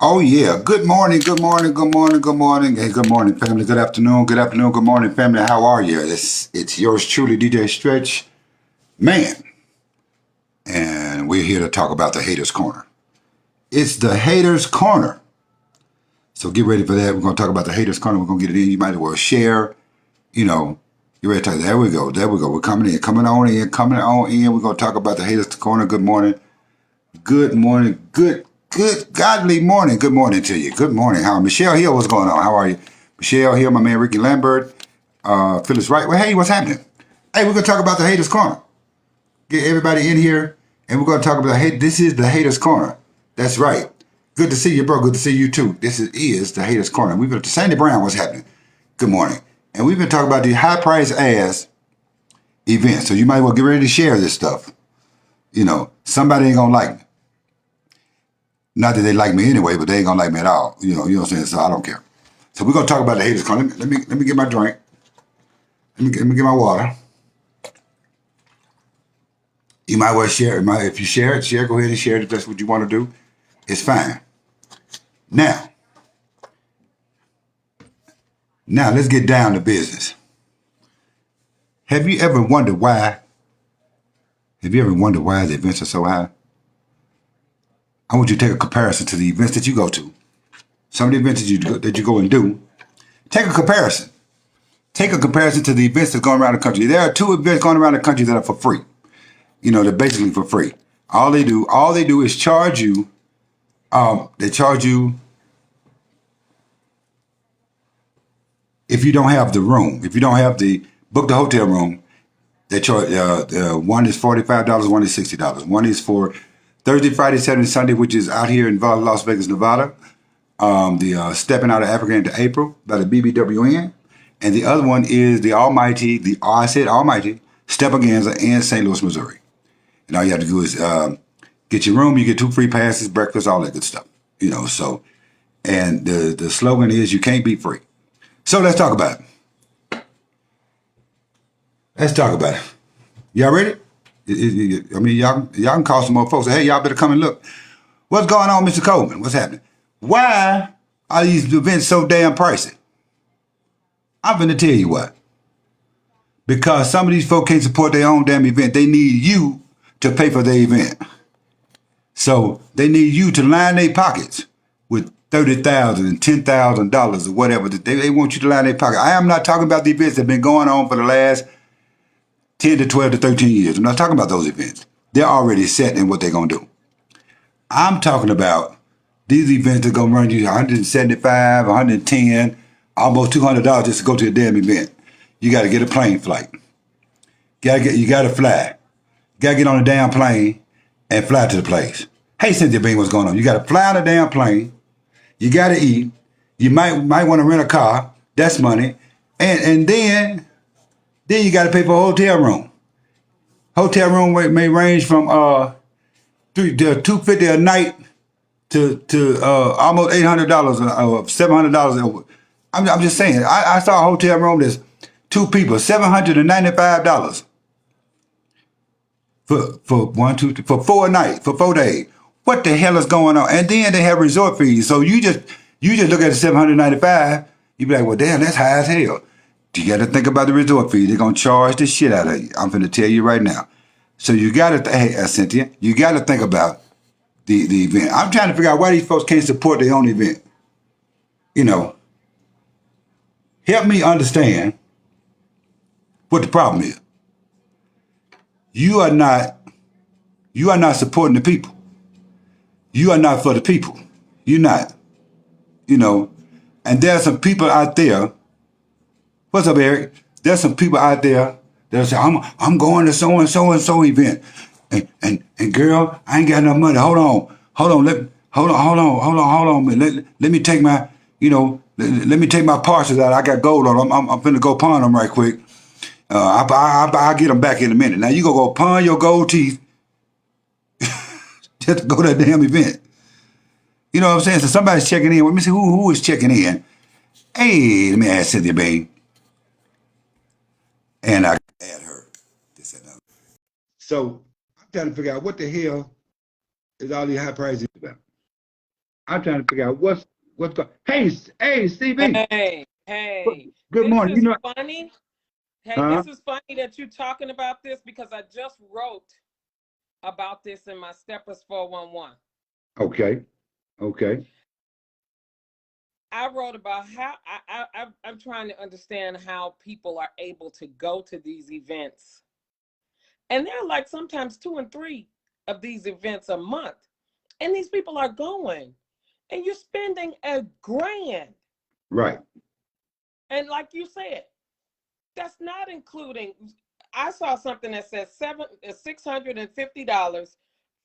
Oh yeah. Good morning, good morning, good morning, good morning. Hey, good morning, family. Good afternoon, good afternoon, good morning, family. How are you? It's yours truly, DJ Stretch, man. And we're here to talk about the haters corner. It's the haters corner. So get ready for that. We're gonna talk about the haters corner. We're gonna get it in. You might as well share, you know. You ready to talk? There we go. There we go. We're coming in, coming on in, coming on in. We're gonna talk about the haters corner. Good morning. Good morning. Good godly morning. Good morning to you. Good morning. How Michelle Hill, what's going on? How are you? Michelle Hill, my man Ricky Lambert, Phyllis Wright. Well, hey, what's happening? Hey, we're gonna talk about the haters corner. Get everybody in here and we're gonna talk about hate. This is the haters corner. That's right. Good to see you, bro. Good to see you too. This is the haters corner. We've been to Sandy Brown, what's happening? Good morning. And we've been talking about the high price ass events. So you might well get ready to share this stuff. Somebody ain't gonna like me. Not that they like me anyway, but they ain't gonna like me at all. You know what I'm saying? So I don't care. So we're gonna talk about the haters corner. Let me get my drink. Let me get my water. You might well share it. If you share it, go ahead and share it if that's what you want to do. It's fine. Now, now let's get down to business. Have you ever wondered why? Have you ever wondered why the events are so high? I want you to take a comparison to the events that you go to. Some of the events that you go and do. Take a comparison. Take a comparison to the events that's going around the country. There are two events going around the country that are for free. They're basically for free. All they do is charge you. They charge you if you don't have the room. If you don't have the book the hotel room, they charge. One is $45. One is $60. One is for Thursday, Friday, Saturday, Sunday, which is out here in Las Vegas, Nevada. The Stepping Out of Africa into April by the BBWN, and the other one is the Almighty. I said Almighty Stepaganza in St. Louis, Missouri. And all you have to do is get your room. You get 2 free passes, breakfast, all that good stuff. So and the slogan is you can't be free. So let's talk about it. Let's talk about it. Y'all ready? I mean, y'all can call some more folks. Hey, y'all better come and look. What's going on, Mr. Coleman? What's happening? Why are these events so damn pricey? I'm gonna tell you what. Because some of these folks can't support their own damn event. They need you to pay for their event. So they need you to line their pockets with $30,000 and $10,000 or whatever. They want you to line their pocket. I am not talking about the events that have been going on for the last 10 to 12 to 13 years. I'm not talking about those events. They're already set in what they're going to do. I'm talking about these events that are going to run you 175, 110, almost $200 just to go to a damn event. You got to get a plane flight. You got to fly. You got to get on a damn plane and fly to the place. Hey, Cynthia Bean, what's going on? You got to fly on a damn plane. You got to eat. You might want to rent a car. That's money. And then you got to pay for a hotel room. Hotel room may range from $250 a night to almost $800 or $700. I'm just saying. I saw a hotel room that's 2 people, $795 for 4 nights, for 4 days. What the hell is going on? And then they have resort fees. So you just look at the 795, you be like, well, damn, that's high as hell. You got to think about the resort fees. They're gonna charge the shit out of you. I'm gonna tell you right now. So you got to, hey, Cynthia, you got to think about the event. I'm trying to figure out why these folks can't support their own event. You know, help me understand what the problem is. You are not supporting the people. You are not for the people. You're not. And there's some people out there. What's up, Eric? There's some people out there that say, I'm going to so and so event. And girl, I ain't got enough money. Hold on. Hold on. Let me take my, let me take my parcels out. I got gold on them. I'm finna go pawn them right quick. I'll get them back in a minute. Now you go pawn your gold teeth just to go to that damn event. You know what I'm saying? So somebody's checking in. Let me see who is checking in. Hey, let me add Cynthia Bain. And I add her. This and that. So I'm trying to figure out what the hell is all these high prices about. I'm trying to figure out what's going. Hey, CB. Hey, Good this morning. is funny. Hey, Huh? this is funny that you're talking about this because I just wrote about this in my Steppers 411. Okay. Okay. I wrote about how I'm trying to understand how people are able to go to these events. And there are like sometimes 2 and 3 of these events a month. And these people are going. And you're spending $1,000. Right. And like you said, that's not including. I saw something that says $650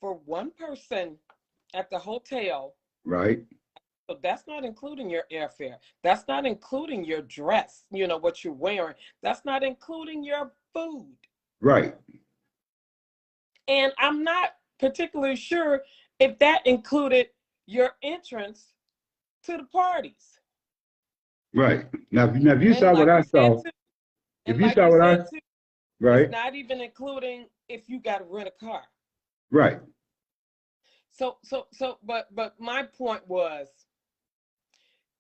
for one person at the hotel. Right. So that's not including your airfare. That's not including your dress, what you're wearing. That's not including your food. Right. And I'm not particularly sure if that included your entrance to the parties. Right. Now, if you And saw what like I you said saw, too, if and you like saw you what I, said too, it's right, not even including if you got to rent a car. right, But my point was,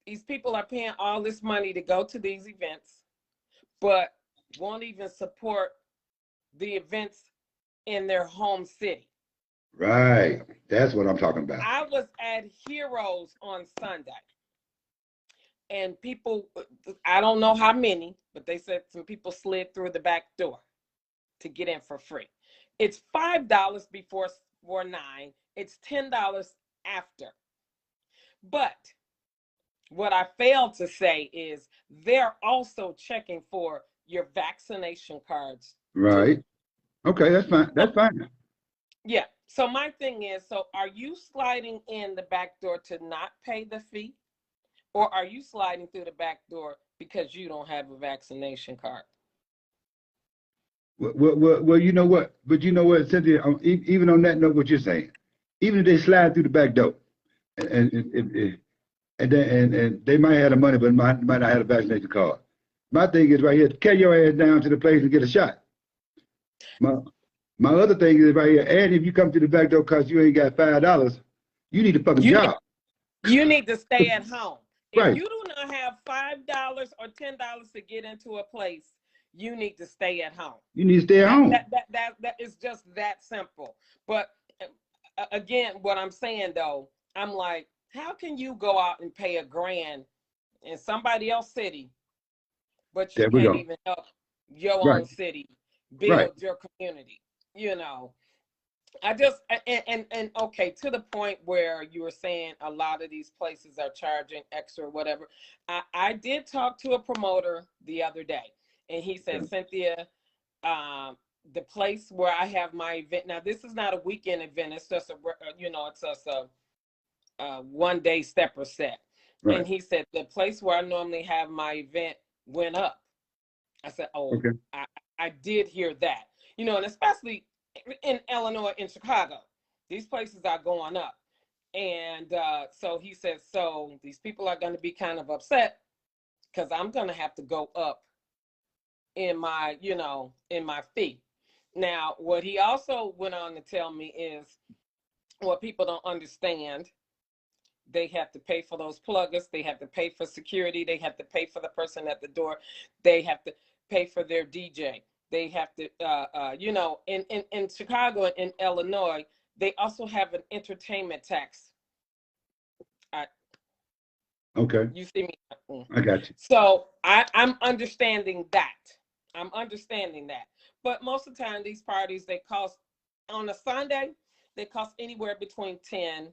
these people are paying all this money to go to these events, but won't even support the events in their home city. right. That's what I'm talking about. I was at Heroes on Sunday, and people, I don't know how many, but they said some people slid through the back door to get in for free. It's $5 before 9. It's $10 after. But what I failed to say is they're also checking for your vaccination cards too. Right. Okay, that's fine. So, That's fine. yeah. So my thing is, so are you sliding in the back door to not pay the fee? Or are you sliding through the back door because you don't have a vaccination card? Well, you know what? But you know what, Cynthia, even on that note, what you're saying, even if they slide through the back door, and then and they might have the money, but might not have a vaccination card. My thing is right here, carry your ass down to the place and get a shot. My my other thing is right here, and if you come to the back door because you ain't got $5, you need a fucking You need, job. you need to stay at home. If Right. you do not have $5 or $10 to get into a place, you need to stay at home. You need to stay at That home. that that that, that is just that simple. But again, what I'm saying though, I'm like, how can you go out and pay $1,000 in somebody else's city, but you There we can't go. even help your Right. own city Right. build your community? You know, I just and okay, to the point where you were saying a lot of these places are charging extra or whatever. I did talk to a promoter the other day, and he said, Cynthia, um, the place where I have my event now, this is not a weekend event. It's just it's just a 1 day stepper set. And Right. he said the place where I normally have my event went up. I said, oh, Okay. I did hear that, and especially in Illinois, in Chicago, these places are going up. And so he said, so these people are going to be kind of upset because I'm going to have to go up in my fee. Now, what he also went on to tell me is what people don't understand. They have to pay for those pluggers. They have to pay for security. They have to pay for the person at the door. They have to pay for their DJ. They have to, in Chicago and in Illinois, they also have an entertainment tax. I, Okay. you see me? I got you. So I'm understanding that. I'm understanding that. But most of the time, these parties, they cost, on a Sunday, they cost anywhere between $10,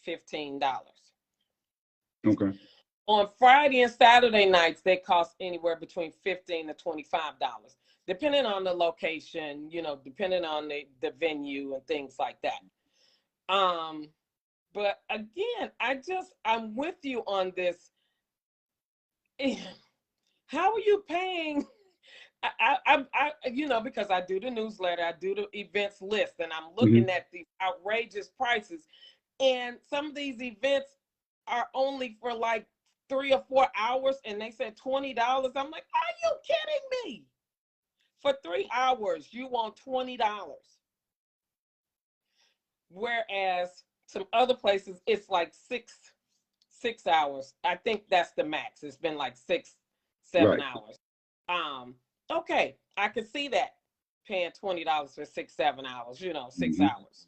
$15. Okay. On Friday and Saturday nights, they cost anywhere between $15 to $25, depending on the location, depending on the venue and things like that. But again, I'm with you on this. How are you paying? Because I do the newsletter, I do the events list, and I'm looking Hmm. at these outrageous prices. And some of these events are only for like 3 or 4 hours, and they said $20. I'm like, are you kidding me? For 3 hours, you want $20. Whereas some other places it's like 6 hours. I think that's the max. It's been like 7 Right. hours. Okay, I could see that paying $20 for 6 7 hours, 6 Mm-hmm. hours.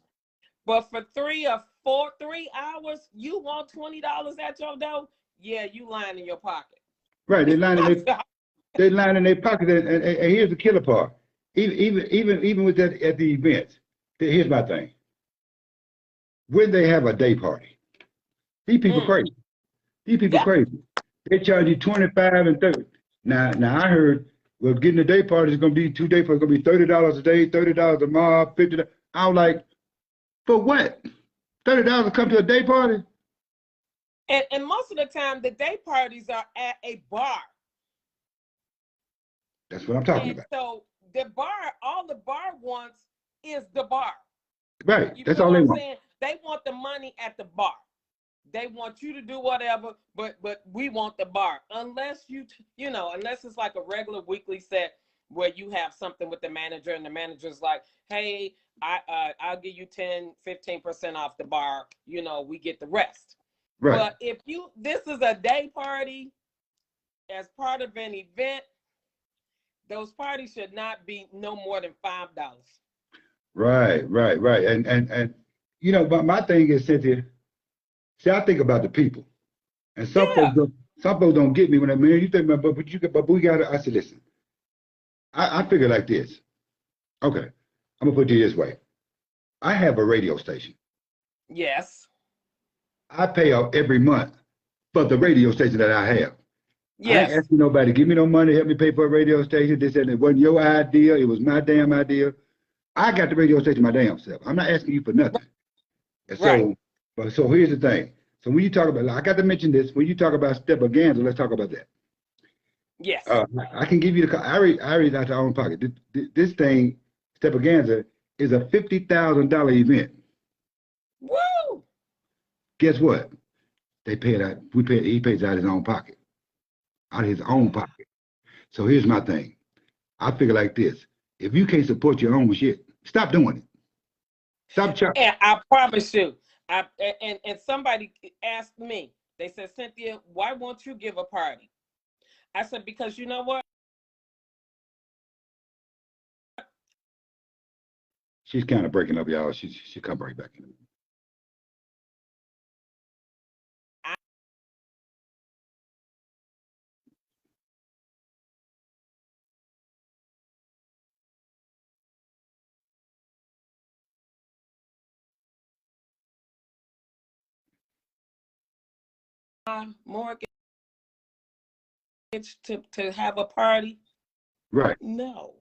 But for 3 hours, you want $20 at your door? Yeah, you lying in your pocket. Right. They line in their pocket, and here's the killer part. Even with that at the events, here's my thing. When they have a day party, these people Mm. crazy. These people Yeah. crazy. They charge you 25 and 30. Now I heard, well, getting a day party is gonna be 2 day party, it's gonna be $30 a day, $30 a mob, $50. I was like, for what? $30 to come to a day party? And most of the time, the day parties are at a bar. That's what I'm talking And about. so the bar, all the bar wants is the bar. Right. You That's feel all what they I'm want. saying? They want the money at the bar. They want you to do whatever, but we want the bar. Unless unless it's like a regular weekly set where you have something with the manager and the manager's like, hey, I'll give you 10-15% off the bar. We get the rest. Right. But if this is a day party as part of an event, those parties should not be no more than $5. Right. But my thing is, Cynthia, see, I think about the people. And Yeah. some folks don't get me when I mean you think about but we gotta I said, listen, I figure like this. Okay, I'm gonna put it this way. I have a radio station. Yes. I pay out every month for the radio station that I have. I ain't Yes. asking nobody to give me no money to help me pay for a radio station. This and it wasn't your idea, it was my damn idea. I got the radio station my damn self. I'm not asking you for nothing. And Right. so here's the thing. So when you talk about, I got to mention this, when you talk about Stephaganza, let's talk about that. Yes. I can give you I already out of own pocket. This thing, Stephaganza, is a $50,000 event. Woo! Guess what? They pay it out. He pays out of his own pocket, out of his own pocket. So here's my thing. I figure like this: if you can't support your own shit, stop doing it. Stop charging. And I promise you, and somebody asked me, they said, Cynthia, why won't you give a party? I said, because you know what? She's kind of breaking up, y'all. She come right back in. Mortgage to have a party? Right. No.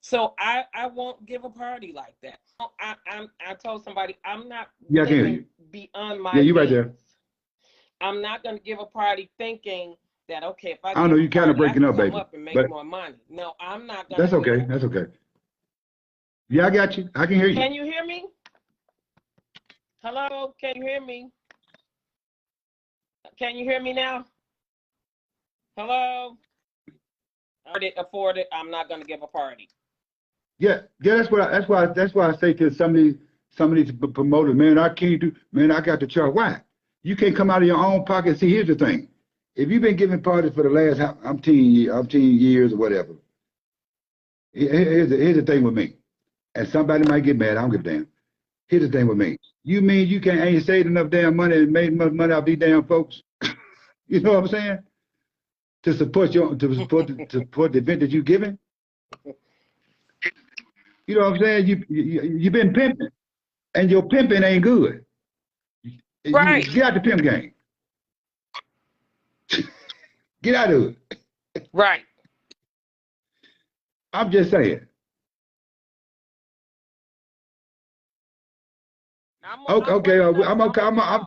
So I won't give a party like that. I told somebody I'm not Yeah, I can hear thinking you. beyond my Yeah, you right means. there. I'm not going to give a party thinking that, okay, if I I don't give know, a you kind of party, I breaking can up, come baby. up and make But more money. No, I'm not going that's to do okay. that. That's okay. Yeah, I got you. I can hear you. Can you hear me? Hello? Can you hear me? Can you hear me now? Hello? I didn't afford it. I'm not going to give a party. Yeah. That's why I say to some of these promoters, man, I can't do. Man, I got to charge. Why? You can't come out of your own pocket. See, here's the thing. If you've been giving parties for the last, I'm 10 years or whatever. Here's the thing with me. And somebody might get mad. I don't give a damn. Here's the thing with me. You mean you ain't saved enough damn money and made enough money off these damn folks? You know what I'm saying? To support the event that you're giving. You know what I'm saying? You've been pimping, and your pimping ain't good. Right. Get out the pimp game. Get out of it. Right. I'm just saying. Okay. I'm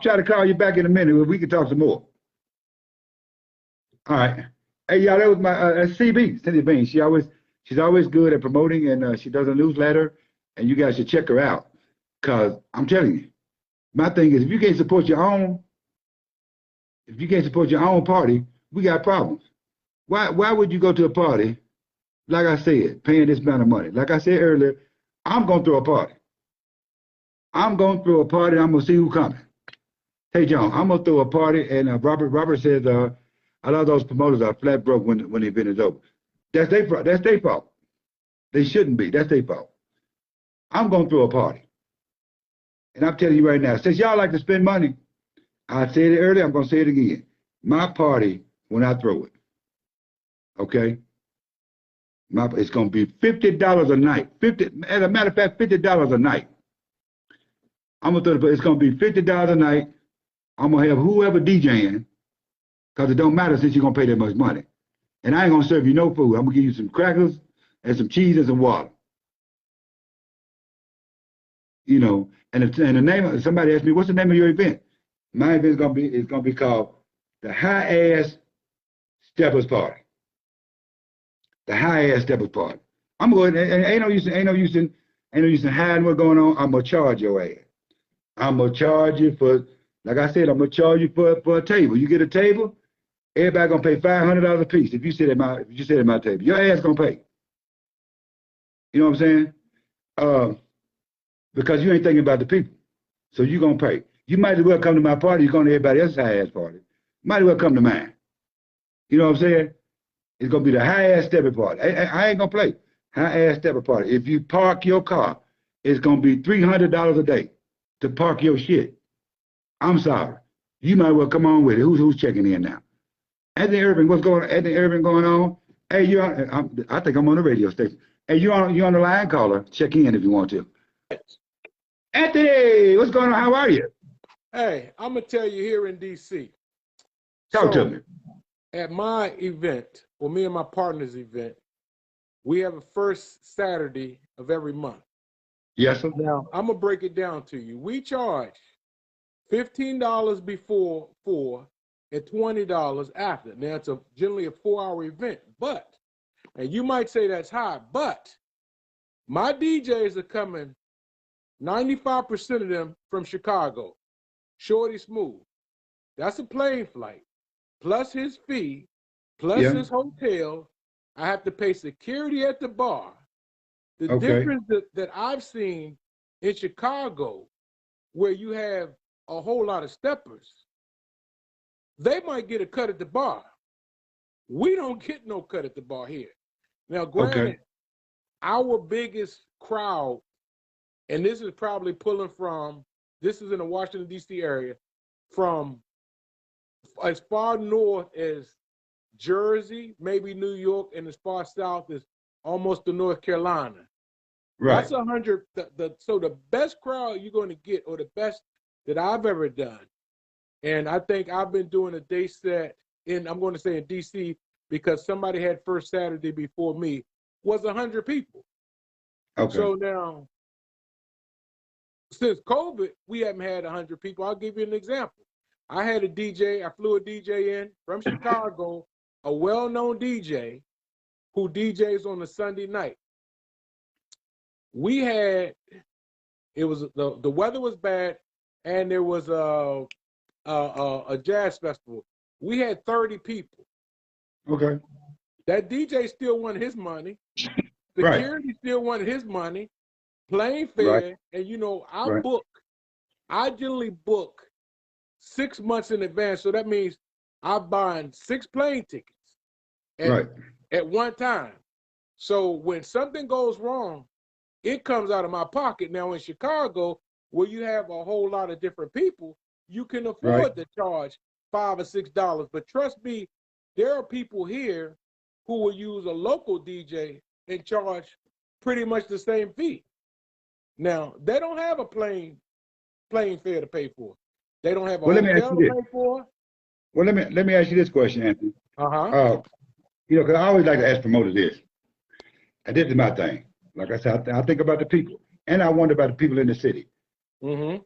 trying to call you back in a minute. We can talk some more. All right. Hey, y'all, that was my CB, Cindy Bean. She's always good at promoting, and she does a newsletter, and you guys should check her out. Cause I'm telling you, my thing is, if you can't support your own party, we got problems. Why would you go to a party, like I said, paying this amount of money? Like I said earlier, I'm gonna throw a party. I'm going to throw a party. I'm going to see who coming. Hey, John, I'm going to throw a party. And Robert says, a lot of those promoters are flat broke when the event is over. That's their fault. They shouldn't be. That's their fault. I'm going to throw a party. And I'm telling you right now, since y'all like to spend money, I said it earlier, I'm going to say it again. My party, when I throw it, okay? It's going to be $50 a night. As a matter of fact, $50 a night. It's going to be $50 a night. I'm going to have whoever DJing, because it don't matter since you're going to pay that much money. And I ain't going to serve you no food. I'm going to give you some crackers and some cheese and some water. You know, and the name, somebody asked me, what's the name of your event? My event is going to be called the High Ass Steppers Party. The High Ass Steppers Party. I'm going, and ain't no use in hiding what's going on. I'm going to charge your ass. I'm going to charge you for, like I said, I'm going to charge you for a table. You get a table, everybody going to pay $500 a piece if you sit at my table. Your ass going to pay. You know what I'm saying? Because you ain't thinking about the people. So you're going to pay. You might as well come to my party. You're going to everybody else's high-ass party. Might as well come to mine. You know what I'm saying? It's going to be the high-ass stepper party. I ain't going to play. High-ass stepper party. If you park your car, it's going to be $300 a day to park your shit. I'm sorry. You might as well come on with it. Who's checking in now? Anthony Irving, what's going on? Anthony Irving going on? Hey, I think I'm on the radio station. Hey, you on the line, caller? Check in if you want to. Anthony, what's going on? How are you? Hey, I'm going to tell you here in D.C. Talk to me. At my event, or me and my partner's event, we have a first Saturday of every month. Yes, sir. Now, I'm going to break it down to you. We charge $15 before 4 and $20 after. Now, it's generally a 4-hour event, and you might say that's high, but my DJs are coming, 95% of them from Chicago. Shorty Smooth. That's a plane flight, plus his fee, plus his hotel. I have to pay security at the bar. The difference that I've seen in Chicago, where you have a whole lot of steppers, they might get a cut at the bar. We don't get no cut at the bar here. Now, granted, our biggest crowd, and this is probably pulling from, this is in the Washington, D.C. area, from as far north as Jersey, maybe New York, and as far south as almost to North Carolina. Right. That's 100. So the best crowd you're going to get, or the best that I've ever done, and I think I've been doing a day set I'm going to say in D.C. because somebody had first Saturday before me, was 100 people. Okay. So now, since COVID, we haven't had 100 people. I'll give you an example. I had a DJ, I flew a DJ in from Chicago, a well-known DJ who DJs on a Sunday night. We had, it was, the weather was bad, and there was a jazz festival. We had 30 people. Okay. That DJ still wanted his money. Security still wanted his money. Plane fare, and I generally book 6 months in advance. So that means I'm buying 6 plane tickets at one time. So when something goes wrong, it comes out of my pocket. Now in Chicago, where you have a whole lot of different people, you can afford to charge $5 or $6. But trust me, there are people here who will use a local DJ and charge pretty much the same fee. Now, they don't have a plane fare to pay for. They don't have a hotel to pay for. Well, let me ask you this question, Anthony. Because I always like to ask promoters this. And this is my thing. Like I said, I think about the people. And I wonder about the people in the city. Mm-hmm.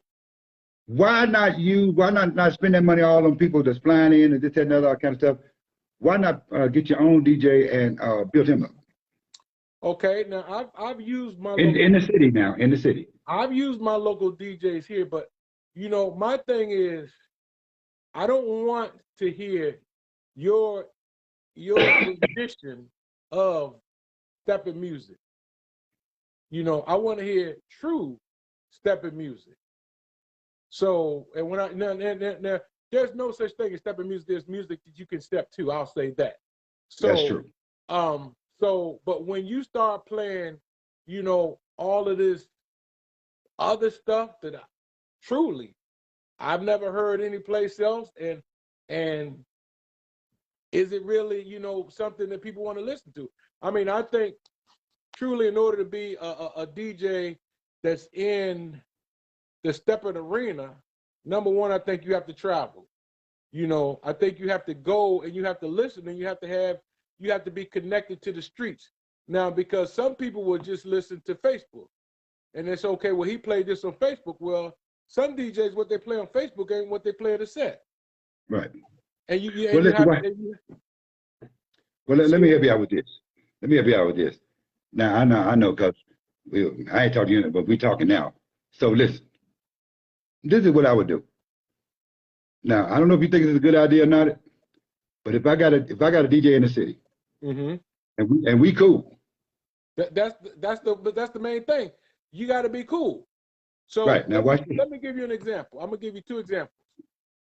Why not spend that money all on people that's flying in and this, that, and other kind of stuff? Why not get your own DJ and build him up? Okay, now I've used my in the city now, in the city. I've used my local DJs here, but my thing is, I don't want to hear your rendition of stepping music. I want to hear true stepping music. So, and when I now there's no such thing as stepping music. There's music that you can step to. I'll say that. That's So, true. but when you start playing, all of this other stuff that truly I've never heard anyplace else, and is it really, something that people want to listen to? I mean, I think truly in order to be a DJ that's in the stepping arena, number one, I think you have to travel. I think you have to go and you have to listen and you have to be connected to the streets. Now, because some people will just listen to Facebook and it's okay, well, he played this on Facebook. Well, some DJs, what they play on Facebook ain't what they play at a set. Right. And you Well, listen, let me help you out with this. Now, I know, because I ain't talking to you, but we talking now. So listen, this is what I would do. Now, I don't know if you think it's a good idea or not, but if I got a DJ in the city, mm-hmm. and we cool. That's the main thing. You got to be cool. So right now, let me give you an example. I'm gonna give you two examples.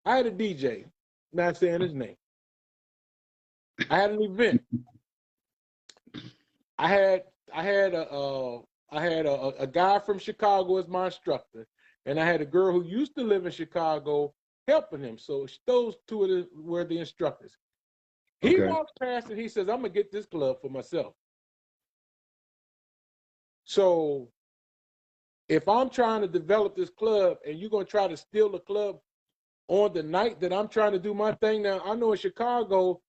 I had a DJ, not saying his name. I had an event. I had a guy from Chicago as my instructor, and I had a girl who used to live in Chicago helping him. So those two were the instructors. He walks past and he says, "I'm gonna get this club for myself." So if I'm trying to develop this club and you're gonna try to steal the club on the night that I'm trying to do my thing, now I know in Chicago,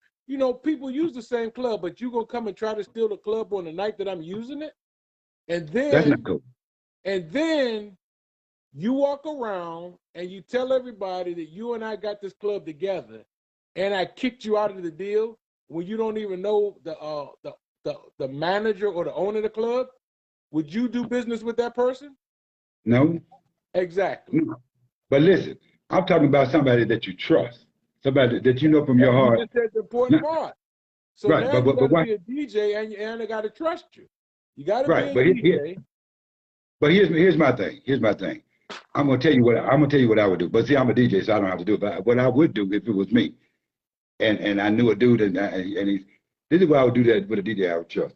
people use the same club, but you're gonna come and try to steal the club on the night that I'm using it, and that's not cool. And then you walk around and you tell everybody that you and I got this club together, and I kicked you out of the deal when you don't even know the manager or the owner of the club. Would you do business with that person? No. Exactly. No. But listen, I'm talking about somebody that you trust, somebody that you know from your heart. You just said the important part. So right, now you got to be a DJ, and they got to trust you. You got to be a DJ. But here's my thing. I'm gonna tell you what I would do. But see, I'm a DJ, so I don't have to do it. But what I would do if it was me, and I knew a dude, and this is why I would do that with a DJ I would trust,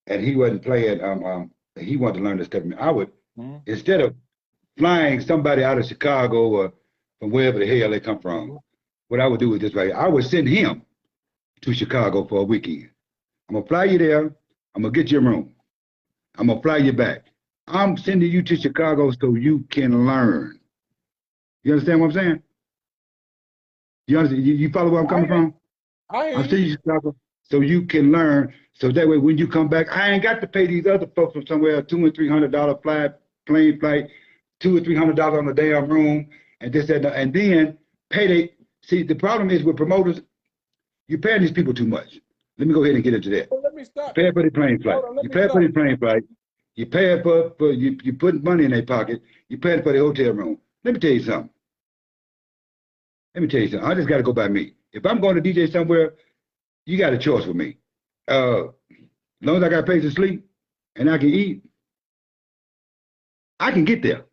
and he wasn't playing. He wanted to learn this stuff. I would instead of flying somebody out of Chicago or from wherever the hell they come from, what I would do is this right here. I would send him to Chicago for a weekend. I'm gonna fly you there. I'm gonna get you a room. I'm gonna fly you back. I'm sending you to Chicago so you can learn. You understand what I'm saying? You understand? You follow where I'm coming from? I'm sending you to Chicago so you can learn. So that way, when you come back, I ain't got to pay these other folks from somewhere $200 and $300 plane flight, $200 or $300 on the damn room, and this and that, and then pay they. See, the problem is with promoters, you're paying these people too much. Let me go ahead and get into that. Well, let me stop. You pay for the plane flight. You pay for the plane flight. You pay for you put money in their pocket. You pay for the hotel room. Let me tell you something. I just got to go by me. If I'm going to DJ somewhere, you got a choice with me. As long as I got a place to sleep and I can eat, I can get there.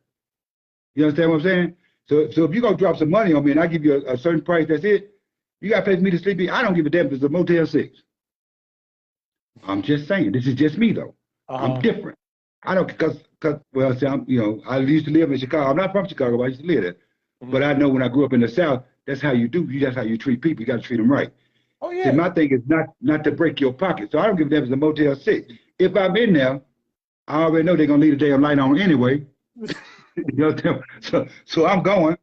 You understand what I'm saying? So if you're going to drop some money on me and I give you a certain price, that's it, you got a place for me to sleep in, I don't give a damn if it's a Motel 6. I'm just saying, this is just me though. I'm different. I don't, because well, see, I used to live in Chicago. I'm not from Chicago, but I used to live there. But I know when I grew up in the South, that's how you do. That's how you treat people. You got to treat them right. Oh yeah. See, my thing is not to break your pocket. So I don't give a damn if it's a Motel 6. If I'm in there, I already know they're gonna leave the damn light on anyway. You know, so I'm going.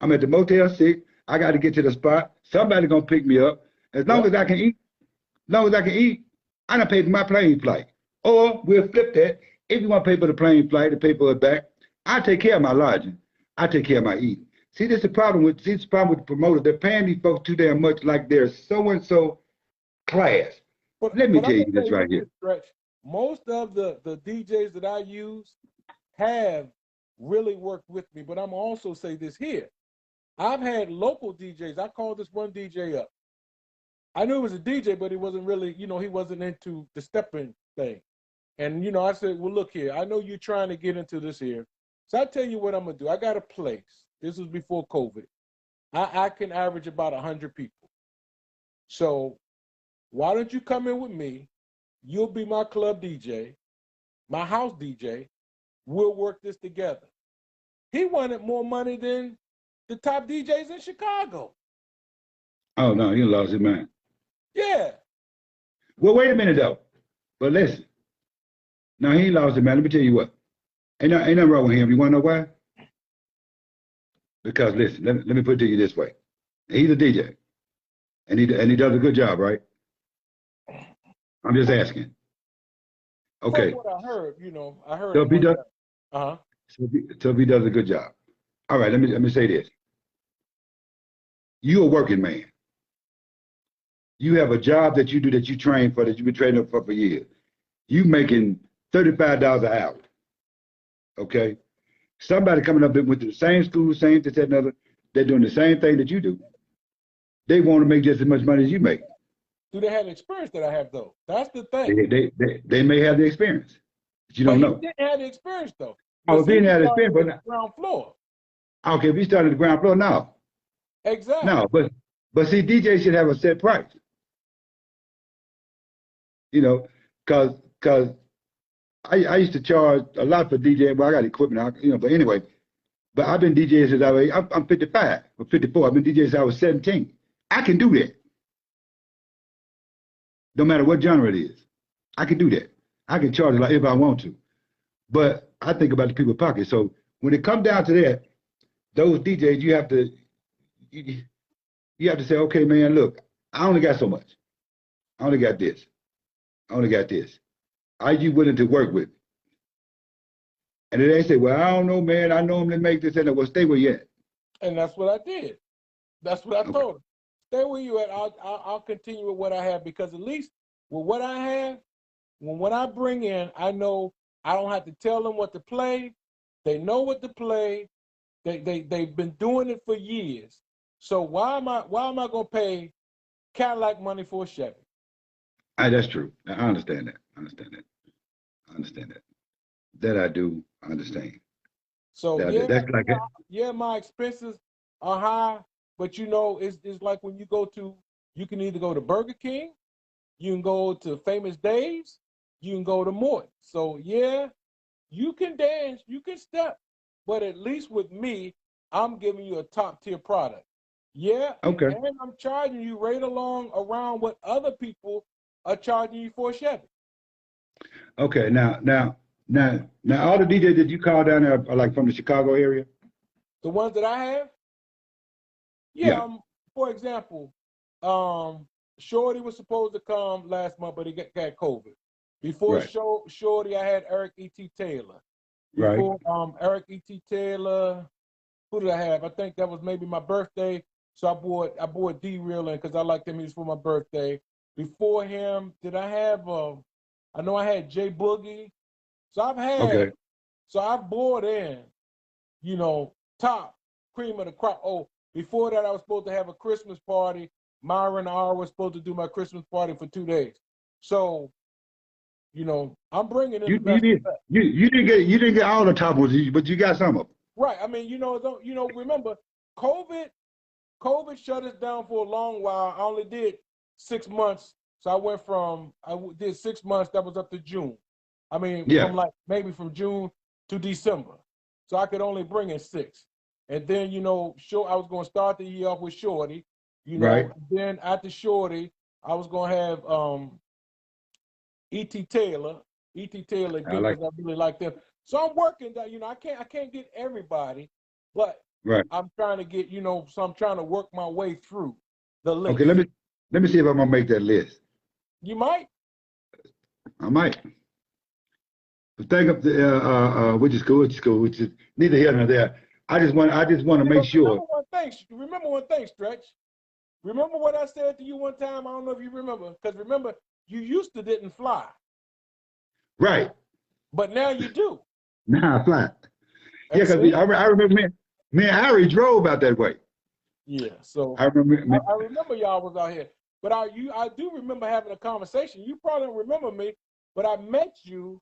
I'm at the Motel 6. I got to get to the spot. Somebody gonna pick me up. As long as I can eat, I done paid for my plane flight. Or we'll flip that. If you want to pay for the plane flight and pay for it back, I take care of my lodging. I take care of my eating. See, this is the problem with the promoters. They're paying these folks too damn much, like they're so-and-so class. But let me tell you this right here. Most of the DJs that I use have really worked with me, but I'm also say this here. I've had local DJs. I called this one DJ up. I knew he was a DJ, but he wasn't really, he wasn't into the stepping thing. And, I said, well, look here, I know you're trying to get into this here. So I tell you what I'm gonna do. I got a place. This was before COVID. I can average about 100 people. So why don't you come in with me? You'll be my club DJ, my house DJ. We'll work this together. He wanted more money than the top DJs in Chicago. Oh no, he lost his mind. Yeah. Well, wait a minute though. But listen, now he ain't lost his mind. Let me tell you what. Ain't nothing wrong with him. You want to know why? Because listen, let me put it to you this way. He's a DJ, and he does a good job, right? I'm just asking. Okay. From what I heard, I heard. So if he does, Uh-huh. so if he does a good job. All right. Let me say this. You're a working man. You have a job that you do that you train for, that you've been training for years. You making $35 an hour. Okay. Somebody coming up that went to the same school, same this, that, and other, they're doing the same thing that you do. They want to make just as much money as you make. Do they have the experience that I have though? That's the thing. They may have the experience, but you don't know. He didn't have the experience though. Oh, if he didn't have the experience, but not, ground floor. okay, if he started at the ground floor, no. Exactly. No, but see, DJ should have a set price. Cause I used to charge a lot for DJ. Well, I got equipment, but anyway. But I've been DJing since I'm 55 or 54. I've been DJing since I was 17. I can do that. No matter what genre it is, I can do that. I can charge it like if I want to. But I think about the people's pocket. So when it comes down to that, those DJs, you have to say, okay, man, look, I only got so much. I only got this. I only got this. Are you willing to work with me? And then they say, well, I don't know, man. I know him to make this and that. Well, stay where you at. And that's what I did. That's what I told him. Stay where you at. I'll continue with what I have, because at least with what I have, when I bring in, I know I don't have to tell them what to play. They know what to play. They've been doing it for years. So why am I gonna pay Cadillac money for a Chevy? That's true. I understand that. That I do understand. So that's like my expenses are high, but it's like when you can either go to Burger King, you can go to Famous Dave's, you can go to Morton. So yeah, you can dance, you can step, but at least with me, I'm giving you a top tier product. Yeah, okay. And I'm charging you right around what other people are charging you for a Chevy. Okay, now, all the DJs that you call down there are like from the Chicago area? The ones that I have? Yeah. For example, Shorty was supposed to come last month, but he got COVID. Before right. Shorty, I had Eric E.T. Taylor. Before Eric E.T. Taylor, who did I have? I think that was maybe my birthday. So I bought D-Real in because I liked him. He was for my birthday. Before him, did I have I know I had J Boogie. So I've bought in, top cream of the crop. Oh, before that I was supposed to have a Christmas party. Myron R was supposed to do my Christmas party for 2 days. So, I'm bringing in the best. You didn't get all the top ones, but you got some of them. Right. I mean, remember, COVID shut us down for a long while. I only did 6 months. So I did 6 months, that was up to June. I mean, from June to December. So I could only bring in 6. And then, I was going to start the year off with Shorty, right. Then after Shorty, I was going to have E.T. Taylor again, because I really like them. So I'm working that, I can't get everybody, but right. I'm trying to get, so I'm trying to work my way through the list. Okay, let me see if I'm gonna make that list. You might. I might. The thing up the which is cool, which is neither here nor there. I just want to make sure. Remember one thing, Stretch. Remember what I said to you one time? I don't know if you remember, because remember, you used to didn't fly. Right. But now you do. Now I fly. Yeah, because I remember me and Harry drove out that way. Yeah, so I remember y'all was out here. But I do remember having a conversation. You probably don't remember me, but I met you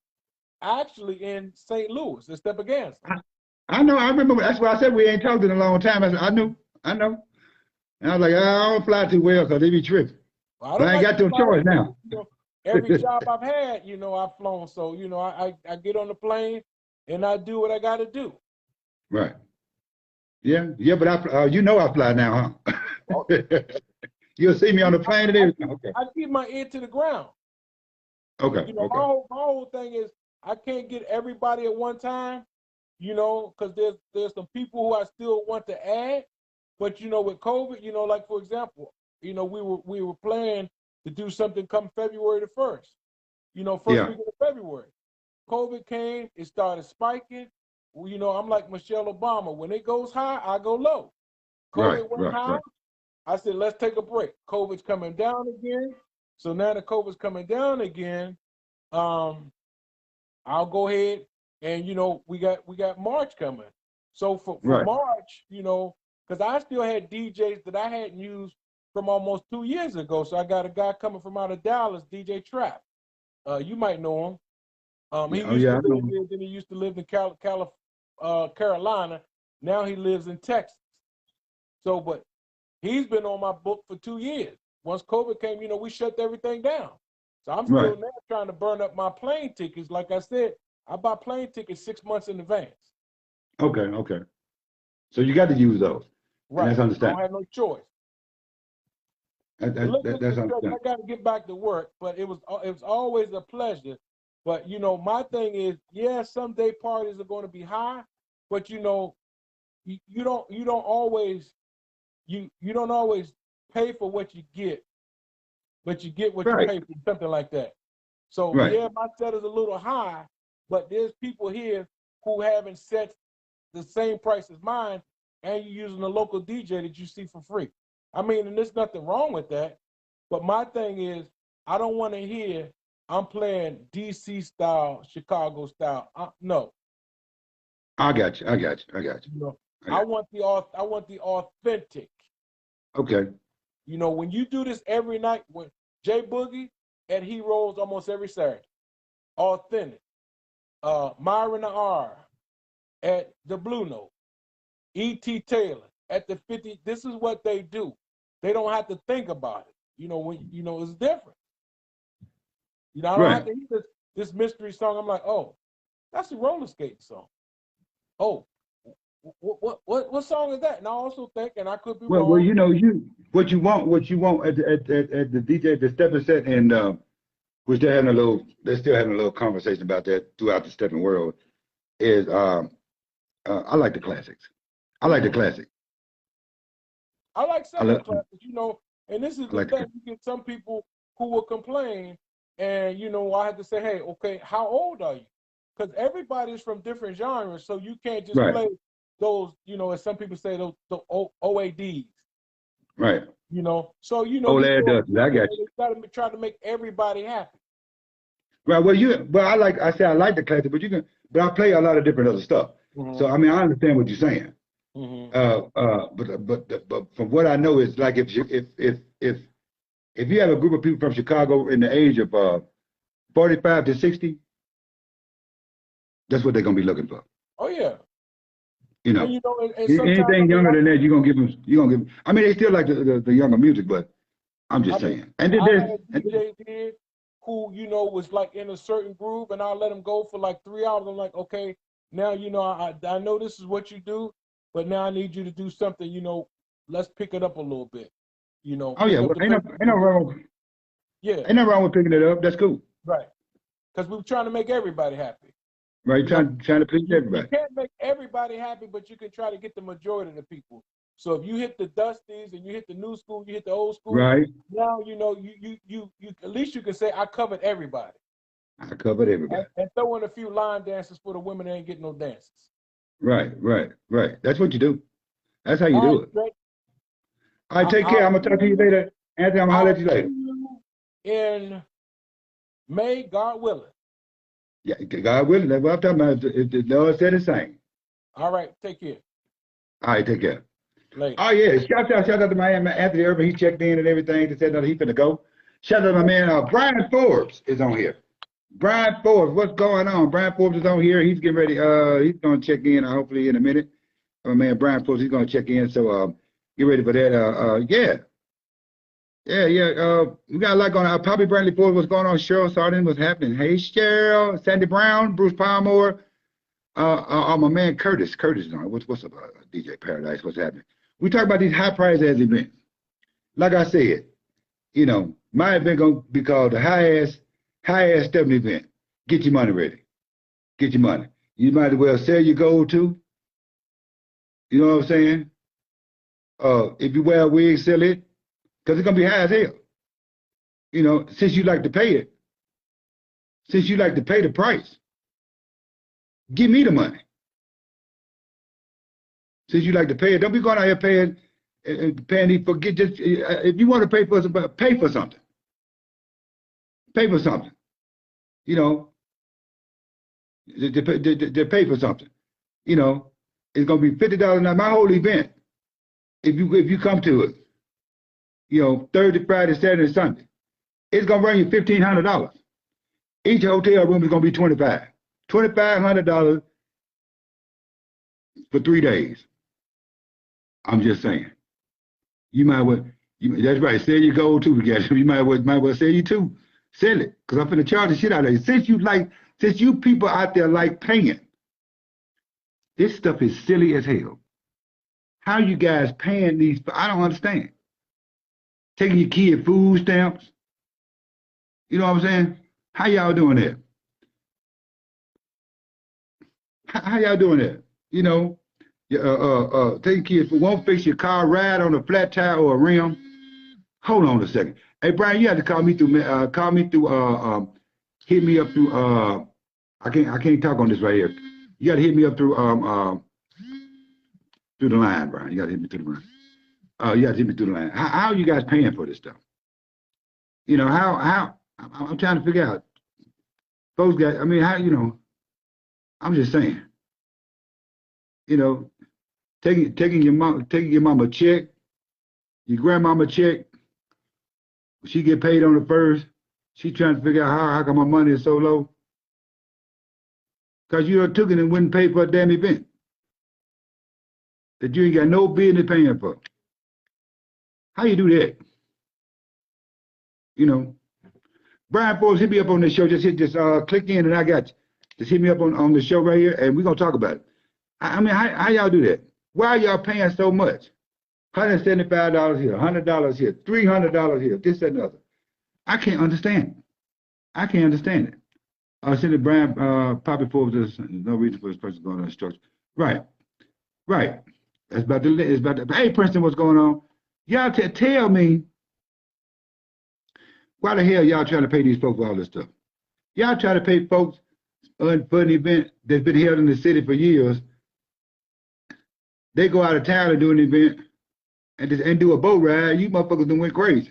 actually in St. Louis, in Steppenganza. I know. I remember. That's why I said we ain't talked in a long time. I said, I knew. I know. And I was like, I don't fly too well because they be tripping. Well, I But don't I ain't like got to no fly choice either. now. You know, every job I've had, you know, I've flown. So, you know, I get on the plane and I do what I got to do. Right. Yeah. Yeah. But you know I fly now, huh? Well, You'll see me on the plane and everything. Okay. I keep my ear to the ground. Okay. You know, Okay. my whole thing is I can't get everybody at one time, you know, because there's some people who I still want to add. But, you know, with COVID, you know, like, for example, you know, we were planning to do something come February the 1st, you know, first Yeah. week of February. COVID came, it started spiking. Well, you know, I'm like Michelle Obama. When it goes high, I go low. Right. COVID went Right. high. Right. I said, let's take a break. COVID's coming down again. So now that COVID's coming down again, I'll go ahead and, you know, we got March coming. So for Right. March, you know, because I still had DJs that I hadn't used from almost 2 years ago. So I got a guy coming from out of Dallas, DJ Trap. You might know him. He Yeah. Oh used yeah. to I live know. here, then he used to live in Carolina. Now he lives in Texas. So, but he's been on my book for 2 years. Once COVID came, you know, we shut everything down. So I'm Right. still now trying to burn up my plane tickets. Like I said, I buy plane tickets 6 months in advance. Okay. Okay. So you got to use those, and Right. that's I don't understandable. have no choice. That, But that, look, that, that's Mr. Stretch, I understandable. got to get back to work. But it was always a pleasure. But you know, my thing is, yeah, some day parties are going to be high, but you know, you don't always you don't always pay for what you get, but you get what you Right. pay for, something like that. So Right. yeah, my set is a little high, but there's people here who haven't set the same price as mine, and you're using a local DJ that you see for free. I mean, and there's nothing wrong with that. But my thing is, I don't want to hear I'm playing DC style, Chicago style. No, I got you. I got you. I got you. you know, I got I want the authentic. you. Okay. You know, when you do this every night, when Jay Boogie and he rolls almost every Saturday, authentic. Myron R at the Blue Note, E.T. Taylor at the 50. This is what they do. They don't have to think about it. You know, when you know it's different. You know, I don't have Right. to hear this mystery song. I'm like, oh, that's a roller skating song. Oh, what song is that? And I also think, and I could be Well, wrong. you know, what you want at the DJ, the stepping set, and which they're still having a little conversation about that throughout the stepping world. Is I like the classics. I like the Mhm. classic. I like I some of the like classics, you know, and this is I the like the thing. You get some people who will complain, and you know, I had to say, hey, okay, how old are you? Because everybody's from different genres, so you can't just right, play those, you know, as some people say, those the OADs, right. you know. So you know, Old you lad throw, does. I you got know, you. they try to make everybody happy. Right. Well, I say I like the classic, but I play a lot of different other stuff. So Mm-hmm. I mean, I understand what you're saying. Mm-hmm. But from what I know, it's like if you have a group of people from Chicago in the age of 45 to 60, that's what they're gonna be looking for. Oh yeah, You and know, you know, and sometimes I anything mean, younger than that, you're gonna give them. I mean, they still like the younger music, but I'm I just mean, saying. And then I had and DJs here who, you know, was like in a certain groove, and I let them go for like 3 hours. I'm like, okay, now you know, I know this is what you do, but now I need you to do something. You know, let's pick it up a little bit. You know, oh yeah, pick up well, the pace a ain't no little bit. wrong, Yeah, ain't no wrong with picking it up. That's cool, right. Because we're trying to make everybody happy. right? You know, Trying to please you everybody. can't make everybody happy, but you can try to get the majority of the people. So if you hit the dusties and you hit the new school, you hit the old school, Right. now you know you at least you can say I covered everybody. I covered everybody. And throw in a few line dances for the women that ain't getting no dances. Right, right, right. That's what you do. That's how you All do right, it. Greg. All right, take care. I'll I'm gonna see talk to you you. later. Anthony, I'm gonna holler I'll at you see later. you in May, God willing. Yeah, God willing. That's what I'm talking about. If the Lord said the same. All right, take care. All right, take care. Later. Oh yeah, shout out to my man Anthony Urban. He checked in and everything. He said that he finna go. Shout out to my man Brian Forbes is on here. Brian Forbes, what's going on? Brian Forbes is on here. He's getting ready. He's gonna check in hopefully in a minute. My man Brian Forbes, he's gonna check in. So get ready for that. Yeah. We got a lot going on. Poppy Brantley Ford, what's going on? Cheryl Sardin, what's happening? Hey, Cheryl, Sandy Brown, Bruce Palmore, my man Curtis. Curtis is on. What's up, DJ Paradise? What's happening? We talk about these high price ass events. Like I said, my event gonna be called the high ass stepping event. Get your money ready. Get your money. You might as well sell your gold too. You know what I'm saying? If you wear a wig, sell it, because it's gonna be high as hell. Since you like to pay it, since you like to pay the price, give me the money. Since you like to pay it, don't be going out here paying forget just if you want to pay for something, pay for something. Pay for something. To pay for something. It's gonna be $50 now. My whole event, if you come to it, Thursday, Friday, Saturday, Sunday, it's gonna run you $1,500. Each hotel room is gonna be $2,500 for 3 days. I'm just saying. You might well. That's right. Sell your gold too, guys. You might well sell you too. Sell it, because I'm finna charge the shit out of you. Since you people out there like paying, this stuff is silly as hell. How you guys paying these? I don't understand. Taking your kid food stamps. You know what I'm saying? How y'all doing that? How y'all doing that? Taking kids for won't fix your car, ride on a flat tire or a rim. Hold on a second. Hey Brian, you have to call me through. Hit me up through. I can't talk on this right here. You got to hit me up through the line, Brian. You got to hit me through the line. You got to hit me through the line. How are you guys paying for this stuff? How I'm trying to figure out. Those guys. I mean, I'm just saying. Taking your mama check, your grandmama check. She get paid on the first. She trying to figure out how come my money is so low. Because you took it and wouldn't pay for a damn event that you ain't got no business paying for. How you do that? Brian Forbes, hit me up on this show. Just click in and I got you. Just hit me up on the show right here and we're gonna talk about it. I mean, how y'all do that? Why are y'all paying so much? $175 here, $100 here, $300 here, this, that, and the other. I can't understand it. I can't understand it. I said to Brian, Poppy Forbes, there's no reason for this person going on instruction. Right. It's about the, hey, Princeton, what's going on? Y'all tell me, why the hell y'all trying to pay these folks for all this stuff? Y'all try to pay folks for an event that's been held in the city for years. They go out of town and do an event and do a boat ride. You motherfuckers done went crazy.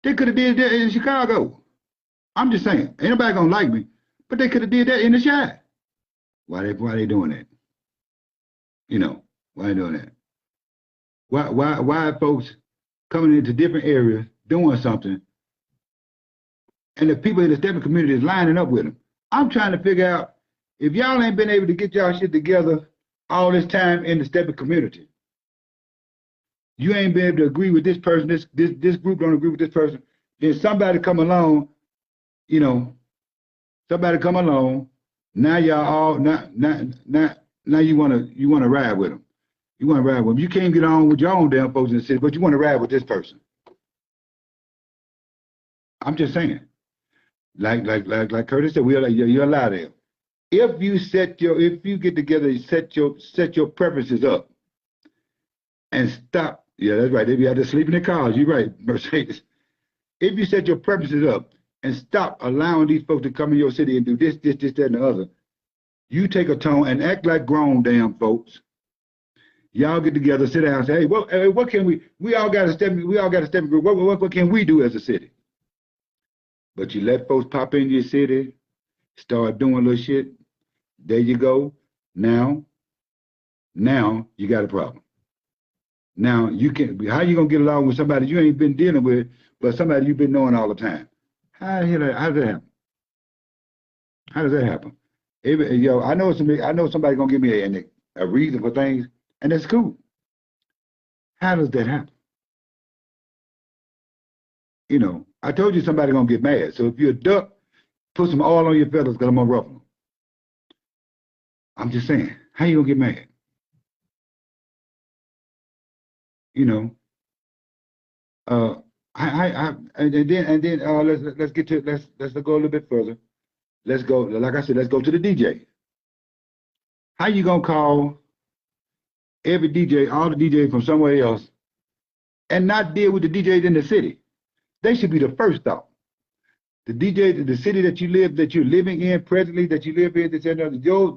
They could have did that in Chicago. I'm just saying, ain't nobody gonna like me, but they could have did that in the Chi. Why they doing that? Why they doing that? Why folks coming into different areas doing something, and the people in the stepping community is lining up with them? I'm trying to figure out, if y'all ain't been able to get y'all shit together all this time in the stepping community, you ain't been able to agree with this person, this group don't agree with this person, then somebody come along, now y'all all now you wanna ride with them. You wanna ride with them. You can't get on with your own damn folks in the city, but you wanna ride with this person. I'm just saying. Like Curtis said, you're allowed there. If you get together, set your preferences up and stop. Yeah, that's right. If you have to sleep in the cars, you're right, Mercedes. If you set your preferences up and stop allowing these folks to come in your city and do this, that, and the other, you take a tone and act like grown damn folks. Y'all get together, sit down, and say, hey, what can we all got a step group. What can we do as a city? But you let folks pop in your city, start doing little shit. There you go. Now you got a problem. Now how you gonna get along with somebody you ain't been dealing with, but somebody you've been knowing all the time? How does that happen? How does that happen? Yo, I know somebody gonna give me a reason for things, and that's cool. How does that happen? I told you somebody gonna get mad. So if you're a duck, put some oil on your feathers because I'm gonna ruffle them. I'm just saying, how you gonna get mad? You know, let's get to let's go a little bit further. Let's go, like I said, let's go to the DJ. How you gonna call every DJ, all the DJs from somewhere else, and not deal with the DJs in the city? They should be the first thought. The DJ, the city that you're living in presently, that you live in,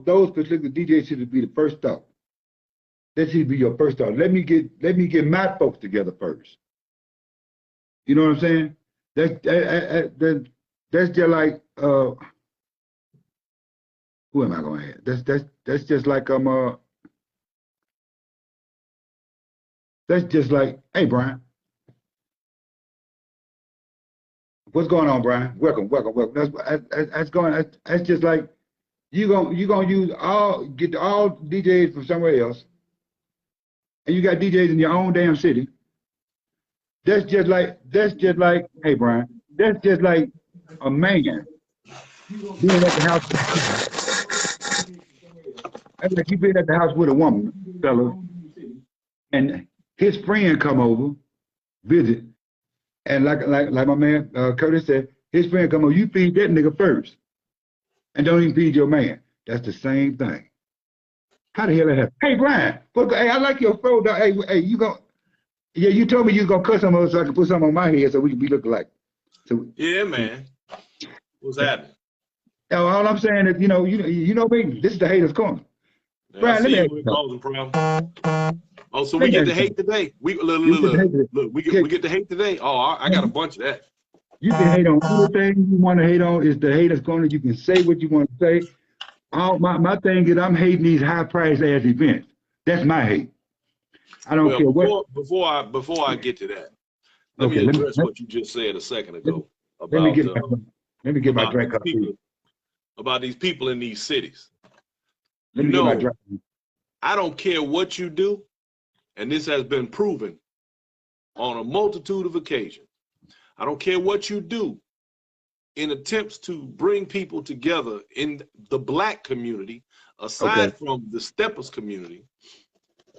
those particular DJs should be the first thought. That should be your first thought. Let me get my folks together first. You know what I'm saying? That's just like who am I going to add? That's just like that's just like, hey Brian, what's going on, Brian? Welcome. That's just like you gonna get all DJs from somewhere else, and you got DJs in your own damn city. That's just like, hey Brian, that's just like a man being at the house. That's like you being at the house with a woman, fella, and his friend come over, visit, and like my man Curtis said, his friend come over, you feed that nigga first, and don't even feed your man. That's the same thing. How the hell that happen? Hey Brian, hey, I like your fro. Hey, you told me you was gonna cut some of us so I can put some on my head so we can be looking alike. So yeah, man. What's happening? All I'm saying is, you know me. This is the haters corner. Yeah, Brian, let me ask you causing problem. Oh, so we get to hate today. Look, we get to hate today. Oh, I got a bunch of that. You can hate on anything you want to hate on. It's the haters corner. You can say what you want to say. My thing is, I'm hating these high price ass events. That's my hate. I don't care what. Before I get to that, let me address what you just said a second ago about let me get my drink up. About these people in these cities. Let me get my drink. I don't care what you do, and this has been proven on a multitude of occasions. I don't care what you do in attempts to bring people together in the Black community, aside from the Steppers community.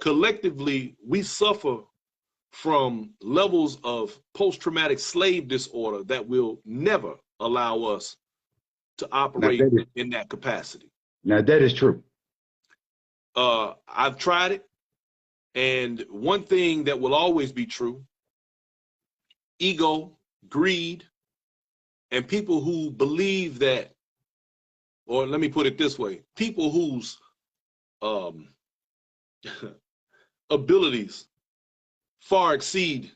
Collectively, we suffer from levels of post-traumatic slave disorder that will never allow us to operate in that capacity. Now that is true. I've tried it, and one thing that will always be true: ego, greed, and people who believe that, or let me put it this way, people whose abilities far exceed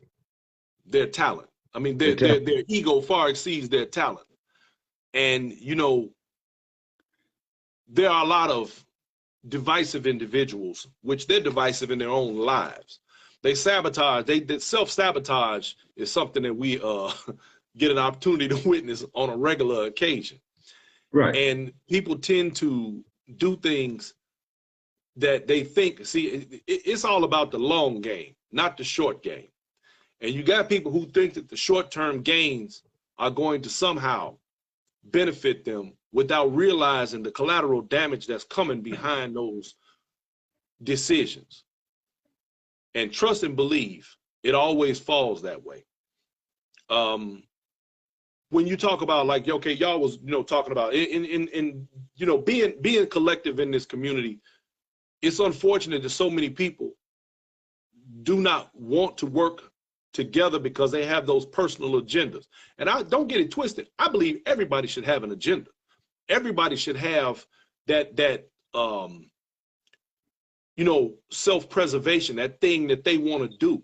their talent. I mean, their ego far exceeds their talent. And, there are a lot of divisive individuals, which they're divisive in their own lives. They sabotage, self-sabotage is something that we get an opportunity to witness on a regular occasion. Right. And people tend to do things that they think, it's all about the long game, not the short game. And you got people who think that the short-term gains are going to somehow benefit them without realizing the collateral damage that's coming behind those decisions. And trust and believe, it always falls that way. When you talk about y'all was, talking about being collective in this community, it's unfortunate that so many people do not want to work together because they have those personal agendas. And I don't get it twisted. I believe everybody should have an agenda. Everybody should have that self-preservation, that thing that they want to do.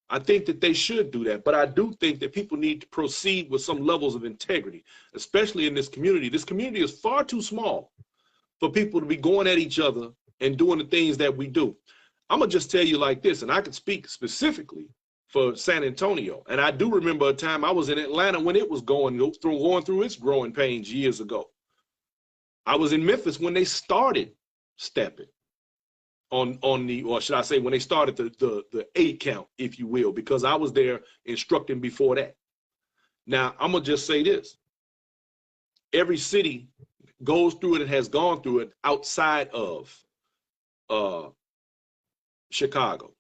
I think that they should do that, but I do think that people need to proceed with some levels of integrity, especially in this community. This community is far too small for people to be going at each other and doing the things that we do. I'm gonna just tell you like this, and I can speak specifically for San Antonio. And I do remember a time I was in Atlanta when it was going through its growing pains years ago. I was in Memphis when they started stepping on the, or should I say, when they started the 8 count, if you will, because I was there instructing before that. Now, I'm gonna just say this. Every city goes through it and has gone through it outside of Chicago.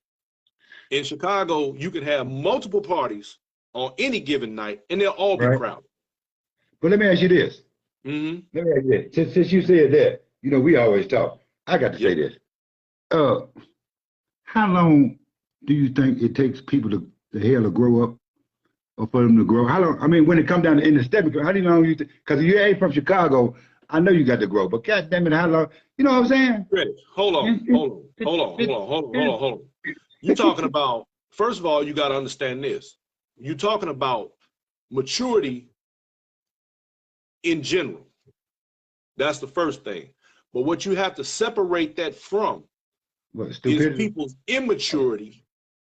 In Chicago, you can have multiple parties on any given night, and they'll all be crowded. But let me ask you this. Mm-hmm. Let me ask you this. Since you said that, you know, we always talk. I got to say this. How long do you think it takes people to grow up, or for them to grow? How long? I mean, when it comes down to in the step, how do you know you? Because you ain't from Chicago, I know you got to grow. But God damn it, how long? You know what I'm saying? Ready. Hold on. You're talking about, first of all, you got to understand this. You're talking about maturity in general. That's the first thing. But what you have to separate that from is people's immaturity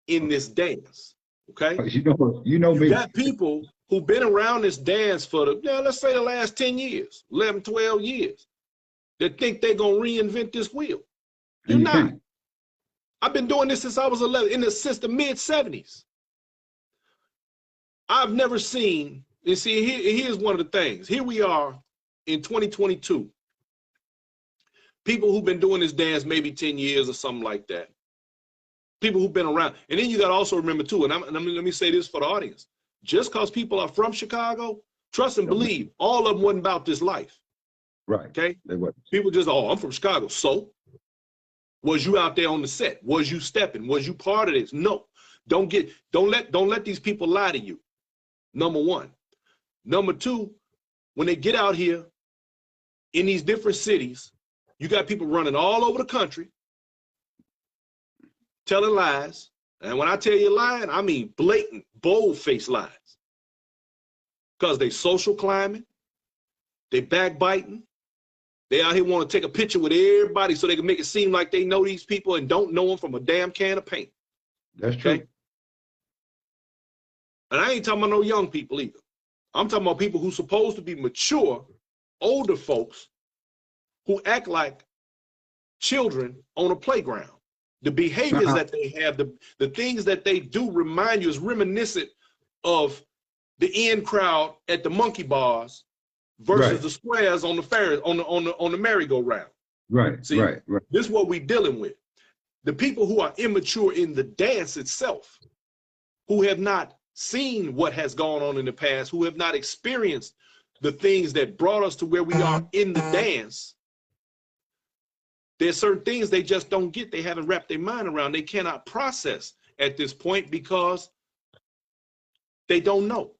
in this dance. Okay? You know me. You got people who've been around this dance for let's say the last 10 years, 11, 12 years, that think they're going to reinvent this wheel. You're not. Can't. I've been doing this since I was 11, since the mid-70s. I've never seen, and see, here's one of the things. Here we are in 2022. People who've been doing this dance maybe 10 years or something like that. People who've been around. And then you got to also remember too, and let me say this for the audience. Just because people are from Chicago, trust and believe, all of them wasn't about this life. Right. Okay? They wasn't. People just, I'm from Chicago. So? Was you out there on the set? Was you stepping? Was you part of this? No. Don't let these people lie to you. Number one. Number two, when they get out here in these different cities, you got people running all over the country telling lies. And when I tell you lying, I mean blatant, bold-faced lies. Because they social climbing, they backbiting, they out here want to take a picture with everybody so they can make it seem like they know these people and don't know them from a damn can of paint. That's true. Okay? And I ain't talking about no young people either. I'm talking about people who supposed to be mature, older folks who act like children on a playground. The behaviors that they have, the things that they do remind you, is reminiscent of the in crowd at the monkey bars versus the squares on the fair, on the merry-go-round. Right. See, right. This is what we're dealing with. The people who are immature in the dance itself, who have not seen what has gone on in the past, who have not experienced the things that brought us to where we are in the dance, there's certain things they just don't get. They haven't wrapped their mind around. They cannot process at this point because they don't know.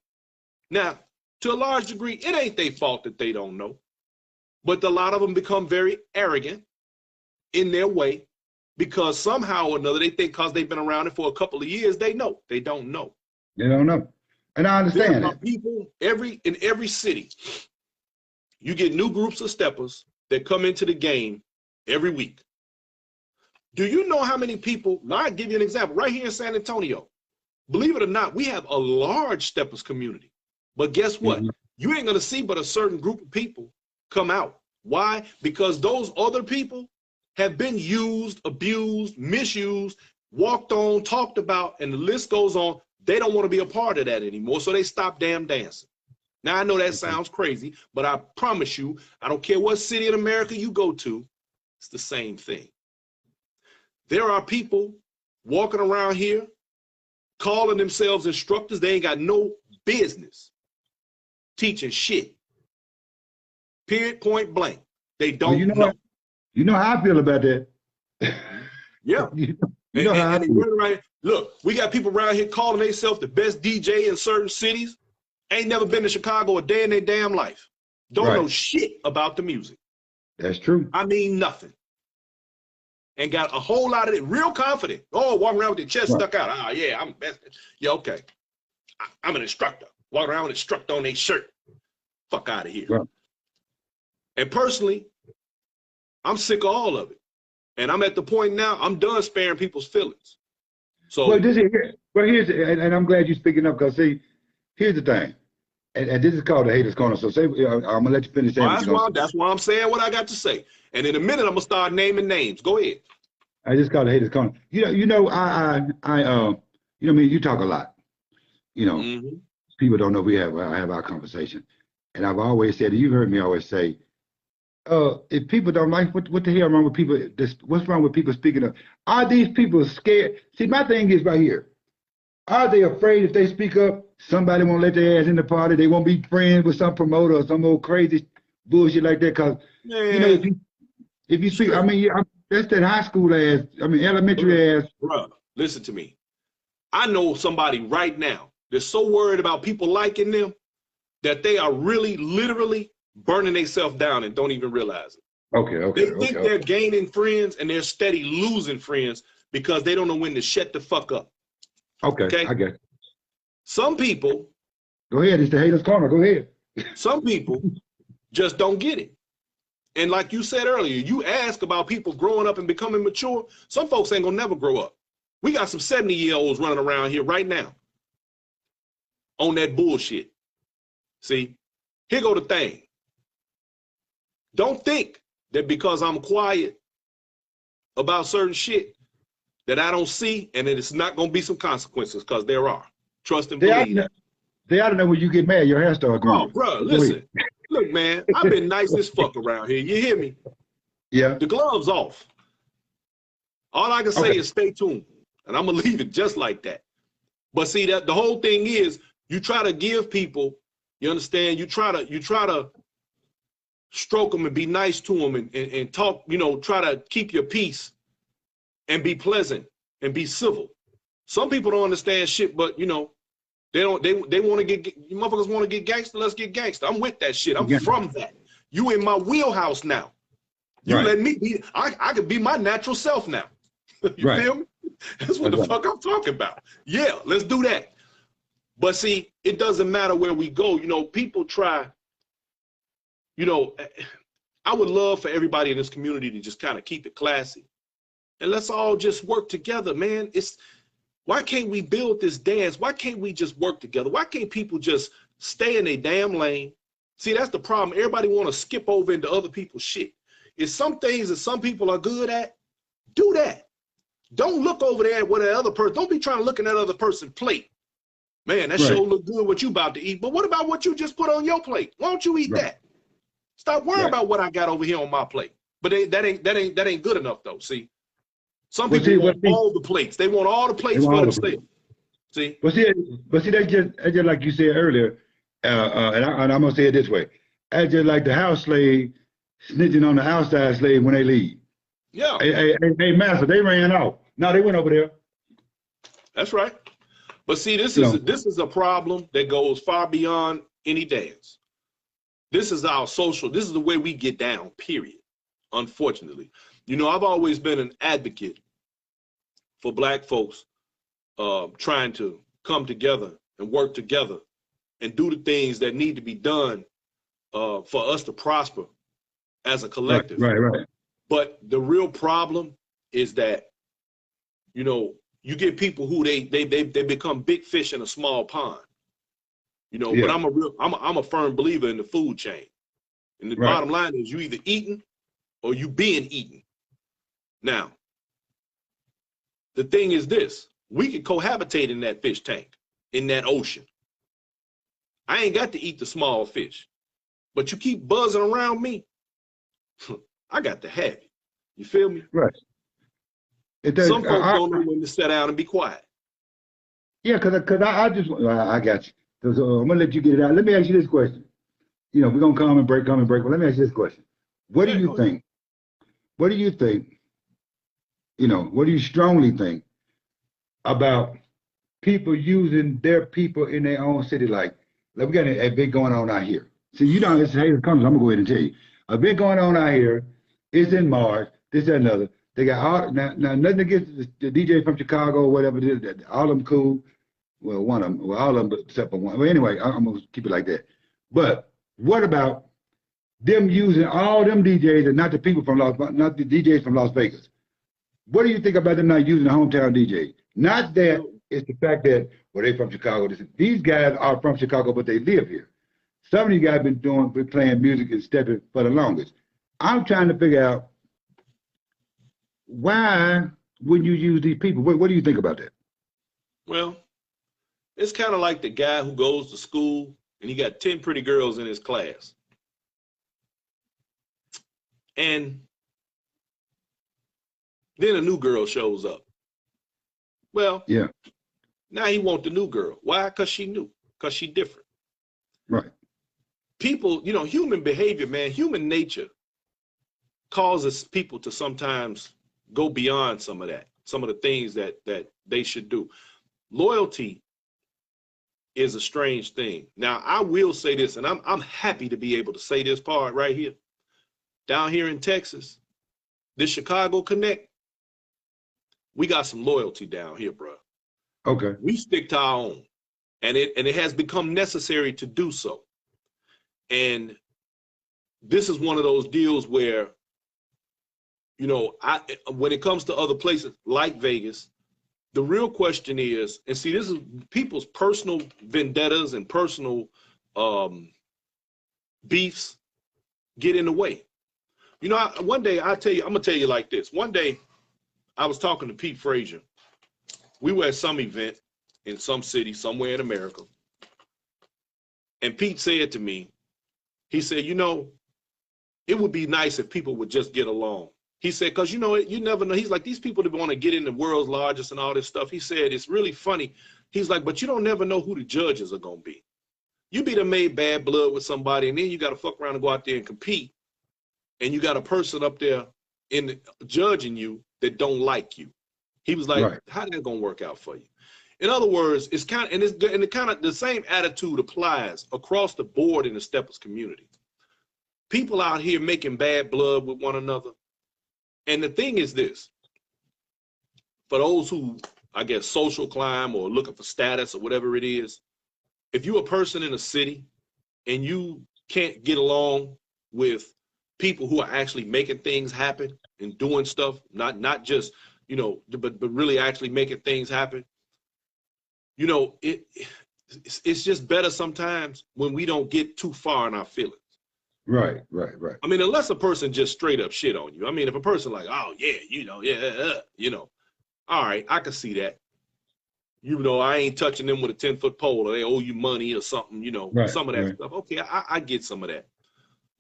Now, to a large degree, it ain't their fault that they don't know, but a lot of them become very arrogant in their way because somehow or another they think because they've been around it for a couple of years, they know. They don't know. They don't know. And I understand There are that. people in every city. You get new groups of steppers that come into the game every week. Do you know how many people? Now, I'll give you an example. Right here in San Antonio, believe it or not, we have a large steppers community. But guess what? You ain't going to see but a certain group of people come out. Why? Because those other people have been used, abused, misused, walked on, talked about, and the list goes on. They don't want to be a part of that anymore, so they stop damn dancing. Now, I know that sounds crazy, but I promise you, I don't care what city in America you go to, it's the same thing. There are people walking around here calling themselves instructors. They ain't got no business teaching shit. Period, point blank. They don't know. You know how I feel about that. Yeah. you know how I feel. Right. Look, we got people around here calling themselves the best DJ in certain cities. Ain't never been to Chicago a day in their damn life. Don't know shit about the music. That's true. I mean nothing. And got a whole lot of it, real confident. Oh, walking around with their chest stuck out. Ah, yeah, I'm best. Yeah, okay. I'm an instructor. Walking around with instructor on their shirt. Fuck out of here. Right. And personally, I'm sick of all of it. And I'm at the point now, I'm done sparing people's feelings. So Well, here's, and I'm glad you're speaking up because see, here's the thing, and this is called the haters corner. So say, I'm gonna let you finish saying what you're gonna say. that's why I'm saying what I got to say. And in a minute, I'm gonna start naming names. Go ahead. I just call the haters corner. I mean, you talk a lot. You know, Mm-hmm. people don't know we have our conversation, and I've always said, you've heard me always say, if people don't like what the hell wrong with people? What's wrong with people speaking up? Are these people scared? See, my thing is right here. Are they afraid if they speak up, somebody won't let their ass in the party? They won't be friends with some promoter or some old crazy bullshit like that? Because you know, if you speak, I mean, that's that high school ass. I mean, elementary ass. Bruh, listen to me. I know somebody right now that's so worried about people liking them that they are really, literally burning themselves down and don't even realize it. Okay. They think they're gaining friends and they're steady losing friends because they don't know when to shut the fuck up. Okay, I get it. Some people. Go ahead, it's the haters corner. Go ahead. Some people just don't get it. And like you said earlier, you ask about people growing up and becoming mature. Some folks ain't gonna never grow up. We got some 70-year-olds running around here right now on that bullshit. See, here go the thing. Don't think that because I'm quiet about certain shit that I don't see and that it's not going to be some consequences, because there are. Trust and believe. They ought to know when you get mad, your hair starts growing. Oh, bro, listen. Look, man, I've been nice as fuck around here. You hear me? Yeah. The gloves off. All I can say is stay tuned. And I'm going to leave it just like that. But see, that the whole thing is you try to give people, you understand, you try to stroke them and be nice to them and talk, you know, try to keep your peace and be pleasant and be civil. Some people don't understand shit, but you know, they want to get, you motherfuckers want to get gangster, let's get gangster. I'm with that shit. I'm from that. You in my wheelhouse now. You let me be, I could be my natural self now. You feel me? That's what the fuck I'm talking about. Yeah, let's do that. But see, it doesn't matter where we go. You know, people try, you know, I would love for everybody in this community to just kind of keep it classy. And let's all just work together, man. Why can't we build this dance? Why can't we just work together? Why can't people just stay in a damn lane? See, that's the problem. Everybody want to skip over into other people's shit. It's some things that some people are good at, do that. Don't look over there at what the other person, don't be trying to look at that other person's plate. Man, that sure look good what you about to eat. But what about what you just put on your plate? Why don't you eat that? Stop worrying about what I got over here on my plate. But that ain't good enough though. See, some people want all the plates. They want all the plates for themselves. See, but see, that's just like you said earlier, and I'm gonna say it this way: that's just like the house slave snitching on the outside slave when they leave. Yeah. Hey, master, they ran off. No, they went over there. That's right. But see, this is a problem that goes far beyond any dance. This is our social. This is the way we get down. Period. Unfortunately, you know, I've always been an advocate for Black folks trying to come together and work together and do the things that need to be done for us to prosper as a collective. Right. But the real problem is that, you know, you get people who they become big fish in a small pond. You know, but I'm a firm believer in the food chain. And the bottom line is you either eating or you being eaten. Now, the thing is this, we could cohabitate in that fish tank, in that ocean. I ain't got to eat the small fish, but you keep buzzing around me, I got to have you. You feel me? Right. Some folks don't know when to sit down and be quiet. Yeah, because I got you. So I'm going to let you get it out. Let me ask you this question. You know, we're going to come and break. But let me ask you this question. What do you think? What do you think, you know, what do you strongly think about people using their people in their own city? Like we got a bit going on out here. See, you know, it's haters comes. I'm going to go ahead and tell you. A bit going on out here. It's in March, this, that, and another. They got all, now nothing against the DJ from Chicago or whatever. All of them cool. Well, one of them, well, all of them except for one. Well, anyway, I'm going to keep it like that. But what about them using all them DJs and not the people from not the DJs from Las Vegas? What do you think about them not using the hometown DJ? Not that it's the fact that, well, they from Chicago. These guys are from Chicago, but they live here. Some of you guys been playing music and stepping for the longest. I'm trying to figure out why wouldn't you use these people? What do you think about that? Well, it's kind of like the guy who goes to school and he got 10 pretty girls in his class. And then a new girl shows up. Well, Yeah, now he want the new girl. Why? Because she new. Because she different. right. People, you know, human behavior, man, human nature causes people to sometimes go beyond some of that, some of the things that they should do. Loyalty is a strange thing. Now, I will say this, and I'm happy to be able to say this part right here. Down here in Texas, this Chicago Connect, we got some loyalty down here, bro. Okay. We stick to our own, and it has become necessary to do so. And this is one of those deals where, you know, when it comes to other places like Vegas, the real question is, and see, this is people's personal vendettas and personal beefs get in the way. You know, one day I'm gonna tell you like this. One day I was talking to Pete Frazier. We were at some event in some city somewhere in America. And Pete said to me, he said, you know, it would be nice if people would just get along. He said, because, you know, you never know. He's like, these people that want to get in the world's largest and all this stuff. He said, it's really funny. He's like, but you don't never know who the judges are going to be. You be done made bad blood with somebody, and then you got to fuck around and go out there and compete. And you got a person up there judging you that don't like you. He was like, right. How's that going to work out for you? In other words, it's kind of, the same attitude applies across the board in the steppers community. People out here making bad blood with one another. And the thing is this, for those who, I guess, social climb or looking for status or whatever it is, if you're a person in a city and you can't get along with people who are actually making things happen and doing stuff, not just, you know, but really actually making things happen, you know, it's just better sometimes when we don't get too far in our feelings. Right. I mean, unless a person just straight up shit on you. I mean, if a person like, oh yeah, you know, all right, I can see that. You know, I ain't touching them with a 10-foot pole, or they owe you money or something, you know, some of that stuff. Okay, I get some of that.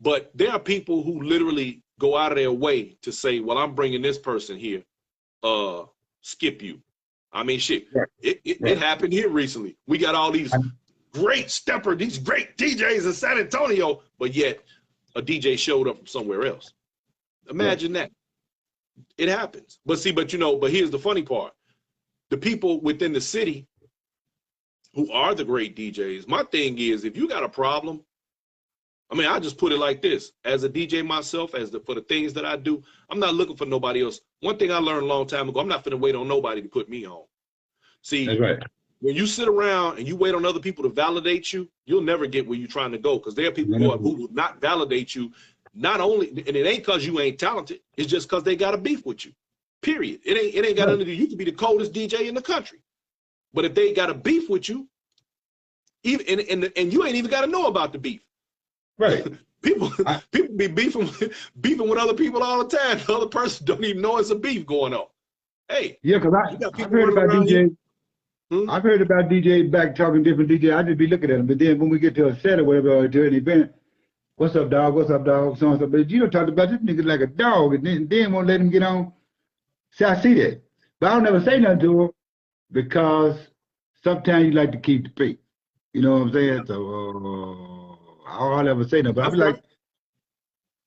But there are people who literally go out of their way to say, well, I'm bringing this person here, skip you. I mean, shit, it happened here recently. We got all these great these great DJs in San Antonio, but yet a DJ showed up from somewhere else. Imagine that. It happens. But here's the funny part. The people within the city who are the great DJs, my thing is, if you got a problem, I mean, I just put it like this. As a DJ myself, for the things that I do, I'm not looking for nobody else. One thing I learned a long time ago, I'm not finna wait on nobody to put me on. See, that's right. When you sit around and you wait on other people to validate you, you'll never get where you're trying to go, because there are people who will not validate you, not only, and it ain't because you ain't talented, it's just because they got a beef with you, period. It ain't got nothing to do. You could be the coldest DJ in the country, but if they got a beef with you, even and you ain't even got to know about the beef. Right. People be beefing with other people all the time. The other person don't even know it's a beef going on. Hey. Yeah, because I've heard about DJs. I've heard about DJs back talking different DJs. I just be looking at them. But then when we get to a set or whatever, or to an event, what's up, dog? What's up, dog? So and so. But you don't talk about this nigga like a dog, and then won't let him get on. See, I see that. But I don't never say nothing to him, because sometimes you like to keep the peace. You know what I'm saying? So I don't ever say nothing. But I be like,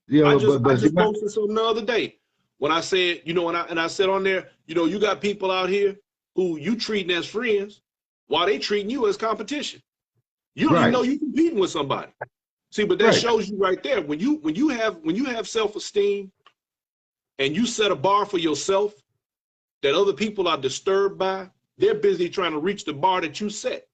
you know, I just posted something the other day when I said, you know, and I said on there, you know, you got people out here who you treating as friends while they treating you as competition. You don't even know you're competing with somebody. See, but that shows you right there, when you have self-esteem and you set a bar for yourself that other people are disturbed by, they're busy trying to reach the bar that you set.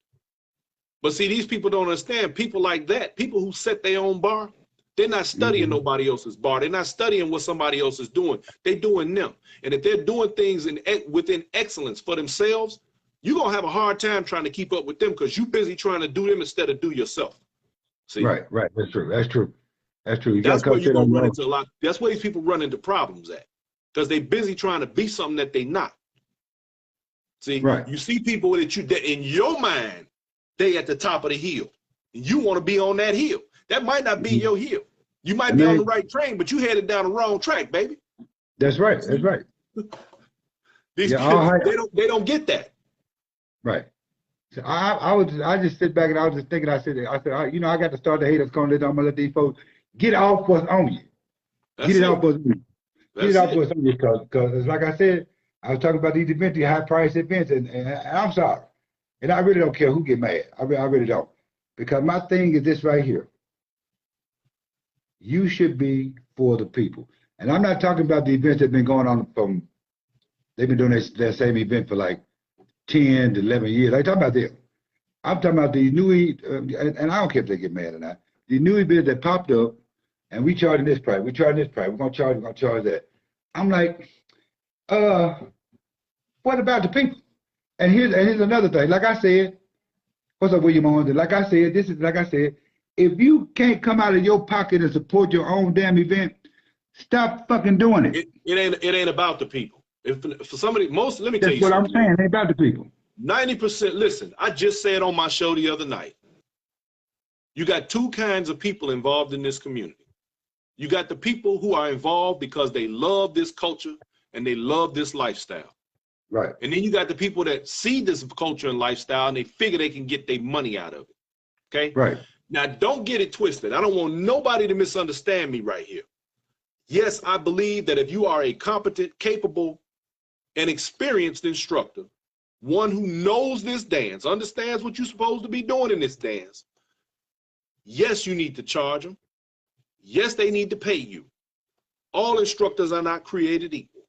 But see, these people don't understand. People like that, people who set their own bar, They're not studying nobody else's bar. They're not studying what somebody else is doing. They're doing them. And if they're doing things within excellence for themselves, you're going to have a hard time trying to keep up with them because you're busy trying to do them instead of do yourself. See? Right. That's true. That's true. That's true. You got That's to where come you're straight going on to your run own. into a lot. That's where these people run into problems at because they're busy trying to be something that they're not. See? Right. You see people that in your mind, they at the top of the hill. And you want to be on that hill. That might not be your hill. You might be on the right train, but you headed down the wrong track, baby. That's right. That's right. These Yeah, kids, they don't get that. Right. So I just sit back and I was just thinking. I said, you know, I got to start the haters calling. I'm gonna let these folks get off what's on you. Get it off what's on you. Get it off what's on you, because like I said, I was talking about these events, these high price events, and I'm sorry, and I really don't care who get mad. I really don't, because my thing is this right here. You should be for the people, and I'm not talking about the events that have been going on from. They've been doing that same event for like 10 to 11 years. I talking about them. I'm talking about these new, and I don't care if they get mad or not. The new events that popped up, and we charging this price. We charging this price. We're gonna charge that. I'm like, what about the people? And here's another thing. Like I said, what's up, William Owens? Like I said, if you can't come out of your pocket and support your own damn event, stop fucking doing it. It ain't about the people. If for somebody, let me tell you something. That's what I'm saying. It ain't about the people. 90%. Listen, I just said on my show the other night, you got two kinds of people involved in this community. You got the people who are involved because they love this culture and they love this lifestyle. Right. And then you got the people that see this culture and lifestyle and they figure they can get their money out of it. Okay? Right. Now, don't get it twisted. I don't want nobody to misunderstand me right here. Yes, I believe that if you are a competent, capable, and experienced instructor, one who knows this dance, understands what you're supposed to be doing in this dance, yes, you need to charge them. Yes, they need to pay you. All instructors are not created equal.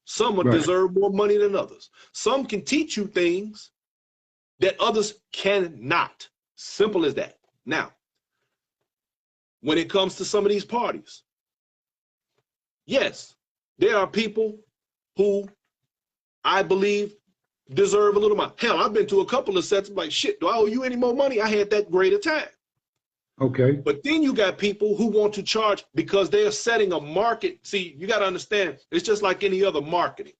Some deserve more money than others. Some can teach you things that others cannot. Simple as that. Now, when it comes to some of these parties, yes, there are people who I believe deserve a little money. Hell, I've been to a couple of sets. I'm like, shit, do I owe you any more money? I had that great a time. Okay. But then you got people who want to charge because they are setting a market. See, you got to understand, it's just like any other marketing.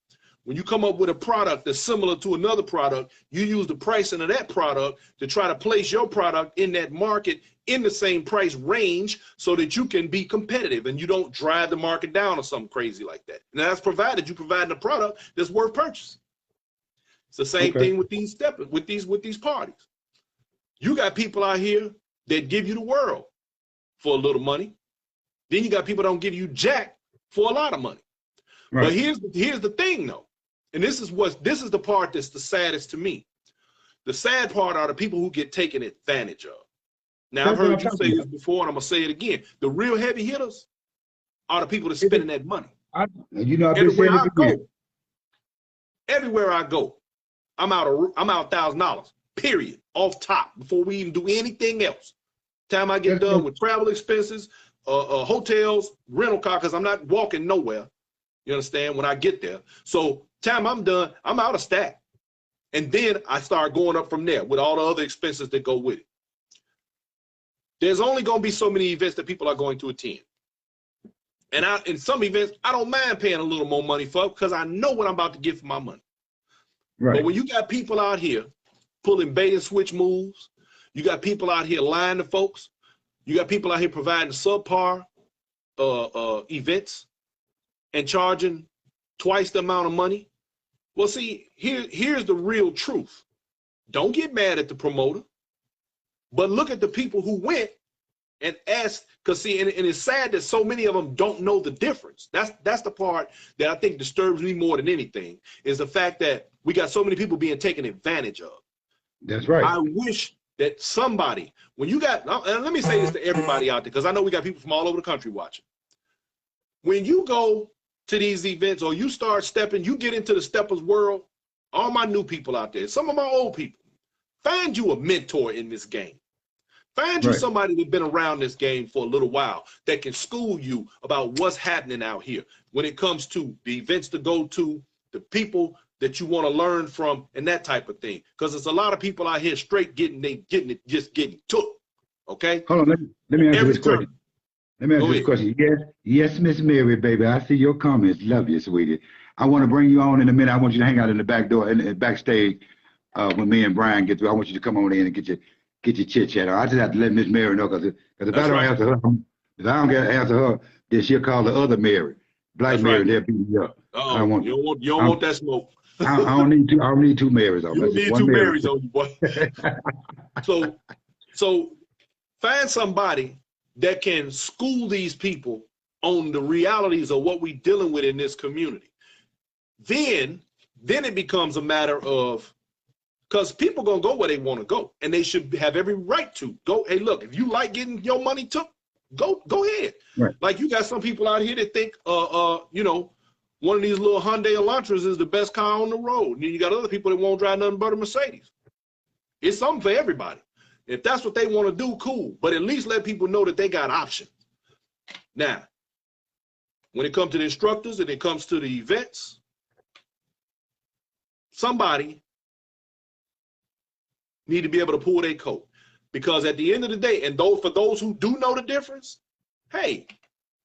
When you come up with a product that's similar to another product, you use the pricing of that product to try to place your product in that market in the same price range so that you can be competitive and you don't drive the market down or something crazy like that. And that's provided you providing a product that's worth purchasing. It's the same thing with these parties. You got people out here that give you the world for a little money. Then you got people that don't give you jack for a lot of money. Right. But here's the thing though. And this is the part that's the saddest to me. The sad part are the people who get taken advantage of. Now, I've heard you say this before, and I'm going to say it again. The real heavy hitters are the people that are spending that money. Everywhere I go, I'm out $1,000, period, off top, before we even do anything else. Time I get done with travel expenses, hotels, rental car, because I'm not walking nowhere. You understand? When I get there. So time I'm done, I'm out of stack. And then I start going up from there with all the other expenses that go with it. There's only going to be so many events that people are going to attend. And in some events, I don't mind paying a little more money for because I know what I'm about to get for my money. Right. But when you got people out here pulling bait and switch moves, you got people out here lying to folks, you got people out here providing subpar events and charging twice the amount of money. Well, see, here's the real truth. Don't get mad at the promoter, but look at the people who went and asked, because see, and it's sad that so many of them don't know the difference. That's the part that I think disturbs me more than anything, is the fact that we got so many people being taken advantage of. That's right. I wish that somebody, when you got, and let me say this to everybody out there, because I know we got people from all over the country watching. When you go to these events or you start stepping, you get into the steppers world, all my new people out there, some of my old people, find you a mentor in this game. Find you Right. somebody that's been around this game for a little while that can school you about what's happening out here when it comes to the events to go to, the people that you want to learn from, and that type of thing. Because there's a lot of people out here straight getting took. Okay? Hold on, let me answer Every this question. time. Let me answer Go this ahead. question. Yes, Miss Mary, baby. I see your comments. Love you, sweetie. I want to bring you on in a minute. I want you to hang out in the back door and backstage when me and Brian get through. I want you to come on in and get your chit chat. I just have to let Miss Mary know because if I That's don't right. answer her, if I don't get to answer her, then she'll call the other Mary, Black That's Mary, right. and they'll beat me up. I Oh, don't want. you don't want that smoke. I don't need two. I don't need two Marys on. You That's don't just need one two Mary. Marys on you, boy. So find somebody that can school these people on the realities of what we're dealing with in this community. Then it becomes a matter of, because people gonna go where they want to go, and they should have every right to go. Hey, look, if you like getting your money took, go ahead. Right. Like you got some people out here that think, one of these little Hyundai Elantras is the best car on the road. And then you got other people that won't drive nothing but a Mercedes. It's something for everybody. If that's what they want to do, cool. But at least let people know that they got options. Now, when it comes to the instructors and it comes to the events, somebody need to be able to pull their coat. Because at the end of the day, and for those who do know the difference, hey,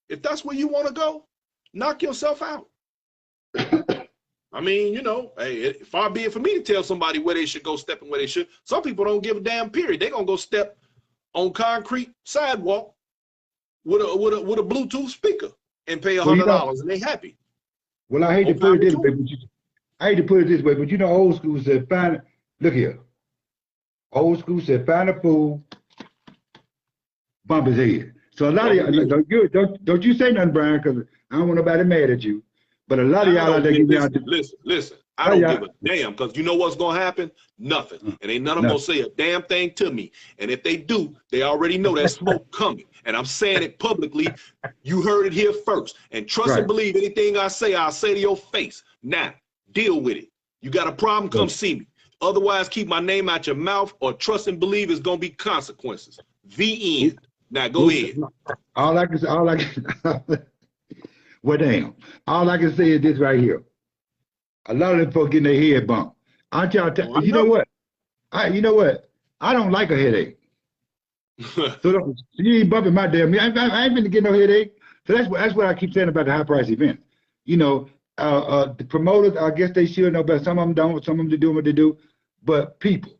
if that's where you want to go, knock yourself out. I mean, hey, far be it for me to tell somebody where they should go step and where they should. Some people don't give a damn period. They're going to go step on concrete sidewalk with a Bluetooth speaker and pay $100 and they happy. Well, I hate to On put it this power way, but old school said, look here. Old school said, find a fool, bump his head. So a lot of y'all, don't you say nothing, Brian, because I don't want nobody mad at you. But a lot of y'all out there give me out. Listen. I don't give a damn, because you know what's going to happen? Nothing. And ain't none of them going to say a damn thing to me. And if they do, they already know that smoke coming. And I'm saying it publicly. You heard it here first. And trust and believe anything I say, I'll say to your face. Now, deal with it. You got a problem, come see me. Otherwise, keep my name out your mouth, or trust and believe it's going to be consequences. The end. Now, go ahead. All I can well, damn. All I can say is this right here. A lot of them folks getting their head bumped. Aren't y'all? You know what? I don't like a headache. So you ain't bumping my damn. I ain't gonna get no headache. So that's what I keep saying about the high price event. The promoters, I guess they should know better. Some of them don't. Some of them do what they do. But people,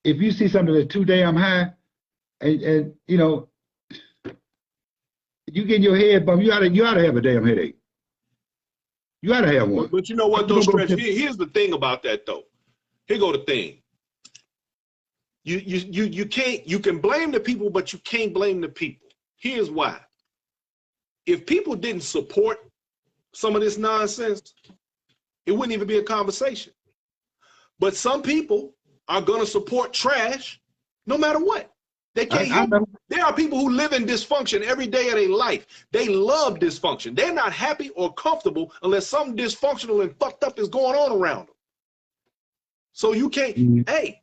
if you see something that's too damn high, and you getting your head bumped, you ought to have a damn headache. You ought to have one. But you know what, though, Stretch? Here's the thing about that, though. Here go the thing. You can blame the people, but you can't blame the people. Here's why. If people didn't support some of this nonsense, it wouldn't even be a conversation. But some people are going to support trash no matter what. They can't help it. There are people who live in dysfunction every day of their life. They love dysfunction. They're not happy or comfortable unless something dysfunctional and fucked up is going on around them. So you can't, hey,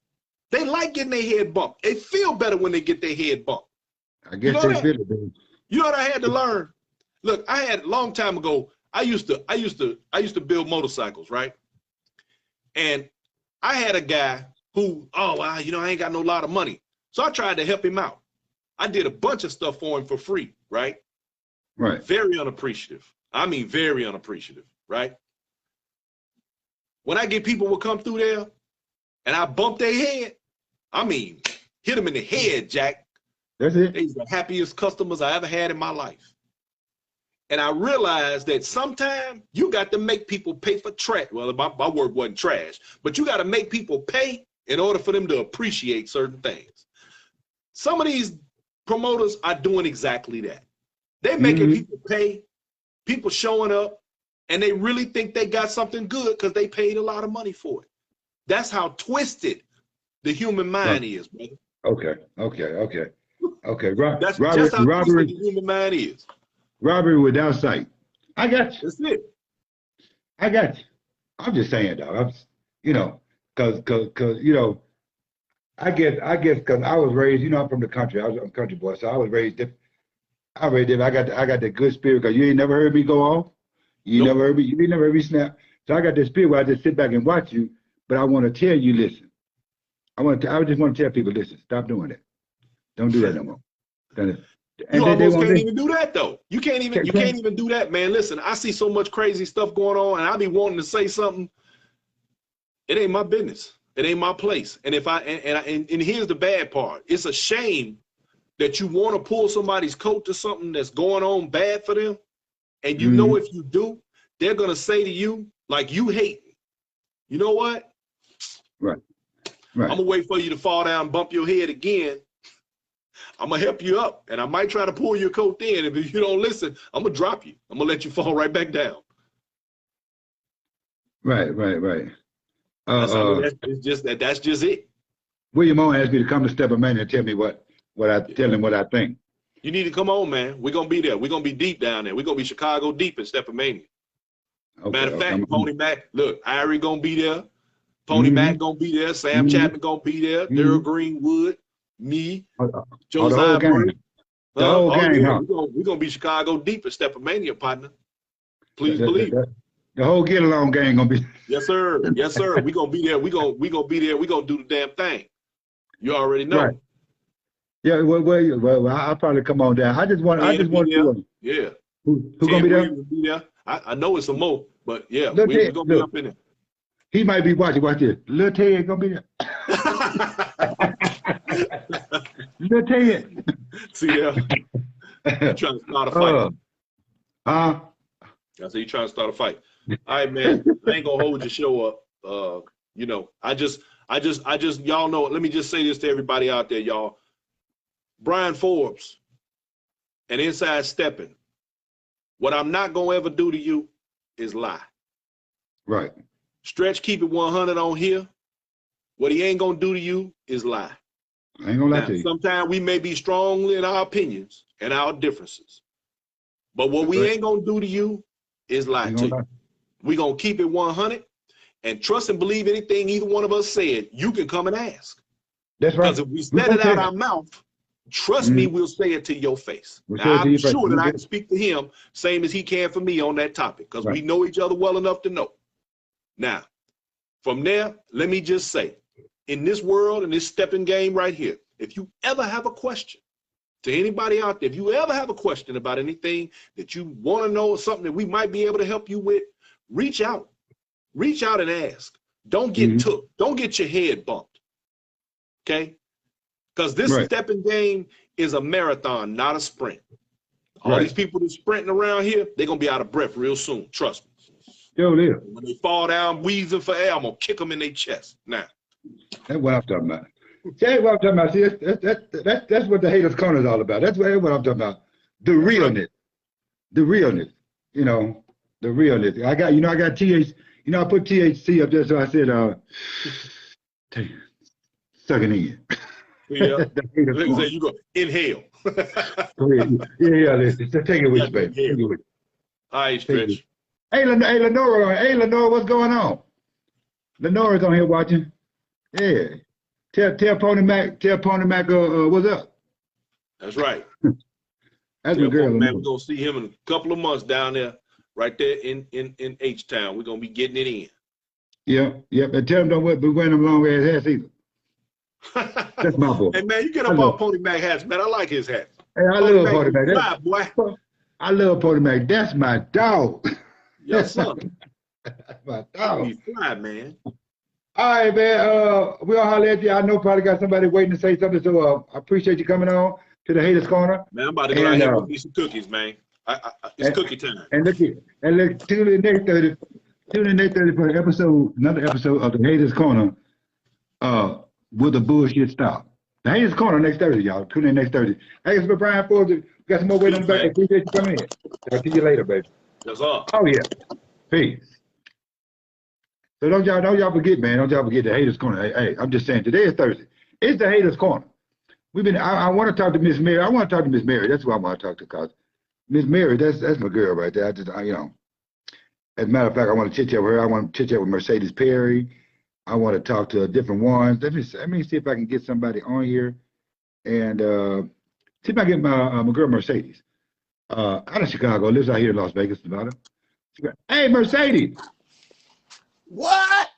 they like getting their head bumped. They feel better when they get their head bumped. I guess they feel it, baby. You know what I had to learn? Look, I had a long time ago, I used to build motorcycles, right? And I had a guy who, I ain't got no lot of money. So I tried to help him out. I did a bunch of stuff for him for free, right? Right. Very unappreciative. I mean, very unappreciative, right? When I get people will come through there and I bump their head, I mean, hit them in the head, Jack. That's it. These are the happiest customers I ever had in my life. And I realized that sometimes you got to make people pay for trash. Well, my word wasn't trash, but you got to make people pay in order for them to appreciate certain things. Some of these promoters are doing exactly that. They're making people pay, people showing up, and they really think they got something good because they paid a lot of money for it. That's how twisted the human mind is, brother. Okay. That's just how twisted the human mind is. Robbery without sight. I got you. That's it. I got you. I'm just saying, dog. Because I guess because I was raised, I'm from the country. I'm a country boy, so I was raised different. I was raised different. I got that good spirit because you ain't never heard me go off. Nope. You ain't never heard me snap. So I got this spirit where I just sit back and watch you, but I want to tell you, listen. I just want to tell people, listen, stop doing that. Don't do that no more. And You they almost won't can't listen. even do that though. You can't even do that, man. Listen, I see so much crazy stuff going on, and I be wanting to say something. It ain't my business. It ain't my place. And if and here's the bad part. It's a shame that you want to pull somebody's coat to something that's going on bad for them. And you know, if you do, they're gonna say to you, like, you hate me. You know what? Right. I'm gonna wait for you to fall down and bump your head again. I'm gonna help you up, and I might try to pull your coat in. And if you don't listen, I'm gonna drop you. I'm gonna let you fall right back down. Right. It's just that. That's just it. William Owen asked me to come to Step of Man and tell me tell him what I think. You need to come on, man. We're gonna be there. We're gonna be deep down there. We're gonna be Chicago deep in Stepomania. Okay, Matter of fact, Pony Mac, look, Irie gonna be there. Pony Mm-hmm. Mac gonna be there. Sam Chapman gonna be there. Daryl Greenwood, me, the whole Josiah gang. Brent. The whole gang, yeah, huh? we're gonna be Chicago deep in Stepomania, partner. Please The, believe. the, the whole get along gang gonna be. Yes, sir. Yes, sir. We're gonna be there. We're gonna be there. We're gonna do the damn thing. You already know. Right. Yeah, well, I'll probably come on down. I just want to. Yeah. Who gonna be there? Will be there. I know it's some more, but yeah, Lil we're Ted, gonna be up in there. he might be watching. Watch this. Lil Ted gonna be there. Lil Ted. See there? You trying to start a fight. I said you trying to start a fight. All right, man. I ain't gonna hold your show up. I just y'all know, let me just say this to everybody out there, y'all. Brian Forbes and Inside Stepping, what I'm not gonna ever do to you is lie. Right. Stretch, keep it 100 on here. What he ain't gonna do to you is lie. I ain't gonna lie to you. Sometimes we may be strong in our opinions and our differences, but what we ain't gonna do to you is lie to you. We gonna keep it 100 and trust and believe anything either one of us said. You can come and ask. That's right. Because if we said it out our mouth, trust me, we'll say it to your face. Now, I'm sure that I can speak to him same as he can for me on that topic, because we know each other well enough to know. Now, from there, let me just say, in this world, in this stepping game right here, if you ever have a question to anybody out there, if you ever have a question about anything that you want to know or something that we might be able to help you with, reach out. Reach out and ask. Don't get took. Don't get your head bumped. Okay? Because this stepping game is a marathon, not a sprint. All these people that's sprinting around here, they're going to be out of breath real soon. Trust me. When they fall down wheezing for air, I'm going to kick them in their chest. Now. That's what I'm talking about. That's what I'm talking about. See, that's what the haters corner is all about. That's what I'm talking about. The realness. The realness. The realness. I got THC. I put THC up there, so I said, suck it in. Yeah. You go inhale. Yeah. Take it with you, baby. All right, Stretch. Hey, Lenora, what's going on? Lenora's on here watching. Yeah. Tell Pony Mac, what's up? That's right. That's my girl. Man, we're gonna see him in a couple of months down there, right there in H-Town. We're gonna be getting it in. Yeah. And tell him don't be wearing them long ass hats either. That's my boy. Hey man, you get up off Pony Mac hats, man. I like his hats. Hey, I love Pony Mac. Boy. I love Pony Mac. That's my dog. Yes, sir. That's my dog. He's fly, man. All right, man. We'll holler at you. I know probably got somebody waiting to say something, so I appreciate you coming on to the Haters Corner. Man, I'm about to go out here and eat some cookies, man. It's cookie time. And look, tune in next Thursday. For another episode of the Haters Corner. Will the bullshit stop? The Haters Corner next Thursday, y'all. Tune in next Thursday. Hey, it's Brian Forbes. Got some more weight on the back. Appreciate you coming in. I'll see you later, baby. That's all. Oh yeah. Peace. So don't y'all forget, man. Don't y'all forget the Haters Corner. Hey, I'm just saying, today is Thursday. It's the Haters Corner. I want to talk to Miss Mary. I want to talk to Miss Mary. That's who I want to talk to, cause Miss Mary, that's my girl right there. As a matter of fact, I want to chit chat with her. I want to chit chat with Mercedes Perry. I want to talk to different ones. Let me see if I can get somebody on here and see if I can get my girl Mercedes. Out of Chicago, lives out here in Las Vegas, Nevada. Hey, Mercedes, What?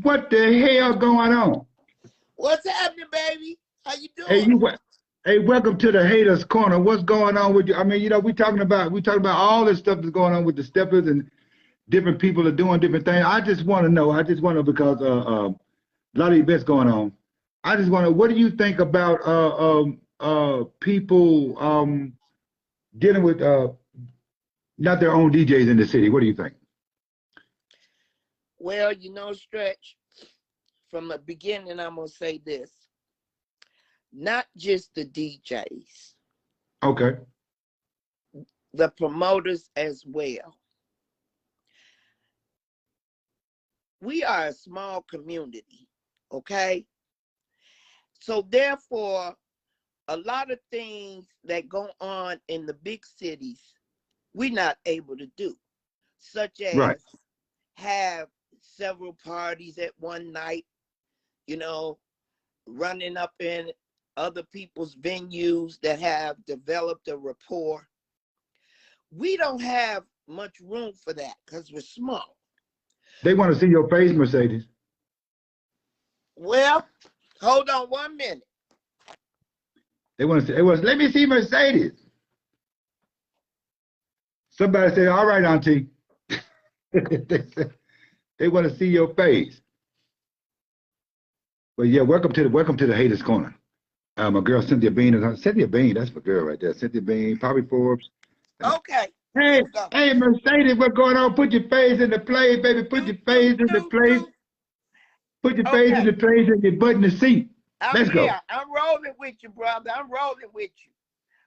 what the hell going on? What's happening, baby? How you Hey, doing? hey, welcome to the Haters Corner. What's going on with you? I mean, we talking about all this stuff that's going on with the steppers and different people are doing different things. I just want to know. I just want to because a lot of events going on. I just want to. What do you think about people dealing with not their own DJs in the city? What do you think? Well, Stretch, from the beginning, I'm going to say this. Not just the DJs, Okay. the promoters as well. We are a small community, okay? So therefore, a lot of things that go on in the big cities, we're not able to do, such Right. as have several parties at one night, running up in other people's venues that have developed a rapport. We don't have much room for that because we're small. They want to see your face, Mercedes. Well, hold on 1 minute. They want to say, let me see Mercedes. Somebody said, all right, Auntie. they want to see your face. But yeah, welcome to the Haters Corner. My girl Cynthia Bean is on. Cynthia Bean, that's my girl right there. Cynthia Bean, Poppy Forbes. Okay. Hey, Let's go. hey, Mercedes, what's going on? Put your face in the play, baby. Put your face in the place. Put your face in Okay. the place and your butt in the seat. I'm Let's here. go. I'm rolling with you, brother. I'm rolling with you.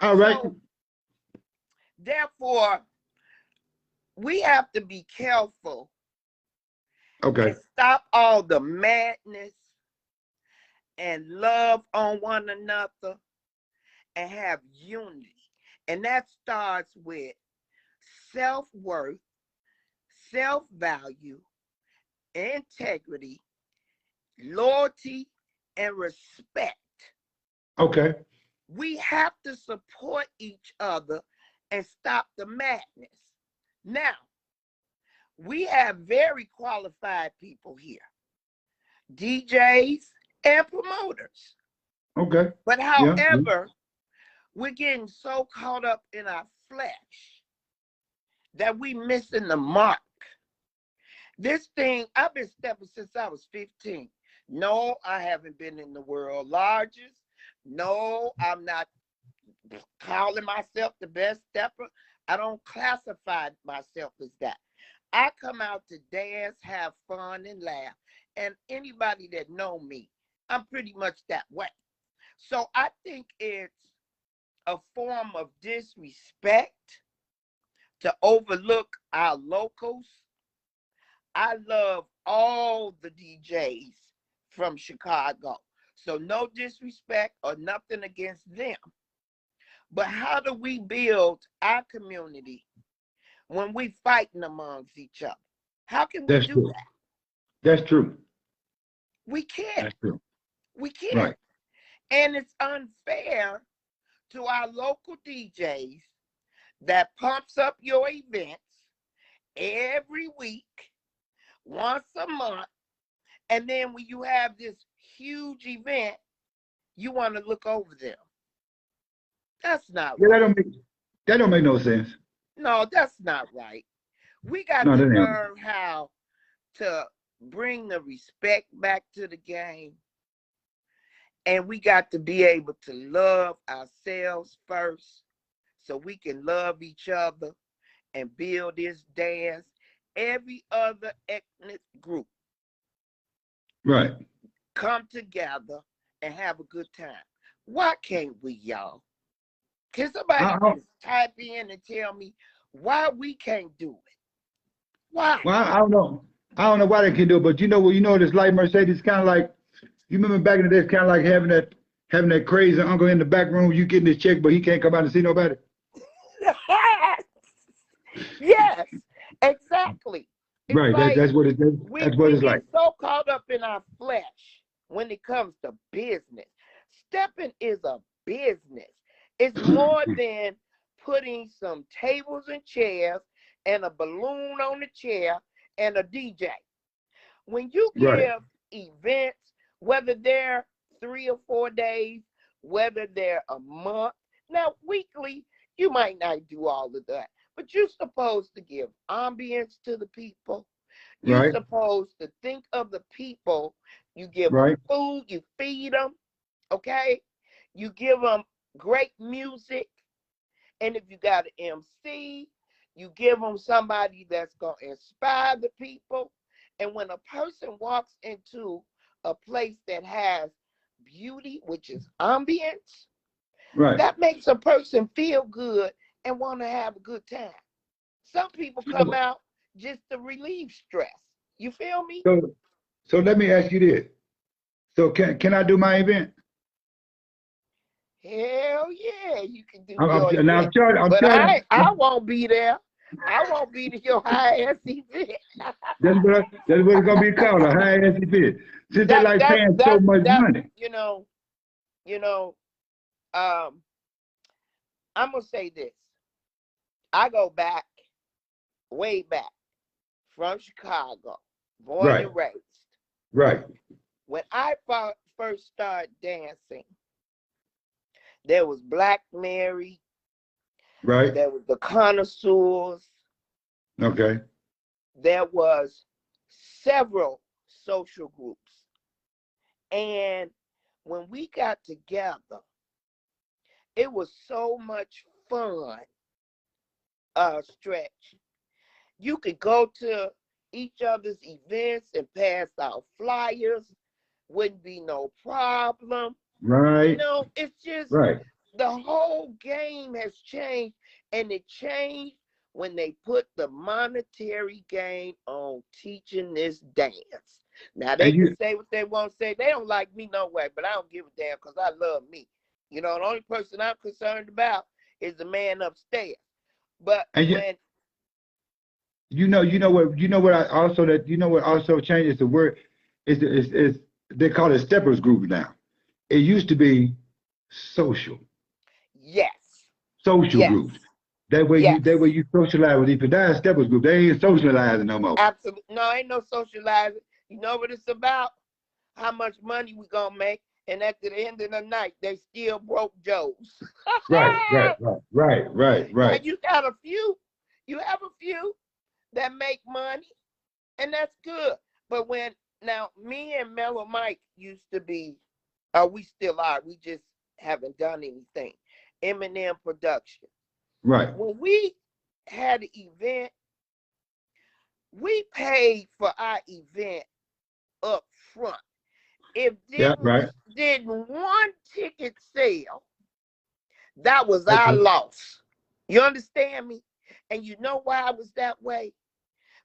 All right. So, therefore, we have to be careful Okay. and stop all the madness and love on one another and have unity. And that starts with self-worth, self-value, integrity, loyalty, and respect. Okay. We have to support each other and stop the madness. Now, we have very qualified people here, DJs and promoters. Okay. But Yeah. however, we're getting so caught up in our flesh that we missing the mark. This thing, I've been stepping since I was 15. No, I haven't been in the world largest. No, I'm not calling myself the best stepper. I don't classify myself as that. I come out to dance, have fun, and laugh. And anybody that know me, I'm pretty much that way. So I think it's a form of disrespect to overlook our locals. I love all the DJs from Chicago. So no disrespect or nothing against them. But how do we build our community when we fighting amongst each other? How can we do that? That's true. We can't. That's true. We can't. Right. And it's unfair to our local DJs that pumps up your events every week, once a month, and then when you have this huge event, you want to look over them. That's not Yeah, right. that don't make no sense. No, that's not right. We got No, to that ain't. learn how to bring the respect back to the game. And we got to be able to love ourselves first so we can love each other and build this dance. Every other ethnic group Right. come together and have a good time. Why can't we, y'all? Can somebody just type in and tell me why we can't do it? Why? Well, I don't know. I don't know why they can do it, but this light Mercedes kind of like, you remember back in the day, it's kind of like having that crazy uncle in the back room, you getting his check, but he can't come out and see nobody. Yes, exactly. It's Right. like That's what it is. we That's what we it's like. get so caught up in our flesh when it comes to business. Stepping is a business. It's more than putting some tables and chairs and a balloon on the chair and a DJ. When you Right. give events, whether they're 3 or 4 days, whether they're a month, now weekly, you might not do all of that, but you're supposed to give ambience to the people. You're Right. supposed to think of the people. You give them Right. food, you feed them, okay? You give them great music. And if you got an MC, you give them somebody that's going to inspire the people. And when a person walks into a place that has beauty, which is ambience, Right. that makes a person feel good and want to have a good time. Some people come So, out just to relieve stress. You feel me? so, so let me ask you this. So can I do my event? Hell yeah, you can do I'm, your I'm now event. I'm charging. I'm But charging. I won't be there. I won't be to your high ass event. That's what it's gonna be called, a high ass event. Since they like paying so much That's money. you know, um, I'm gonna say this. I go back, way back, from Chicago, born Right. and raised. Right. When I first started dancing, there was Black Mary, Right. there was the Connoisseurs, Okay. there was several social groups. And when we got together, it was so much fun, Stretch. You could go to each other's events and pass out flyers, wouldn't be no problem. Right. It's just Right. the whole game has changed, and it changed when they put the monetary gain on teaching this dance. Now they And can you say what they want to say. They don't like me no way, but I don't give a damn because I love me. The only person I'm concerned about is the man upstairs. But and you, when what I also that what also changes the word is they call it steppers group now. It used to be social yes, social yes, groups. That way you socialize with people. That's steppers group. They ain't socializing no more. absolutely. No, ain't no socializing. You know what it's about? How much money we gonna make, and at the end of the night, they still broke Joes. Right. Right. Right. Right. Right. Now Right. you got a few, you have a few that make money, and that's good. But now me and Mellow Mike used to be, we still are. We just haven't done anything. Eminem production. Right. When we had an event, we paid for our event up front. If Yeah. Right. didn't one ticket sell, that was our Okay. loss. You understand me? And you know why I was that way?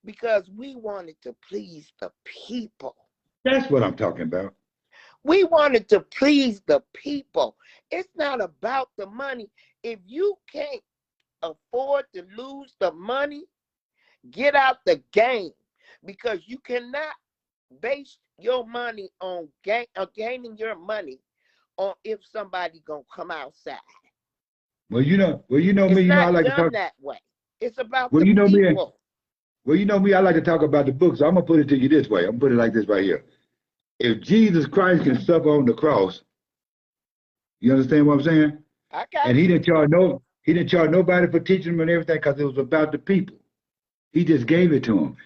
Because we wanted to please the people. That's what I'm talking about. We wanted to please the people. It's not about the money. If you can't afford to lose the money, get out the game, because you cannot base your money on gaining your money on if somebody gonna come outside. Well, me. It's I not like to done talk. that way. It's about Well, the me. people. Well, me. I like to talk about the book. So I'm gonna put it to you this way. I'm gonna put it like this right here. If Jesus Christ can suffer on the cross, you understand what I'm saying? I got And you. he didn't charge nobody for teaching him and everything because it was about the people. He just gave it to him.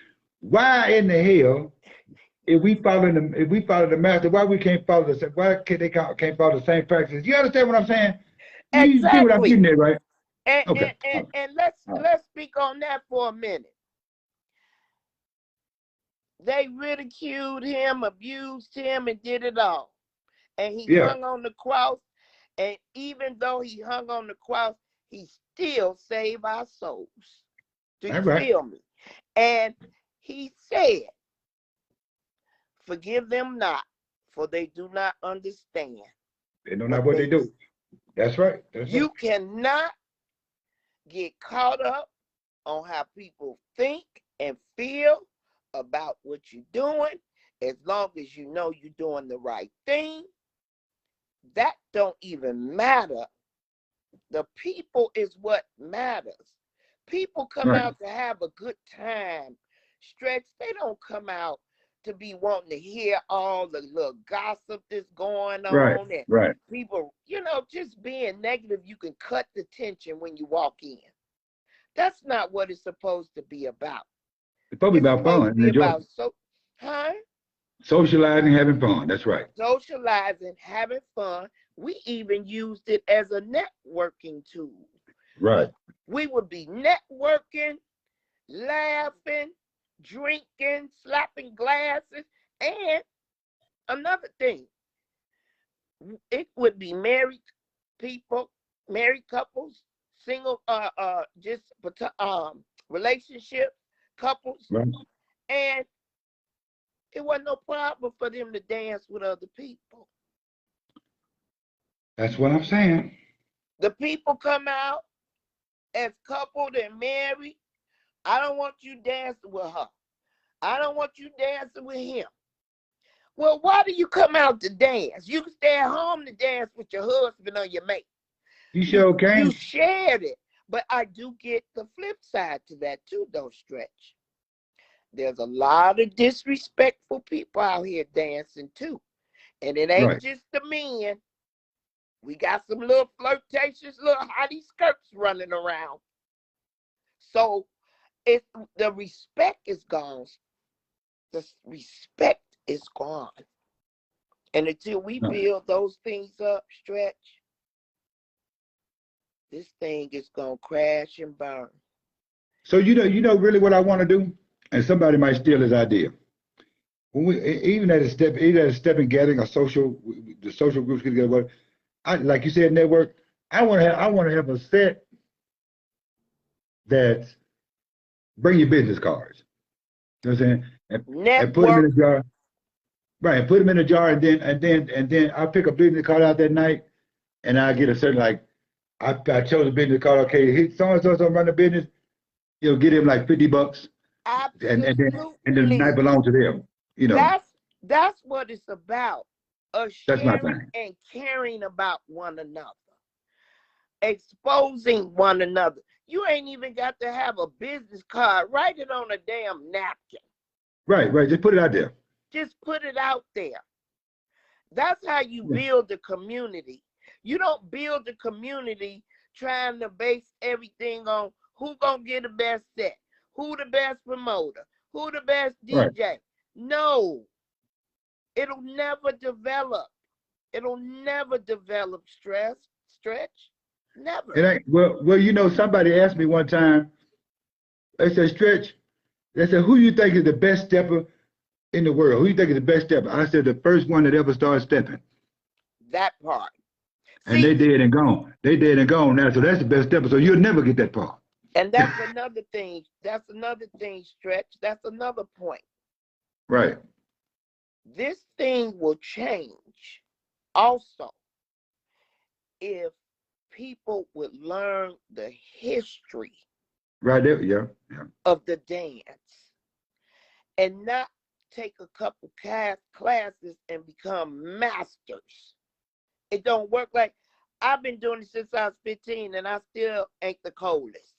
Why in the hell, if we follow the master, why we can't follow why can't follow the same practices? You understand what I'm saying? You see what I'm Exactly. getting at, right? And Okay. let's speak on that for a minute. They ridiculed him, abused him, and did it all. And he Yeah. hung on the cross. And even though he hung on the cross, he still saved our souls. Do All you right. feel me? And he said, forgive them not, for they do not understand They know not what what they they do. do. That's right. That's You right. cannot get caught up on how people think and feel about what you're doing, as long as you know you're doing the right thing, that don't even matter. The people is what matters. People come Right. out to have a good time. Stretch, they don't come out to be wanting to hear all the little gossip that's going Right. on and Right. people, just being negative. You can cut the tension when you walk in. That's not what it's supposed to be about. It's supposed to be It's about fun supposed to and be enjoyment. about huh? Socializing, having fun. That's right. Socializing, having fun. We even used it as a networking tool. Right. We would be networking, laughing, drinking, slapping glasses, and another thing, it would be married people, married couples, single, just relationship couples, Right. and it wasn't no problem for them to dance with other people. That's what I'm saying. The people come out as coupled and married. I don't want you dancing with her. I don't want you dancing with him. Well, why do you come out to dance? You can stay at home to dance with your husband or your mate. You sure can. You shared it. But I do get the flip side to that too, though, Stretch. There's a lot of disrespectful people out here dancing too. And it ain't Right. just the men. We got some little flirtatious little hottie skirts running around. So the respect is gone. The respect is gone. And until we No. build those things up, Stretch, this thing is gonna crash and burn. So you know really what I want to do, and somebody might steal his idea. When we even at a step in gathering the social groups get together. I like you said, network. I want to have a set that's bring your business cards. You know what I'm saying? And put them in Network. a jar. Right, and put them in a jar, and then I pick a business card out that night, and I get a certain like I chose a business card. Okay, he so and so run the business. You'll get him like $50, and the night Absolutely. belongs to them. You know, That's what it's about. Us that's my sharing thing. and caring about one another. Exposing one another. You ain't even got to have a business card. Write it on a damn napkin. Right, right. Just put it out there. Just put it out there. That's how you Yeah. build a community. You don't build a community trying to base everything on who gonna get the best set, who the best promoter, who the best Right. DJ. No, it'll never develop. It'll never develop. Stretch, never. It ain't well. You know, somebody asked me one time. They said, "Stretch." They said, "Who you think is the best stepper in the world? Who you think is the best stepper?" I said, "The first one that ever started stepping." That part. And See, they dead and gone. They dead and gone now. So that's the best stepper. So you'll never get that part. and that's another thing. That's another thing, Stretch. That's another point. Right. This thing will change also if people would learn the history Right there. Yeah. Yeah. of the dance and not take a couple classes and become masters. It don't work. Like, I've been doing it since I was 15 and I still ain't the coldest.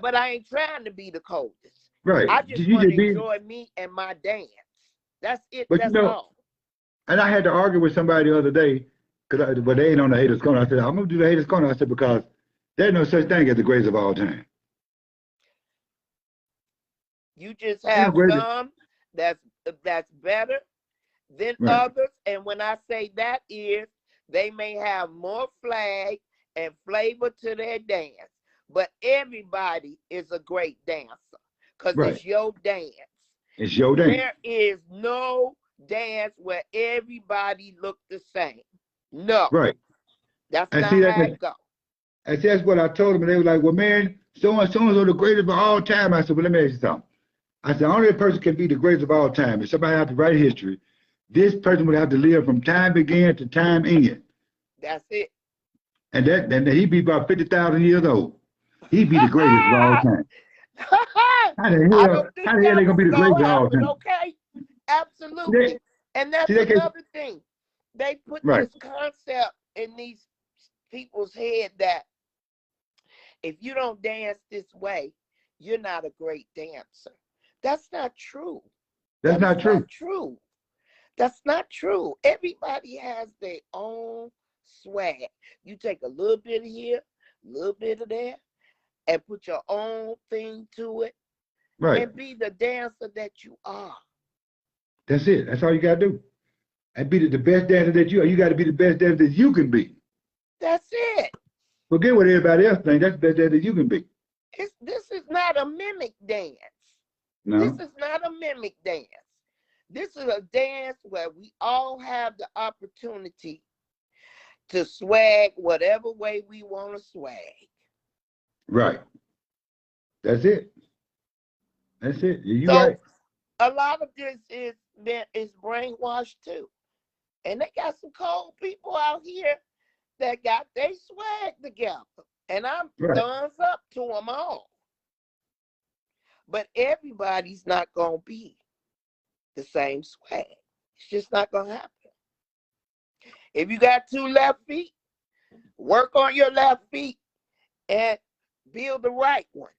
But I ain't trying to be the coldest. Right. I just You want to just be. enjoy me and my dance. That's it. But you That's know, all. and I had to argue with somebody the other day but they ain't on the haters corner. I said, "I'm gonna do the haters corner." I said because there's no such thing as the greatest of all time. You just Ain't no have greatest. some that's better than Right. others. And when I say that is, they may have more flag and flavor to their dance, but everybody is a great dancer because Right. it's your dance. It's your dance. There is no dance where everybody look the same. No, Right. that's And not see how it goes. and that's what I told them. And they were like, "Well, man, so and so the greatest of all time." I said, "Well, let me ask you something." I said, "Only a person can be the greatest of all time. If somebody has to write history, this person would have to live from time began to time end. That's it. And he'd be about 50,000 years old. He'd be the greatest of all time." I don't How think the hell that they gonna was be the greatest gonna of all happen, time? okay? They, Absolutely. And that's see, they can't. another thing. They put Right, this concept in these people's head that if you don't dance this way, you're not a great dancer. That's not true. that's That is not true. not true. That's not true. Everybody has their own swag. You take a little bit of here, a little bit of there, and put your own thing to it Right, and be the dancer that you are. that's it. That's all you gotta do. And be the best dancer that you are. You got to be the best dancer that you can be. That's it. Forget what everybody else thinks. That's the best dancer you can be. This is not a mimic dance. This No, is not a mimic dance. This is a dance where we all have the opportunity to swag whatever way we want to swag. right. That's it. That's it. You So right. a lot of this is brainwashed too. And they got some cold people out here that got their swag together. And I'm Right. thumbs up to them all. But everybody's not going to be the same swag. It's just not going to happen. If you got two left feet, work on your left feet and build the right one.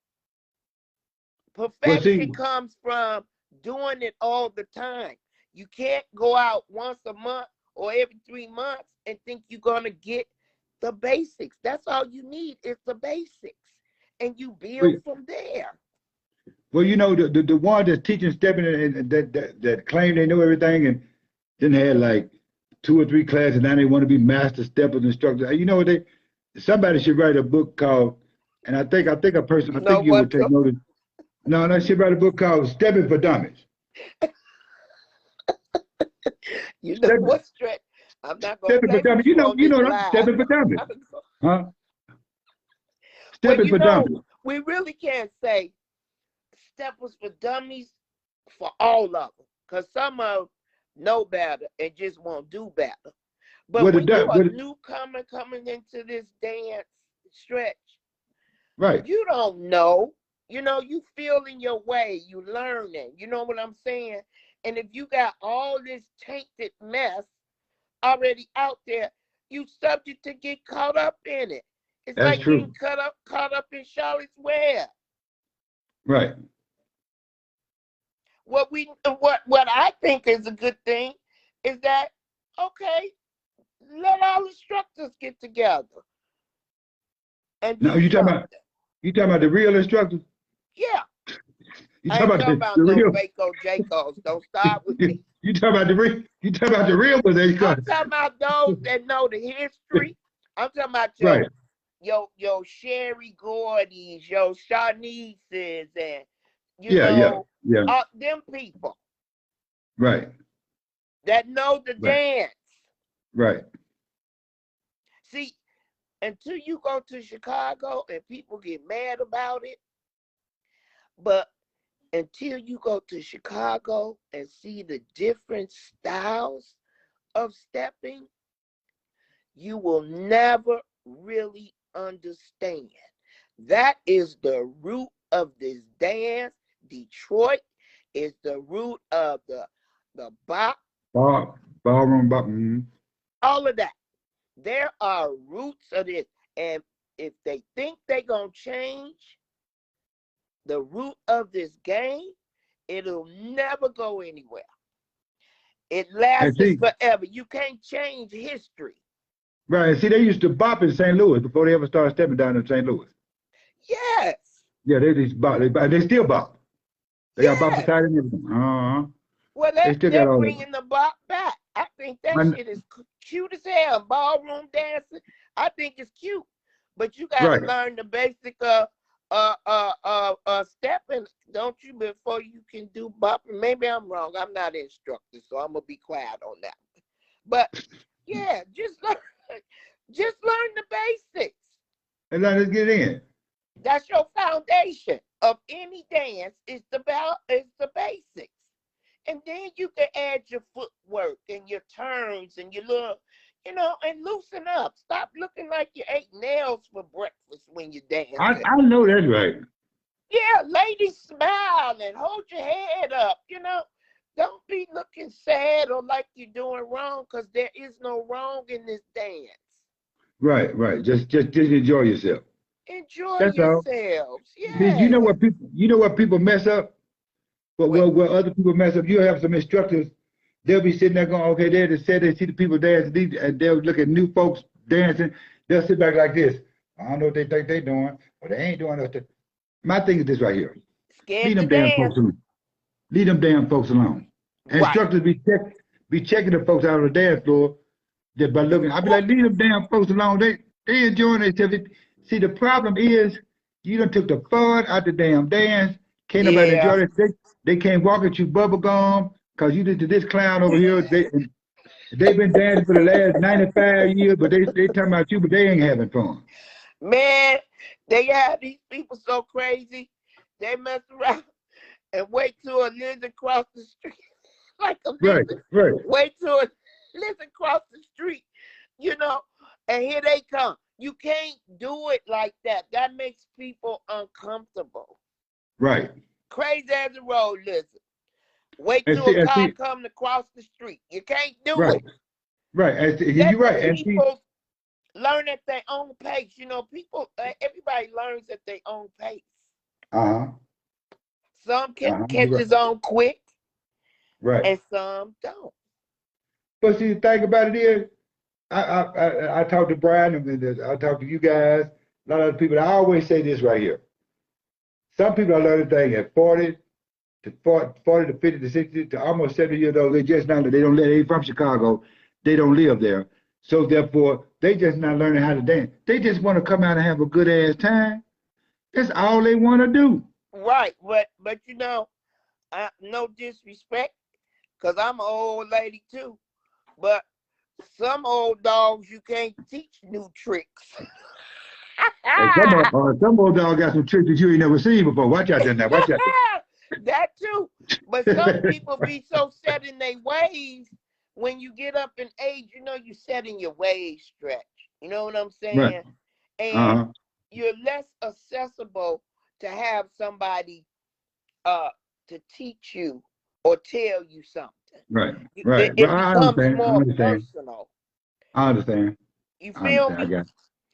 Well, see, Perfection comes from doing it all the time. You can't go out once a month or every 3 months and think you're going to get the basics. That's all you need is the basics. And you build from there. well, you know, the one that's teaching stepping and that claim they know everything and then had like 2 or 3 classes. Now they want to be master steppers instructors. You know what they? Somebody should write a book called, and You I know think you what? would take notice. No, they should write a book called Stepping for Dummies. You know Stepping, what, Stretch? I'm not going to stepping for play with dummies. you on You this know, live. stepping for dummies, huh? Well, Stepping you for know, dummies. we really can't say steppers for dummies for all of them, because some of them know better and just won't do better. But With a when you're dumb, a newcomer coming into this dance stretch, right? you don't know. You know, you feeling your way, you learning. You know what I'm saying? And if you got all this tainted mess already out there, you subject to get caught up in it. It's That's like getting true. caught up in Charlotte's Web. Right. What I think is a good thing is that, okay, let all instructors get together and Now do something. you talking about the real instructors? Yeah, You I talking ain't about talking the about no real? Waco Jacobs. Don't start with me. You talking about the real? You talking about the real ones? I'm talking about those that know the history. I'm talking about Right. your Sherry Gordys, your Shanices, and Yeah. Yeah. them people Right. that know the Right. dance. Right. See, until you go to Chicago and people get mad about it, but until you go to Chicago and see the different styles of stepping, you will never really understand. That is the root of this dance. Detroit is the root of the bop, Ballroom. Mm, all of that. There are roots of this. And if they think they're going to change the root of this game, it'll never go anywhere. It and lasts see, forever. You can't change history. right. See, they used to bop in St. Louis before they ever started stepping down in St. Louis. Yes. Yeah, they just bop. They still bop. They got bop Yes. beside and everything. Well, They still got they're all of bringing the bop back. I think that it. shit is cute as hell. Ballroom dancing, I think it's cute. But you got to Right. learn the basic stepping, don't you, before you can do bopping. Maybe I'm wrong. I'm not an instructor, so I'm gonna be quiet on that. But yeah, just learn the basics. And now let's get in. That's your foundation of any dance. Is the basics, and then you can add your footwork and your turns and your little, and loosen up. Stop looking like you ate nails for breakfast when you're dancing. I know that's right. Yeah, ladies, smile and hold your head up. Don't be looking sad or like you're doing wrong, because there is no wrong in this dance. Right, right. Just enjoy yourself. Enjoy That's all. yourselves. See, you know Yeah. what people mess up? But What? where other people mess up, you have some instructors, they'll be sitting there going, okay, they just said they see the people dancing, and they'll look at new folks dancing, they'll sit back like this. I don't know what they think they're doing, but they ain't doing nothing. My thing is this right here. Scared Leave to them damn folks dance. alone. Leave them damn folks alone. Right. Instructors be checking the folks out on the dance floor just by looking. I'll be like, leave them damn folks alone. They enjoying themselves. See, the problem is you done took the fun out the damn dance. Can't nobody Yeah. enjoy this. They can't walk at you bubble gum because you did to this clown over here. They've been dancing for the last 95 years, but they talking about you, but they ain't having fun. Man, they have these people so crazy. They mess around and wait till a lizard cross the street. Like a Right, lizard. right. Wait till a lizard cross the street, and here they come. You can't do it like that. That makes people uncomfortable. Right. Crazy as a road lizard. Wait And till a car see, come to cross the street. You can't do right, it. right. Let You're the right. And see, people learn at their own pace. Everybody learns at their own pace. uh-huh, Some can you're catch right. his own quick, Right. and some don't. But see, the thing about it is, I talk to Brian and I talk to you guys, a lot of other people. I always say this right here. Some people are learning things at 40 to 50 to 60 to almost 70 years old. They just not, they from Chicago. They don't live there. So therefore, they just not learning how to dance. They just want to come out and have a good ass time. That's all they want to do. Right, but no disrespect, because I'm an old lady too. But some old dogs you can't teach new tricks. And some old dog got some tricks that you ain't never seen before. Watch out there now. Watch out That too. But some people be so set in their ways. When you get up in age, you set in your ways stretch. You know what I'm Right. saying? And Uh-huh. you're less accessible to have somebody to teach you or tell you something. Right. It, Right. But it I becomes understand. I more understand. personal. I understand. You I feel understand. I me? got it.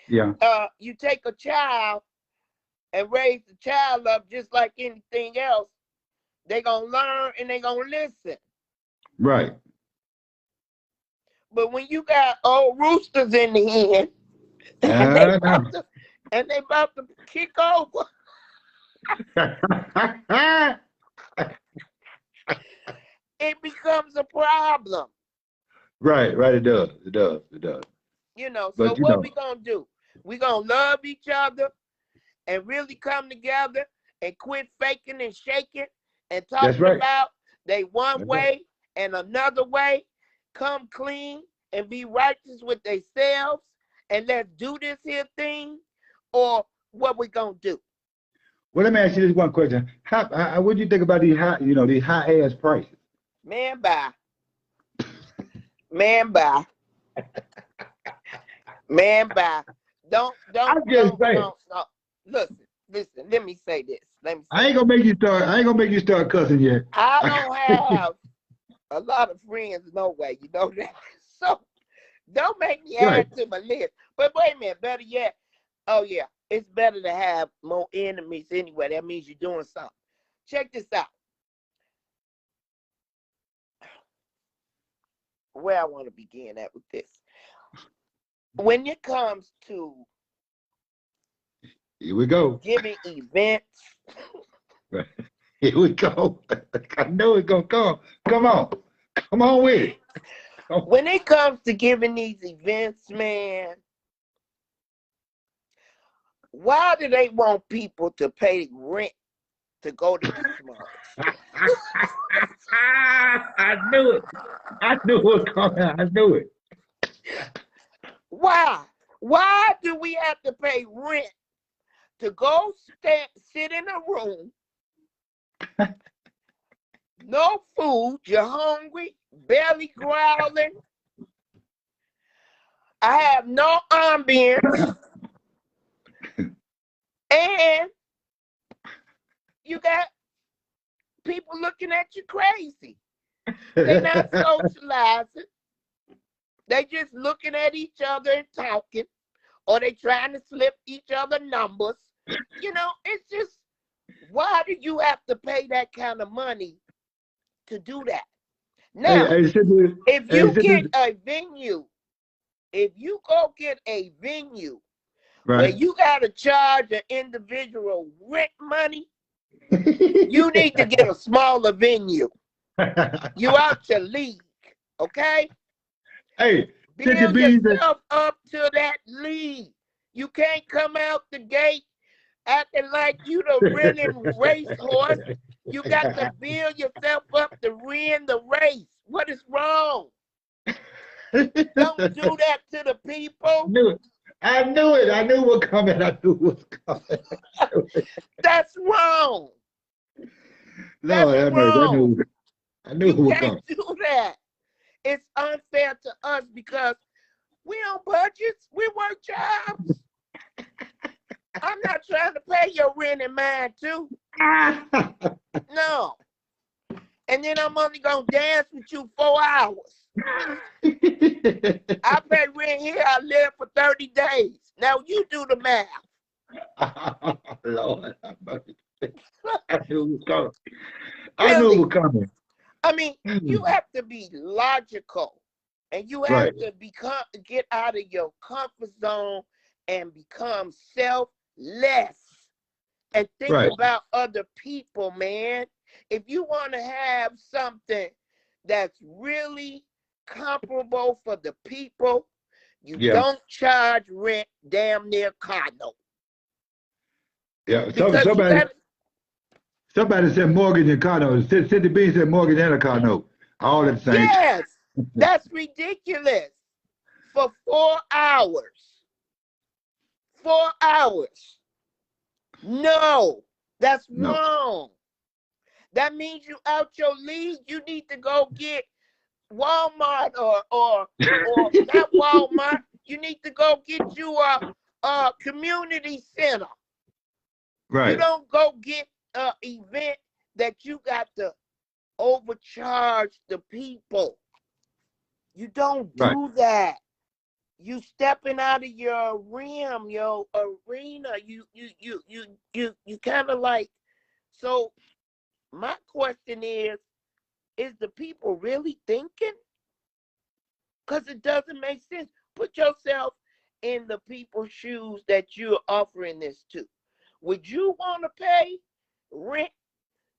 Yeah. You take a child and raise the child up just like anything else. They're going to learn and they're going to listen. Right. But when you got old roosters in the hen, and No. they about to kick over, it becomes a problem. Right. Right. It does. It does. It does. So But what we going to do? We going to love each other and really come together and quit faking and shaking and that's talking right. about they one That's right. way and another way. Come clean and be righteous with themselves, and let's do this here thing, or what we gonna do? Well, let me ask you this one question. What do you think about these high ass prices? Man, bye. Man, bye. Man, bye. Don't. I'm just saying. No. Listen. Let me say this. I ain't gonna make you start. I ain't gonna make you start cussing yet. I don't have a lot of friends, no way. You know that. So don't make me Right. add to my list. But wait a minute. Better yet. Oh yeah, it's better to have more enemies anyway. That means you're doing something. Check this out. Where I want to begin at with this. When it comes to Here we go. giving events, Right. Here we go. I know it's gonna come. Come on. Come on with it. when it comes to giving these events, man, why do they want people to pay rent to go to these malls? I knew it. I knew it was coming. I knew it. Why? Why do we have to pay rent to go sit in a room? No food, you're hungry, belly growling. I have no ambience. And you got people looking at you crazy. They're not socializing. They just looking at each other and talking, or they trying to slip each other numbers. You know, it's just, why do you have to pay that kind of money to do that? Now, if you get a venue, if you go get a venue where you got to charge an individual rent money, you need to get a smaller venue. You out your league, okay? Hey, build yourself up to that league. You can't come out the gate acting like you the winning racehorse. You got to build yourself up to win the race. What is wrong? Don't do that to the people. I knew it. I knew what coming. I knew what was coming. That's wrong. No, That's wrong. I knew you can't do that. It's unfair to us because we on budgets. We work jobs. I'm not trying to pay your rent and mine too. No. And then I'm only going to dance with you 4 hours. I pay rent here. I live for 30 days. Now you do the math. Lord, I knew it was coming. I knew it was coming. I mean, you have to be logical, and you have to get out of your comfort zone and become selfless and think about other people, man. If you want to have something that's really comparable for the people, you don't charge rent damn near car note. Yeah, somebody said mortgage and car note. Cindy B said mortgage and a car note. All at the same time. Yes, that's ridiculous. For 4 hours. 4 hours. No, that's wrong. That means you out your league. You need to go get Walmart or not Walmart. You need to go get you a community center. Right. You don't go get an event that you got to overcharge the people. You don't do that. You stepping out of your rim, your arena. You kind of like. So my question is the people really thinking? Because it doesn't make sense. Put yourself in the people's shoes that you're offering this to. Would you want to pay rent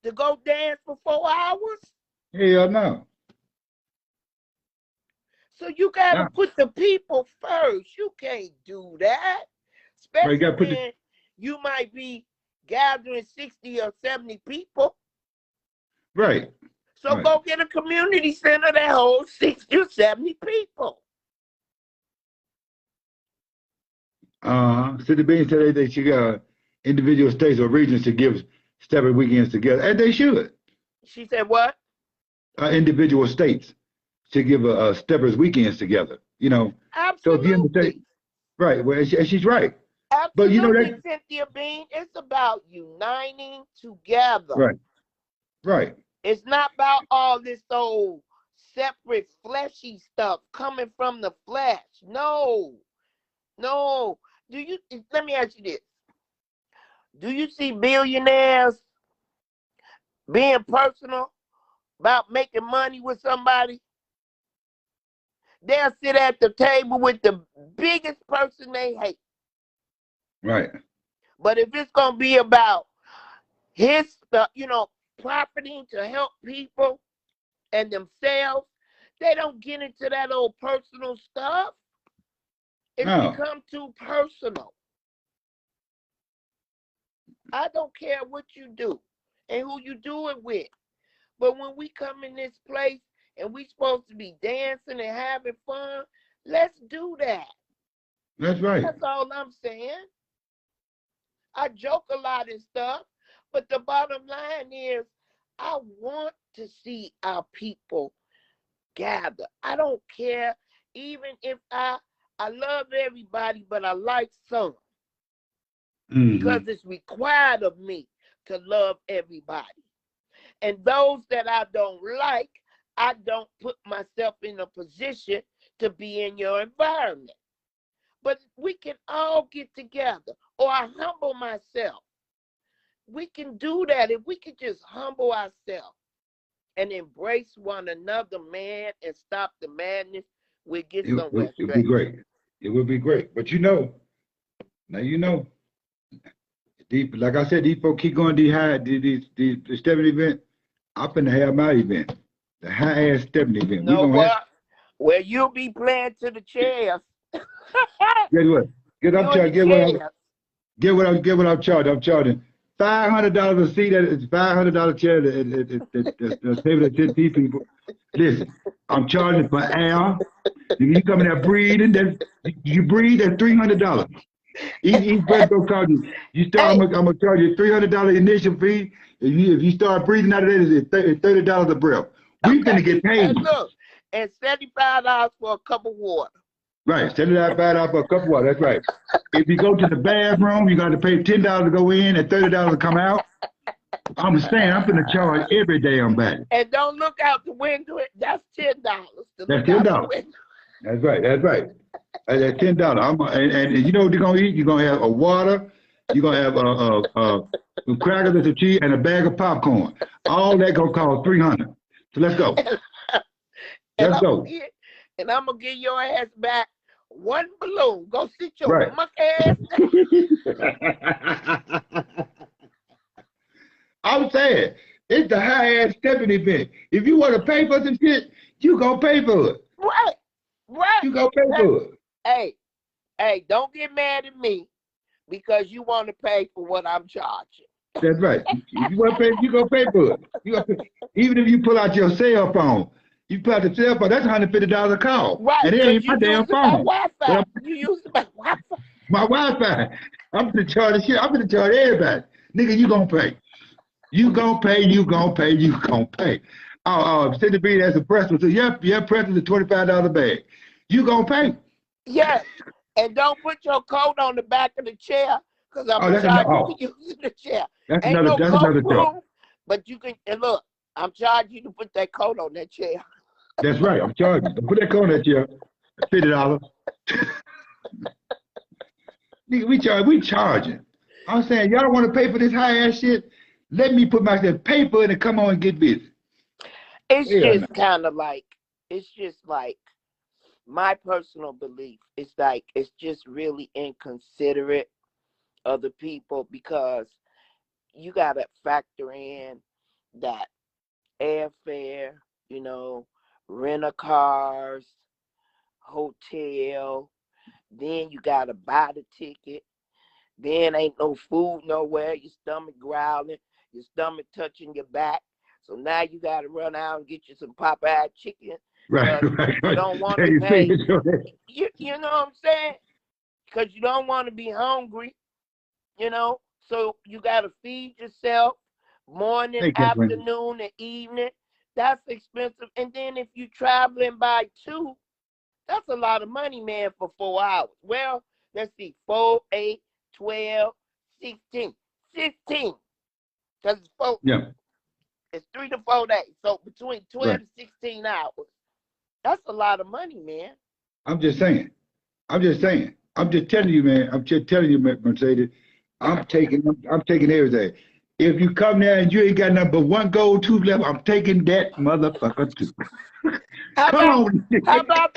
to go dance for 4 hours? Hell no. So you got to put the people first. You can't do that. Especially when you might be gathering 60 or 70 people. Right. So go get a community center that holds 60 or 70 people. City Bean said that she got individual states or regions to give separate weekends together, and they should. She said what? Individual states to give a steppers weekends together. You know. Absolutely. So if you understand, right? Well, she's right. Absolutely, but you know that Cynthia Bean. It's about uniting together. Right. Right. It's not about all this old separate fleshy stuff coming from the flesh. No. Let me ask you this. Do you see billionaires being personal about making money with somebody? They'll sit at the table with the biggest person they hate. Right. But if it's going to be about his, profiting to help people and themselves, they don't get into that old personal stuff. It's become too personal. I don't care what you do and who you do it with. But when we come in this place and we supposed to be dancing and having fun, let's do that. That's right. That's all I'm saying. I joke a lot and stuff, but the bottom line is I want to see our people gather. I don't care, even if I love everybody, but I like some. Because it's required of me to love everybody. And those that I don't like, I don't put myself in a position to be in your environment. But we can all get together, or I humble myself. We can do that if we can just humble ourselves and embrace one another, man, and stop the madness. We'll get somewhere. It would be great. It would be great. But now like I said, these folks keep going the stepping event. I'm finna have my event, the high ass stepping event. You know what? Well, you'll be playing to the chairs. Guess what? Get what I'm charging. I'm charging $500 a seat. It's $500 chair. The table of 10 people. Listen, I'm charging for air. You come in there breathing. You breathe at $300. Each breath gonna cost you. I'm gonna charge you $300 initial fee. If you start breathing out of that, it's $30 a breath. We finna get paid. And look, and $75 for a cup of water. Right, $75 for a cup of water. That's right. If you go to the bathroom, you got to pay $10 to go in and $30 to come out. I'm saying I'm gonna charge every damn body. And don't look out the window. That's $10. That's $10. That's right. That's $10. And you know what you're gonna eat? You're gonna have a water. You're gonna have some crackers and some cheese and a bag of popcorn. All that gonna cost $300. So let's go. Let's go. And I'm gonna give your ass back one balloon. Go sit your muck ass down. I'm saying it's the high ass stepping event. If you want to pay for some shit, you gonna pay for it. Right. You gonna pay for it. Hey, don't get mad at me because you want to pay for what I'm charging. That's right. If you want to pay, you gonna pay for it. Even if you pull out your cell phone, that's $150 a call. Right. And it ain't my damn phone. Wi-Fi. You use my Wi-Fi. My Wi-Fi. I'm gonna charge shit. I'm gonna charge everybody. Nigga, you gonna pay. You gonna pay. Cindy B, that's a pretzel. So your pretzel is $25 bag. You gonna pay. Yes. And don't put your coat on the back of the chair because I'm gonna charge you for using the chair. That's another job. But you can, and look, I'm charging you to put that coat on that chair. That's right. I'm charging. Put that coat on that chair. $50. Nigga, we charging. I'm saying y'all don't want to pay for this high ass shit. Let me put myself pay for it and come on and get busy. It's just kind of like, my personal belief. It's just really inconsiderate of the people because you got to factor in that airfare, rental cars, hotel, then you got to buy the ticket. Then ain't no food nowhere, your stomach growling, your stomach touching your back. So now you got to run out and get you some Popeye chicken. Right. You don't want to pay. You know what I'm saying? Because you don't want to be hungry, So you got to feed yourself morning, afternoon, and evening. That's expensive. And then if you're traveling by 2, that's a lot of money, man, for 4 hours. Well, let's see, 4, 8, 12, 16, 15. Because it's 3 to 4 days. So between 12 and 16 hours. That's a lot of money, man. I'm just saying. I'm just telling you, man. Mercedes. I'm taking everything. If you come there and you ain't got nothing but one gold tooth left, I'm taking that motherfucker too. How about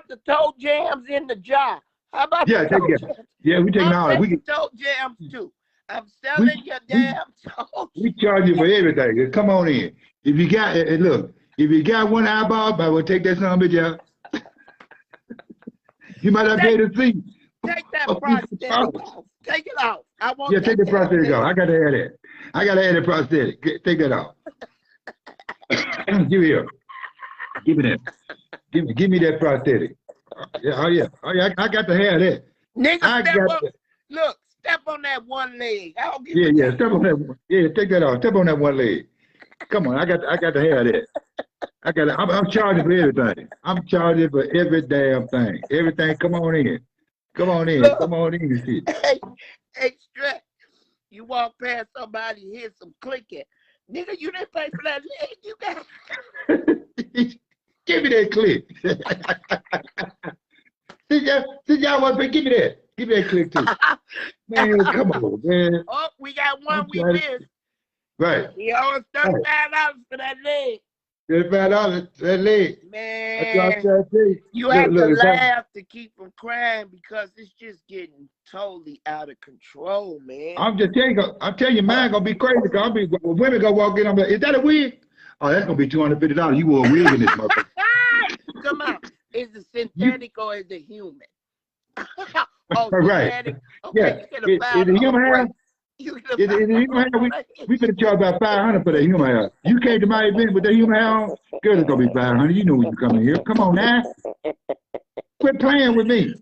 the toe jams in the jar? How about we taking all that. We can toe jams too. I'm selling your damn toe. We charge you for everything. Come on in. If you got one eyeball, I will take that son of a bitch out. You might not be able to see. Take that prosthetic off. Take it out. I want take the prosthetic off. I gotta add that. I gotta add the prosthetic. Take that off. Give me here. Give me that. Give me that prosthetic. I got to have that. Nigga, step on that one leg. Step on that one. Yeah, take that off. Step on that one leg. Come on, I got to have that. I'm charging for everything. I'm charging for every damn thing. Everything. Come on in. Come on in. Come on in. Hey, Stretch. You walk past somebody, hear some clicking. Nigga, you didn't pay for that leg. You got. Give me that click. Since y'all want to give me that. Give me that click too. Man, come on, man. Oh, we got one I'm we trying missed. Right. He owes us $35 for that leg. $35, that leg. That's what I'm Man, trying to tell you. you have to Look, laugh to keep from crying because it's just getting totally out of control, man. I'm telling you, man, gonna be crazy. When women gonna walk in, I'm like, is that a wig? Oh, that's gonna be $250. You wore a wig in this motherfucker. Come on. Is it synthetic or is it human? Oh, Right. synthetic. Okay, Yeah. you get a Is it human hair? You Is it human hair? We could charge about $500 for that human hair. You came to my event with the human hair on? Girl, it's gonna be $500. You know when you come in here. Come on now. Quit playing with me.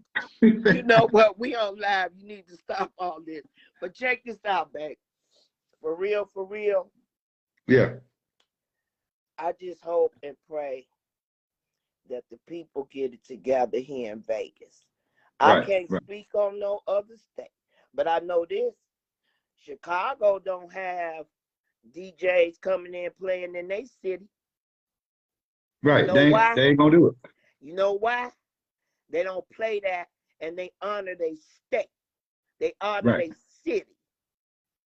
You know what? We on live. You need to stop all this. But check this out, babe. For real, for real. Yeah. I just hope and pray that the people get it together here in Vegas. I can't speak on no other state, but I know this. Chicago don't have DJs coming in playing in their city. Right. You know why? They ain't gonna do it. You know why? They don't play that and they honor their state. They honor their city.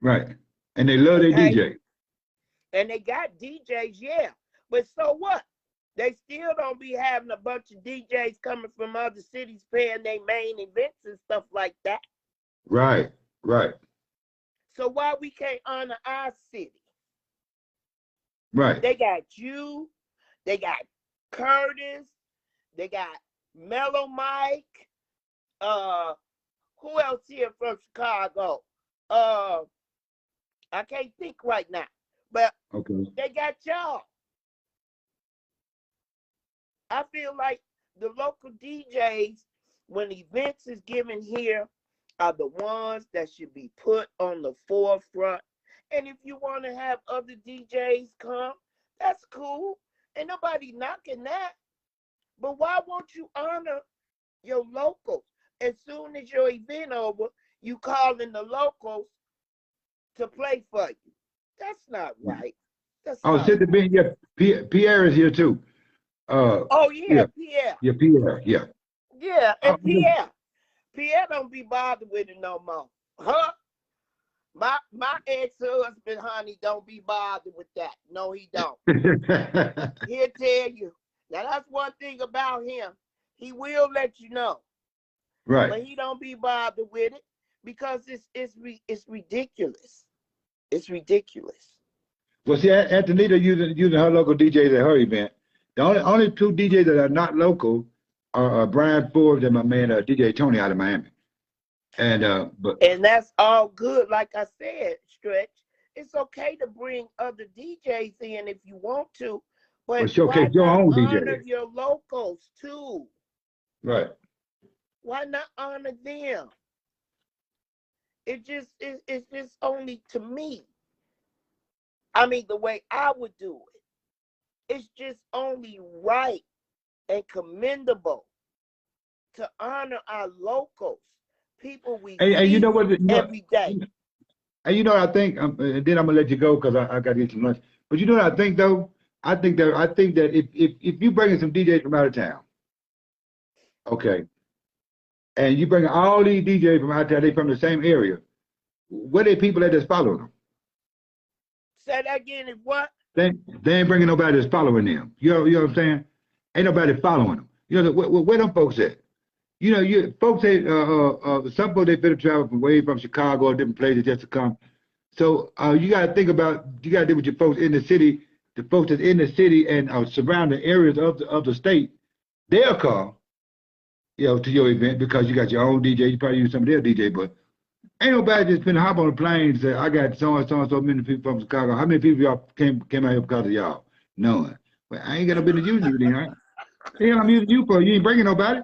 Right. And they love their DJ. And they got DJs, yeah. But so what? They still don't be having a bunch of DJs coming from other cities playing their main events and stuff like that. Right. So why we can't honor our city? Right. They got you, they got Curtis, they got Mellow Mike, who else here from Chicago? I can't think right now, but they got y'all. I feel like the local DJs, when events is given here, are the ones that should be put on the forefront. And if you want to have other DJs come, that's cool. Ain't nobody knocking that. But why won't you honor your locals? As soon as your event over, you calling the locals to play for you. That's not right. Sit the being, yeah, Pierre is here too. Pierre. Yeah, Pierre, yeah. Yeah, and Pierre don't be bothered with it no more. Huh? My ex-husband, honey, don't be bothered with that. No, he don't. He'll tell you. Now, that's one thing about him. He will let you know. Right. But he don't be bothered with it because it's ridiculous. It's ridiculous. Well, see, Antonita using her local DJs at her event. The only two DJs that are not local are Brian Forbes and my man DJ Tony out of Miami. And that's all good. Like I said, Stretch, it's okay to bring other DJs in if you want to, but showcase your own DJ. Honor your locals too. Right. Why not honor them? It's just only to me. I mean, the way I would do it, it's just only right and commendable to honor our locals, people we see you know what, every day. And you know what I think, and then I'm gonna let you go because I got to eat some lunch. But you know what I think though? I think that if you bring in some DJs from out of town, okay, and you bring all these DJs from out of town, they from the same area, where they people that just following them? Say that again. Is what? They ain't bringing nobody that's following them. You know what I'm saying? Ain't nobody following them. You know where them folks at? You know, folks say some folks they better travel from way from Chicago or different places just to come. So you got to deal with your folks in the city, the folks that's in the city and surrounding areas of the state. They'll come, to your event because you got your own DJ. You probably use some of their DJ, but ain't nobody just finna hop on a plane and say, I got so many people from Chicago. How many people y'all came out here because of y'all? None. Well, I ain't got no business using you then, right? The hell I'm using you for? You ain't bringing nobody.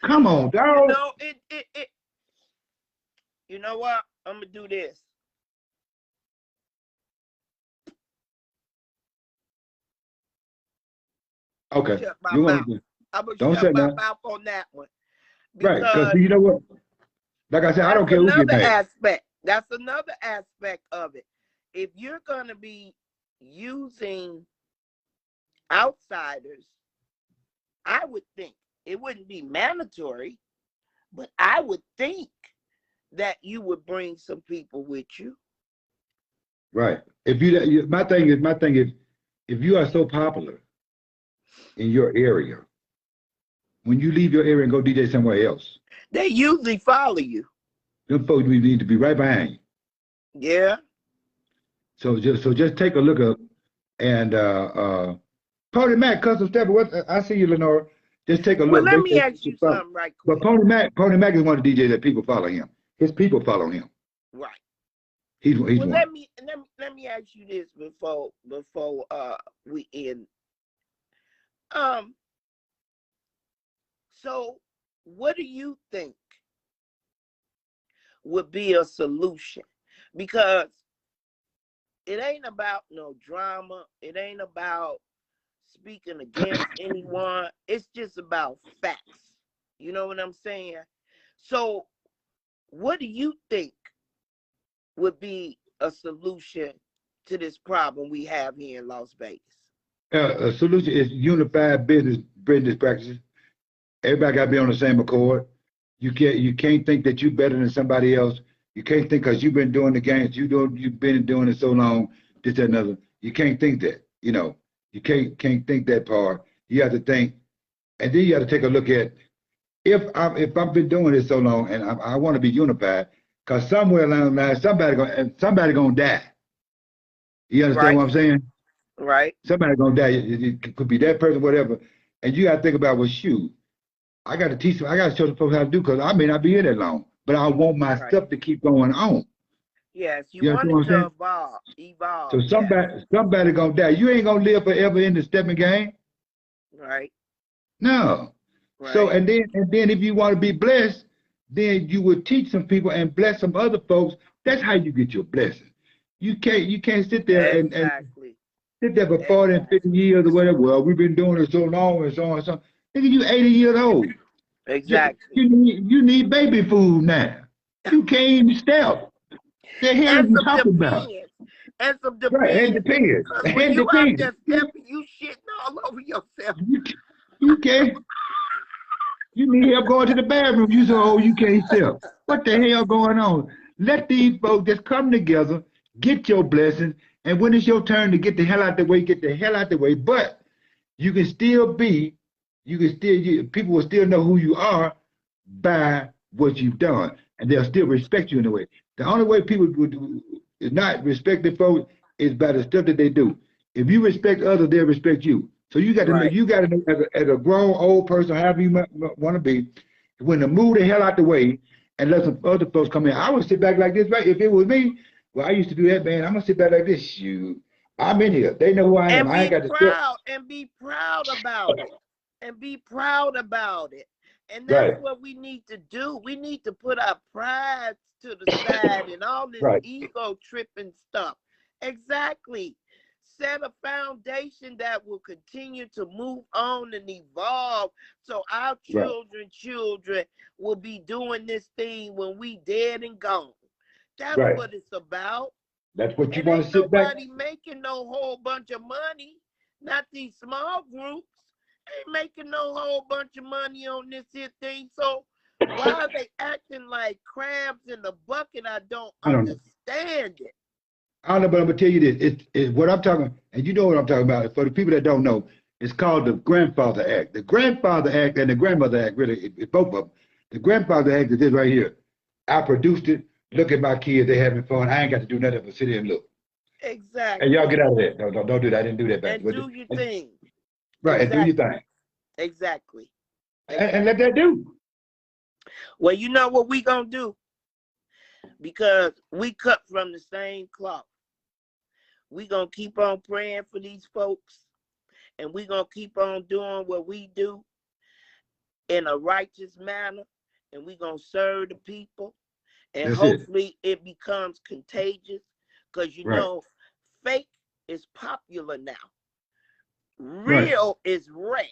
Come on, dog. You know what? I'm gonna do this. Okay. I'm gonna shut my mouth on that one. Right, because you know what? Like I said, I That's don't care who get another mad. aspect. That's another aspect of it. If you're going to be using outsiders, I would think it wouldn't be mandatory, but I would think that you would bring some people with you. Right. If my thing is, if you are so popular in your area, when you leave your area and go DJ somewhere else, They usually follow you. them folks need to be right behind you. Yeah. So just take a look up and Pony Mac Custom Stepper. What I see you, Lenora. Just take a Well, look. let me ask you something right But quick. Pony Mac is one of the DJs that people follow him. His people follow him. Right. He's Well, one. let me ask you this before we end. So what do you think would be a solution? Because it ain't about no drama. It ain't about speaking against anyone. It's just about facts. You know what I'm saying? So what do you think would be a solution to this problem we have here in Las Vegas? A solution is unified business practices. Everybody got to be on the same accord. You can't think that you're better than somebody else. You can't think because you've been doing the games, you've been doing it so long, this, that, another. You can't think that. You can't think that part. You have to think, and then you have to take a look at if I've been doing this so long and I want to be unified, because somewhere along the line somebody gonna die. You understand Right. what I'm saying? Right. Somebody gonna die. It could be that person, whatever. And you got to think about, well, shoot, I got to teach them. I got to show the folks how to do, because I may not be here that long, but I want my Right. stuff to keep going on. Yes, you You want understand it what I'm to saying? evolve. So Yeah. somebody gonna die. You ain't gonna live forever in the stepping game. Right. No. So Right. and then if you want to be blessed, then you would teach some people and bless some other folks. That's how you get your blessing. You can't sit there and Exactly. sit there for 40 and 50 years or whatever. Well, we've been doing it so long and so on and so on. Nigga, you 80 years old. Exactly. You need baby food now. You can't even step. The hell are And you some talking about? depends. And some Right, and depends. depends. Because when And you out depends. there stepping, you shitting all over yourself. You can't. You need help going to the bathroom. You say, oh, you can't step. What the hell going on? Let these folks just come together, get your blessings, and when it's your turn to get the hell out the way, get the hell out the way. But you can still be, people will still know who you are by what you've done, and they'll still respect you in a way. The only way people would not respect the folks is by the stuff that they do. If you respect others, they'll respect you. So you got to know, Right. as a grown old person, however you want to be, when to move the hell out the way and let some other folks come in. I would sit back like this, right? If it was me, well, I used to do that, man. I'm gonna sit back like this. Shoot, I'm in here. They know who I am. And I ain't be got to step. proud. And be proud about it. And be proud about it. And that's Right, what we need to do. We need to put our pride to the side and all this right, ego tripping stuff. Exactly. Set a foundation that will continue to move on and evolve so our right, children will be doing this thing when we dead and gone. That's right. what it's about. That's what you And want ain't to sit back. nobody making no whole bunch of money. Not these small groups. Ain't making no whole bunch of money on this here thing. So why are they acting like crabs in the bucket? I don't I don't know. understand it. I don't know, but I'm gonna tell you this. It's what I'm talking, and you know what I'm talking about. For the people that don't know, it's called the Grandfather Act. The Grandfather Act and the Grandmother Act, really, both of them. The Grandfather Act is this right here. I produced it. Look at my kids; they having fun. I ain't got to do nothing but sit here and look. And y'all Exactly. get out of that. Don't do that. I didn't do that back And then. do your thing. Right, and do your Exactly. thing, Exactly. and let that do. Well, you know what we gonna do? Because we cut from the same cloth. We gonna keep on praying for these folks, and we gonna keep on doing what we do in a righteous manner, and we gonna serve the people, and That's it. hopefully it becomes contagious, because Right, fake is popular now. right, Real is rare.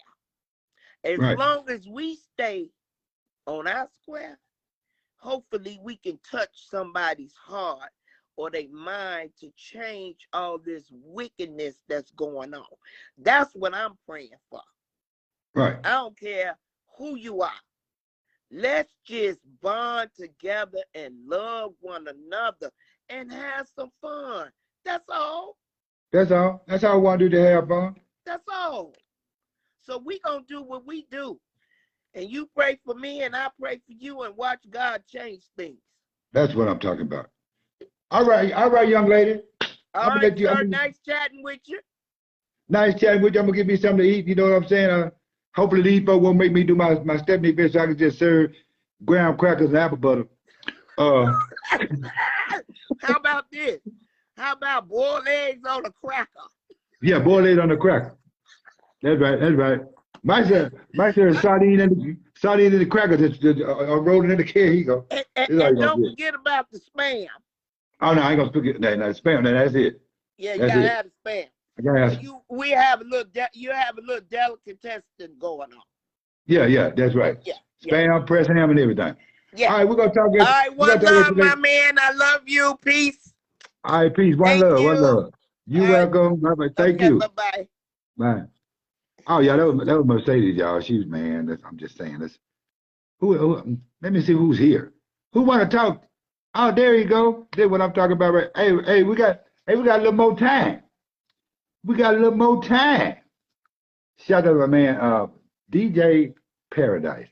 As right. long as we stay on our square, hopefully we can touch somebody's heart or their mind to change all this wickedness that's going on. That's what I'm praying for. Right. I don't care who you are. Let's just bond together and love one another and have some fun. That's all. That's all. That's all I want to do to have fun. That's all. So we gonna do what we do. And you pray for me and I pray for you and watch God change things. That's what I'm talking about. All right, young lady. All I'm gonna right, let you. sir. Nice chatting with you. Nice chatting with you. I'm gonna give me something to eat. You know what I'm saying? Hopefully these folks won't make me do my Stephanie fish so I can just serve graham crackers and apple butter. How about this? How about boiled eggs on a cracker? Yeah, boiled eggs on the cracker. That's right. That's right. My sardine and the crackers just rolling in the can. Here you go. And don't forget about the spam. Oh no, I ain't gonna forget that. No, spam. That's it. Yeah, you That's gotta it. have the spam. I gotta have. We have a little. You have a little delicatessen going on. Yeah, that's right. Yeah. Spam, press ham, and everything. Yeah. All right, we're gonna talk. All right, one love, my man. I love you. Peace. All right, peace. One love. You welcome. Thank you. Bye-bye. Bye. Oh yeah, that was Mercedes, y'all. She's man. I'm just saying this. Who? Let me see who's here. Who want to talk? Oh, there you go. That's what I'm talking about. Right. Hey, we got a little more time. We got a little more time. Shout out to my man, DJ Paradise.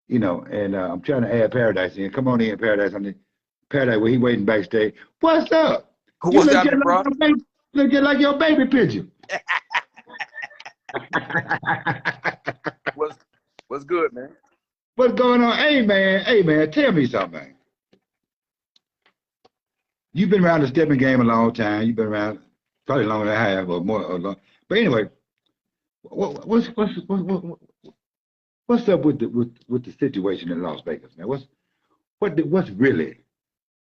You know, and I'm trying to add Paradise in. Come on in, Paradise. On the Paradise where he waiting backstage. What's up? What's happening, bro? Look just like your baby picture. What's good, man? What's going on? Hey man, tell me something, man. You've been around the stepping game a long time. You've been around probably longer than I have, or more. Or long. But anyway, what's up with the situation in Las Vegas, man? What's really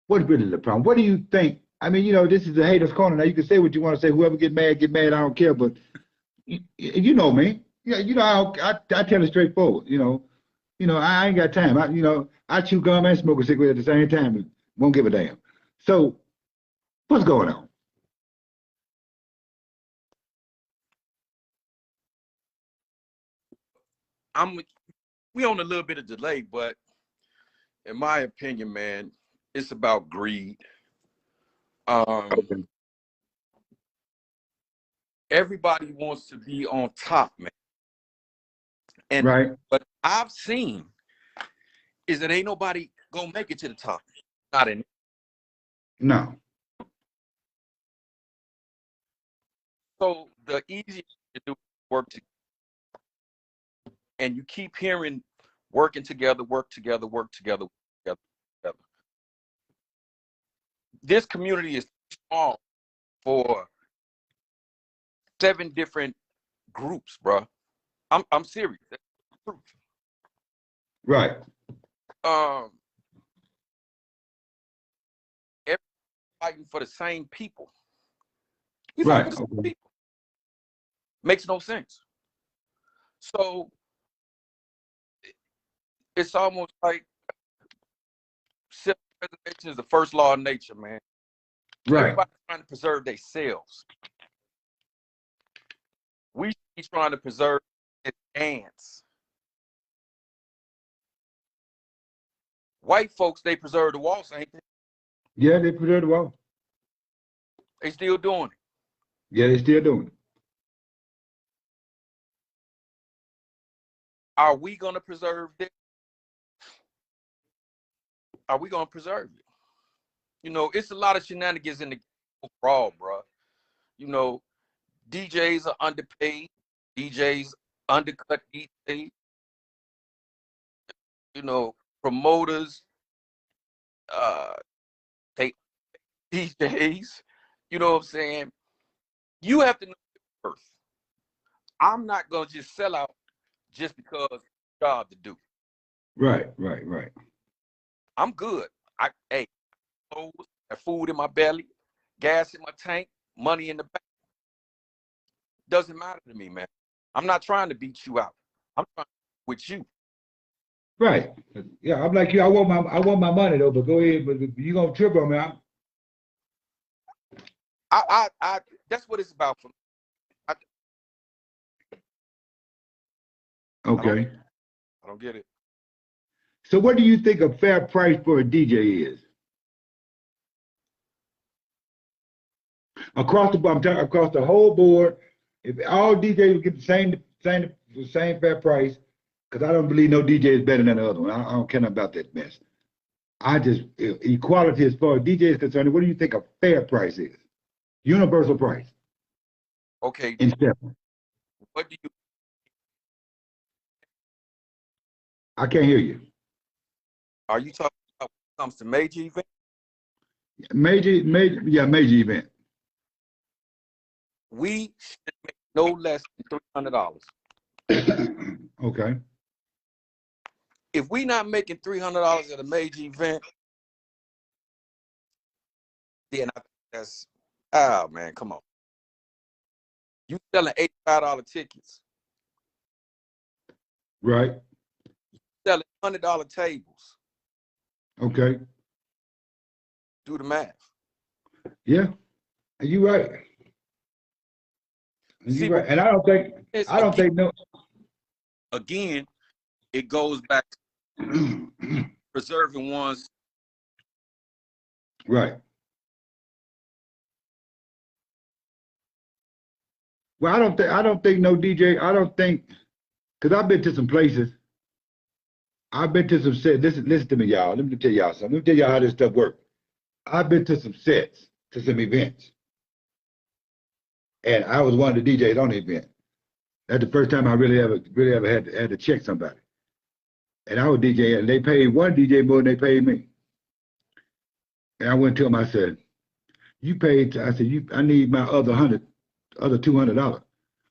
the problem? What do you think? I mean, you know, this is the haters' corner. Now you can say what you want to say. Whoever get mad. I don't care. But you know me. Yeah, you know I tell it straightforward. You know I ain't got time. I chew gum and smoke a cigarette at the same time and won't give a damn. So what's going on? We on a little bit of delay, but in my opinion, man, it's about greed. Okay. Everybody wants to be on top, man. And right. What I've seen is that ain't nobody gonna make it to the top. Not in. No. So the easiest to do is work together. And you keep hearing working together, work together, work together, work together. This community is small for 7 different groups, bro. I'm serious. That's the truth. Right. Everybody's fighting for the same people. We right. fight for the same people. Makes no sense. So it's almost like self-preservation is the first law of nature, man. Right. Everybody's trying to preserve themselves. We should be trying to preserve the ants. White folks, they preserve the walls, ain't they? Yeah, they preserve the wall. They still doing it. Yeah, they still doing it. Are we gonna preserve this? Are we gonna preserve it? You know, it's a lot of shenanigans in the overall, bro. You know, DJs are underpaid. DJs undercut DJs. You know, promoters, they DJs. You know what I'm saying? You have to know your worth. I'm not gonna just sell out just because it's a job to do. Right. I'm good. Hey, clothes, food in my belly, gas in my tank, money in the bank. Doesn't matter to me, man. I'm not trying to beat you out. I'm trying to with you. Right. Yeah, I'm like you. I want my money though. But go ahead. But if you gonna trip on me, I that's what it's about for me. I, I don't okay. I don't get it. So what do you think a fair price for a DJ is? Across the board, I'm talking across the whole board. If all DJs get the same fair price, because I don't believe no DJ is better than the other one. I don't care about that mess. I just equality as far as DJ is concerned. What do you think a fair price is? Universal price Okay, in step. what do you I can't hear you. are you talking about when it comes to major events? Major event. We should make no less than $300. Okay. If we not making $300 at a major event, then I think that's man, come on. You selling $85 tickets, Right. selling $100 tables. Okay. Do the math. Yeah. You're right. See, You're right. but And I don't think it's no. again, it goes back to preserving one's. Right. Well, I don't think no DJ. I don't think because I've been to some places. I've been to some sets. Listen to me, y'all. Let me tell y'all something. Let me tell y'all how this stuff works. I've been to some sets, to some events, and I was one of the DJs on the event. That's the first time I really ever had to check somebody. And I was DJ, and they paid one DJ more than they paid me. And I went to him. I said, "You paid." I said, "I need my other $200.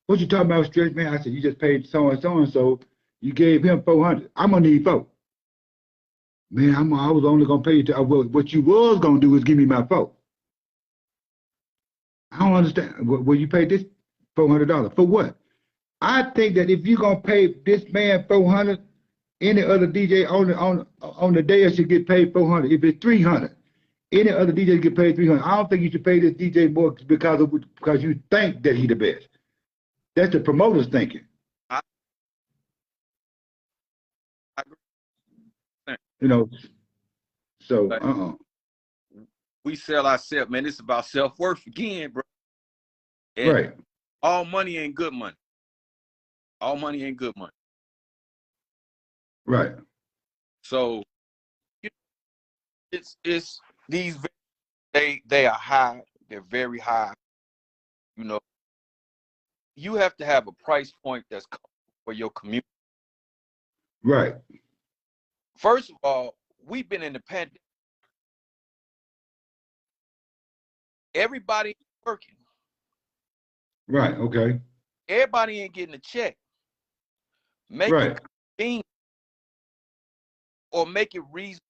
What you talking about, Stretch man?" I said, "You just paid so and so and so. You gave him 400. I'm gonna need four. Man, I was only gonna pay you. What you was gonna do is give me my four. I don't understand. Well, you paid this $400 for what? I think that if you're gonna pay this man 400, any other DJ on the day should get paid 400. If it's 300, any other DJ get paid 300. I don't think you should pay this DJ more because you think that he the best. That's the promoter's thinking. I agree. You know. So But we sell ourselves, man. It's about self-worth again, bro. And right. all money ain't good money. All money ain't good money. Right. So it's these they are high. They're very high. You know, you have to have a price point that's for your community. Right. First of all, we've been in the pandemic. Everybody working. Right. Okay. Everybody ain't getting a check. Make Right. it convenient or make it reasonable.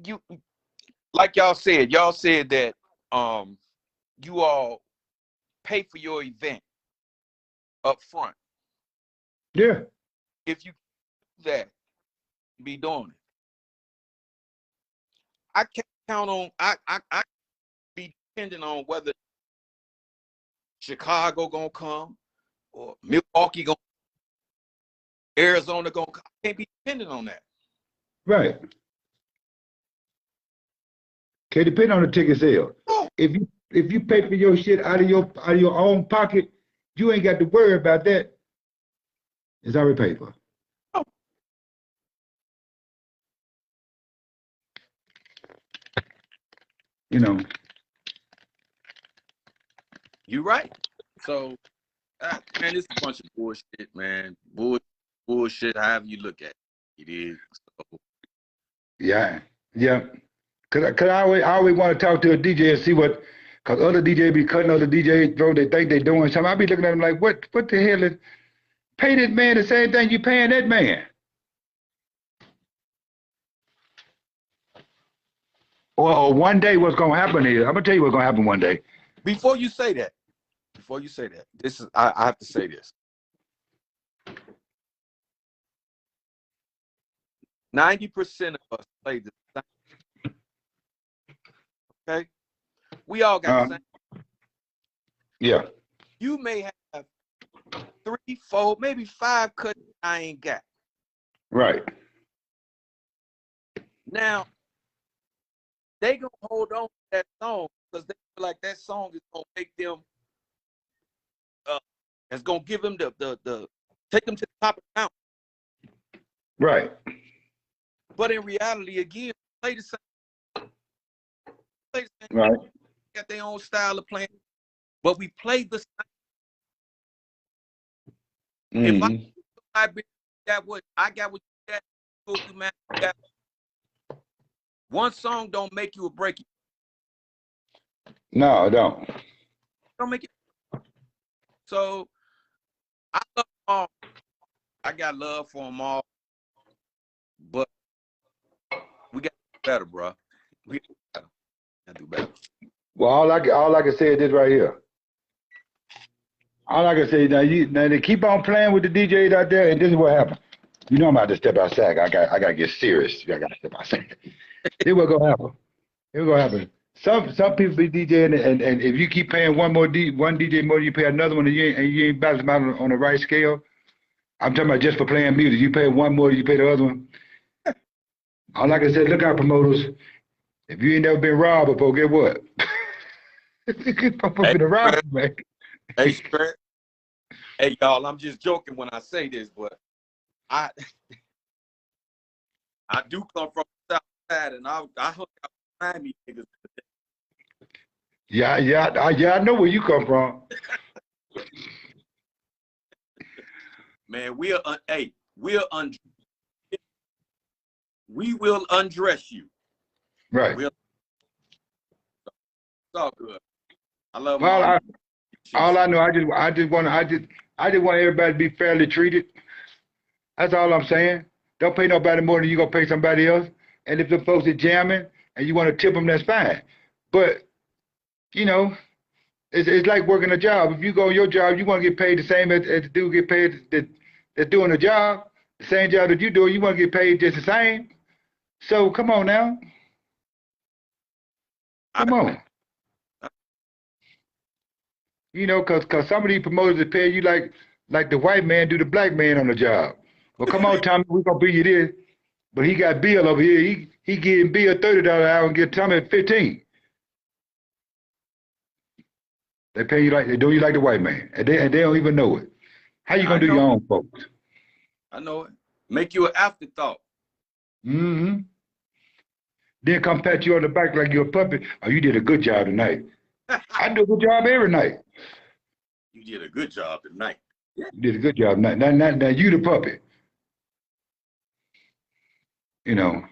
You like y'all said that you all pay for your event up front. Yeah. If you do that, be doing it. I can't count on I be depending on whether Chicago gonna come or Milwaukee gonna Arizona gonna come. I can't be dependent on that. Right. Okay, depend on the ticket sale. No. If you pay for your shit out of your own pocket, you ain't got to worry about that. It's already paid for. No. You know. You right. So man, it's a bunch of bullshit, man. Bullshit, however you look at it. It is. So, Yeah. Yeah. Cause I always want to talk to a DJ and see cause other DJ be cutting other DJs throat. They think they doing something. I be looking at them like, what the hell is? Pay this man the same thing you paying that man. Or one day what's gonna happen is, I'm gonna tell you what's gonna happen one day. before you say that, before you say that, this is I have to say this. 90% of us play the same. Okay? We all got the same. Yeah. You may have 3, 4, maybe 5 cuts I ain't got. Right. Now, they gonna hold on to that song because they feel like that song is gonna make them it's gonna give them the take them to the top of the mountain. Right. But in reality, again, play the same. Right. Got their own style of playing, but we play the same. If I got what you got, go through, man. One song don't make you or break you. No, don't. Don't make it. So I love them all. I got love for them all, but we got to do better, bro. We got to do better. Well, all I can say is this right here. All I can say now they keep on playing with the DJs out there, and this is what happened. You know I'm about to step outside. I gotta get serious. I gotta step outside. This what gonna happen. This what gonna happen. Some people be DJing, and if you keep paying one DJ more, you pay another one, and you ain't balancing out on the right scale. I'm talking about just for playing music. You pay one more, you pay the other one. All I can say, look out, promoters. If you ain't never been robbed before, get what? Hey, robbed, man. Hey, hey, y'all, I'm just joking when I say this, but I do come from the South Side, and I hook up behind these niggas. Yeah, I know where you come from. Man, we will undress you. Right. It's all good. I love well, all I know, I just want everybody to be fairly treated. That's all I'm saying. Don't pay nobody more than you gonna pay somebody else. And if the folks are jamming and you want to tip them, that's fine. But you know, it's like working a job. If you go on your job, you want to get paid the same as the dude get paid that's doing the job. The same job that you do, you want to get paid just the same. So come on now. Come on. You know, cause some of these promoters are paying you like the white man do the black man on the job. Well, come on, Tommy, we're gonna be you this. But he got Bill over here. He getting Bill $30 an hour and get Tommy at 15. They pay you like they do you like the white man, and they don't even know it. How you gonna do your own folks? I know it. Make you an afterthought. Mm-hmm. Then come pat you on the back like you're a puppet. Oh, you did a good job tonight. I do a good job every night. You did a good job tonight. You did a good job. Now you the puppet. You know.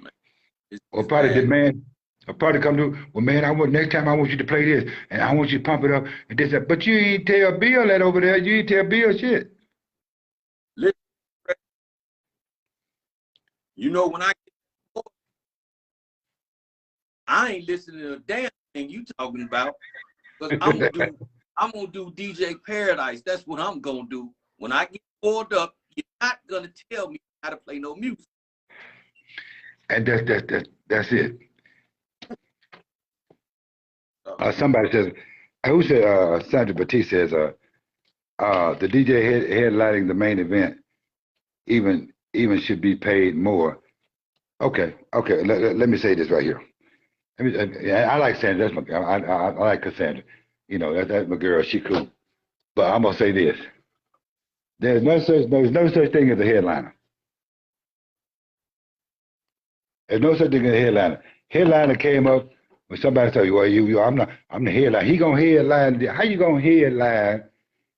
Or probably demand. Or probably come to, well, man, next time I want you to play this, and I want you to pump it up, and this, but you ain't tell Bill that over there. You ain't tell Bill shit. You know, when I ain't listening to a damn thing you talking about, because I'm gonna do DJ Paradise. That's what I'm gonna do. When I get bored up, you're not gonna tell me how to play no music. And that's it. Somebody says, who said, Sandra Batiste says, the DJ headlining the main event even should be paid more. Okay. Let me say this right here. I like Sandra. That's my, I like Cassandra. You know, that's my girl. She cool. But I'm gonna say this: there's no such thing as a headliner. There's no such thing as a headliner. Headliner came up when somebody told you, well, I'm the headliner. He gonna headline. How you gonna headline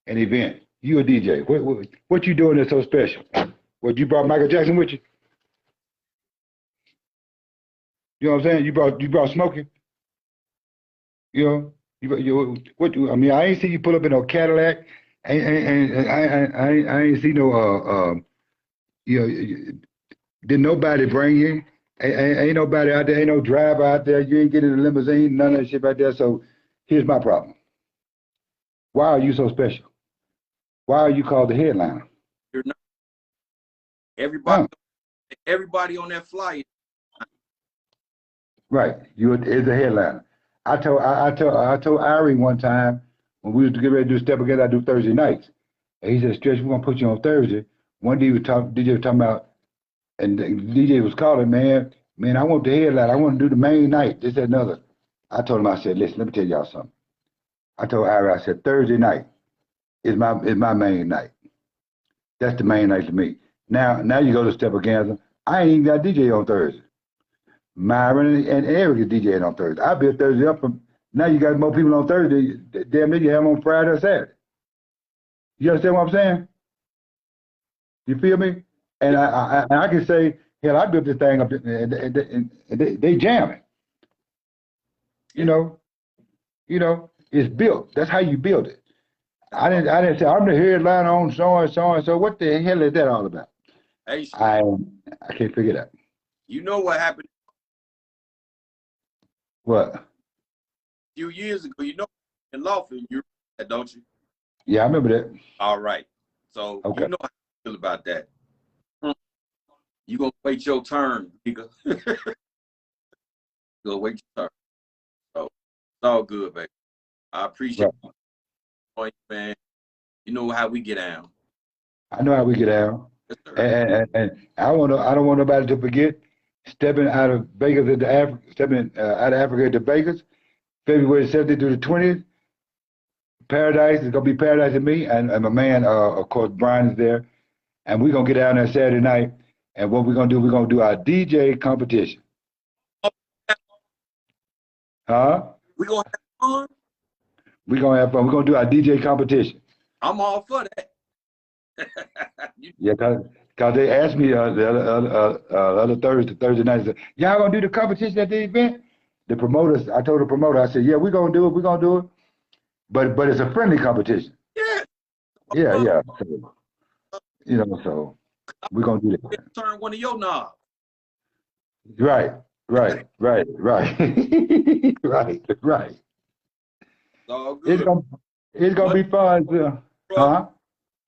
an event? You a DJ. What you doing that's so special? What, you brought Michael Jackson with you? You know what I'm saying? You brought Smokey. You know, I mean, I ain't see you pull up in no Cadillac. I ain't see no you know, did nobody bring you? Ain't nobody out there, ain't no driver out there, you ain't getting a limousine, none of that shit right there. So here's my problem. Why are you so special? Why are you called the headliner? You're not. Huh? Everybody on that flyer. Right. You is a headliner. I told Irie one time when we was getting ready to do Step Together, I do Thursday nights. And he said, Stretch, we're gonna put you on Thursday. One day DJ was talking about, and the DJ was calling, man, I want the headline. I want to do the main night. This, that, and another. I told him, I said, listen, let me tell y'all something. I told Irie, I said, Thursday night is my main night. That's the main night to me. Now you go to Step Together. I ain't even got DJ on Thursday. Myron and Eric is DJing on Thursday. I built Thursday up from now. You got more people on Thursday. Damn near you have them on Friday or Saturday. You understand what I'm saying? You feel me? And I can say, hell, I built this thing up, and they jamming. You know, it's built. That's how you build it. I didn't say I'm the headliner on so and so and so. What the hell is that all about? Hey, I can't figure it out. you know what happened What? a few years ago? You know, in Lawford, you remember that, don't you? Yeah, I remember that. All right. So Okay. you know how I feel about that. You gonna wait your turn, nigga. You gonna wait your turn. So it's all good, baby. I appreciate you, man. You know how we get down. I know how we get out. Yes, sir. And I don't want nobody to forget stepping out of Vegas into Africa, stepping out of Africa into Vegas, February 17th through the 20th. Paradise is gonna be paradise to me, and my man, of course, Brian is there, and we're gonna get out there Saturday night. And what we're gonna do our DJ competition. Huh? We gonna have fun. We're gonna have fun. We're gonna do our DJ competition. I'm all for that. Yeah, cause they asked me the other Thursday night. Said, y'all gonna do the competition at the event? The promoters, I told the promoter, I said, yeah, we're gonna do it. But it's a friendly competition. Yeah. Yeah. So, so we're gonna do that. Turn one of your knobs. Right. Right. It's all good. It's gonna be fun. Huh?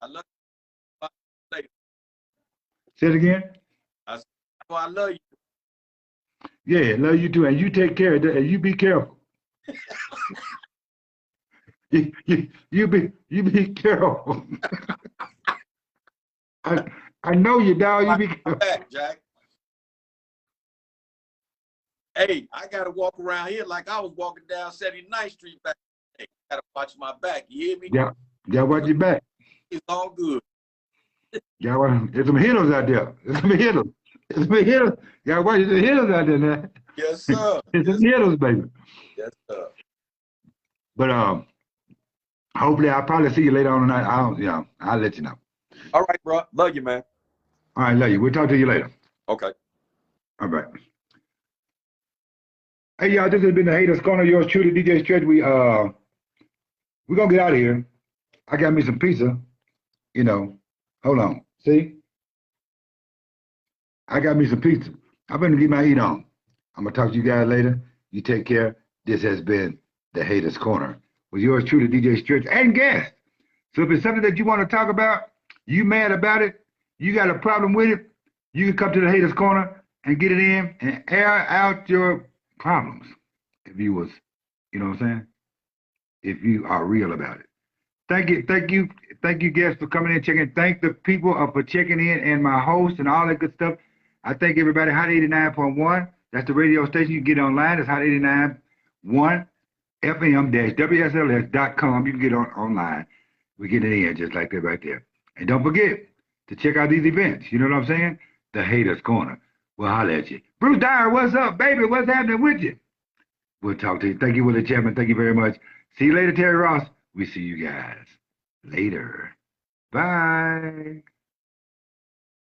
I love you. Later. Say it again. I love you. Yeah, love you too, and you take care of that, and you be careful. you be careful. I know you, dog. You be careful. Back, Jack. Hey, I gotta walk around here like I was walking down 79th Street back. Hey, I gotta watch my back. You hear me? Yeah, watch your back. It's all good. Yeah, there's some hitters out there. There's some hitters. Yeah, watch the hitters out there now. Yes, sir. There's some hitters, baby. Yes, sir. But hopefully I'll probably see you later on tonight. I'll let you know. All right, bro. Love you, man. All right, love you. We'll talk to you later. Okay. All right. Hey, y'all, this has been the Haters Corner. Yours truly, DJ Stretch. We're gonna get out of here. I got me some pizza. Hold on. See? I got me some pizza. I'm gonna get my eat on. I'm gonna talk to you guys later. You take care. This has been the Haters Corner with yours truly, DJ Stretch, and guest. So if it's something that you want to talk about, you mad about it, you got a problem with it, you can come to the Haters Corner and get it in and air out your problems. If you was, you know what I'm saying? If you are real about it. Thank you, guests, for coming in, checking. Thank the people for checking in and my host and all that good stuff. I thank everybody. Hot 89.1. That's the radio station. You can get online. It's Hot 89.1 FM-WSLS.com. You can get online. We get it in just like that right there. And don't forget to check out these events. You know what I'm saying? The Haters Corner. We'll holler at you. Bruce Dyer, what's up, baby? What's happening with you? We'll talk to you. Thank you, Willie Chapman. Thank you very much. See you later, Terry Ross. We see you guys later. Bye.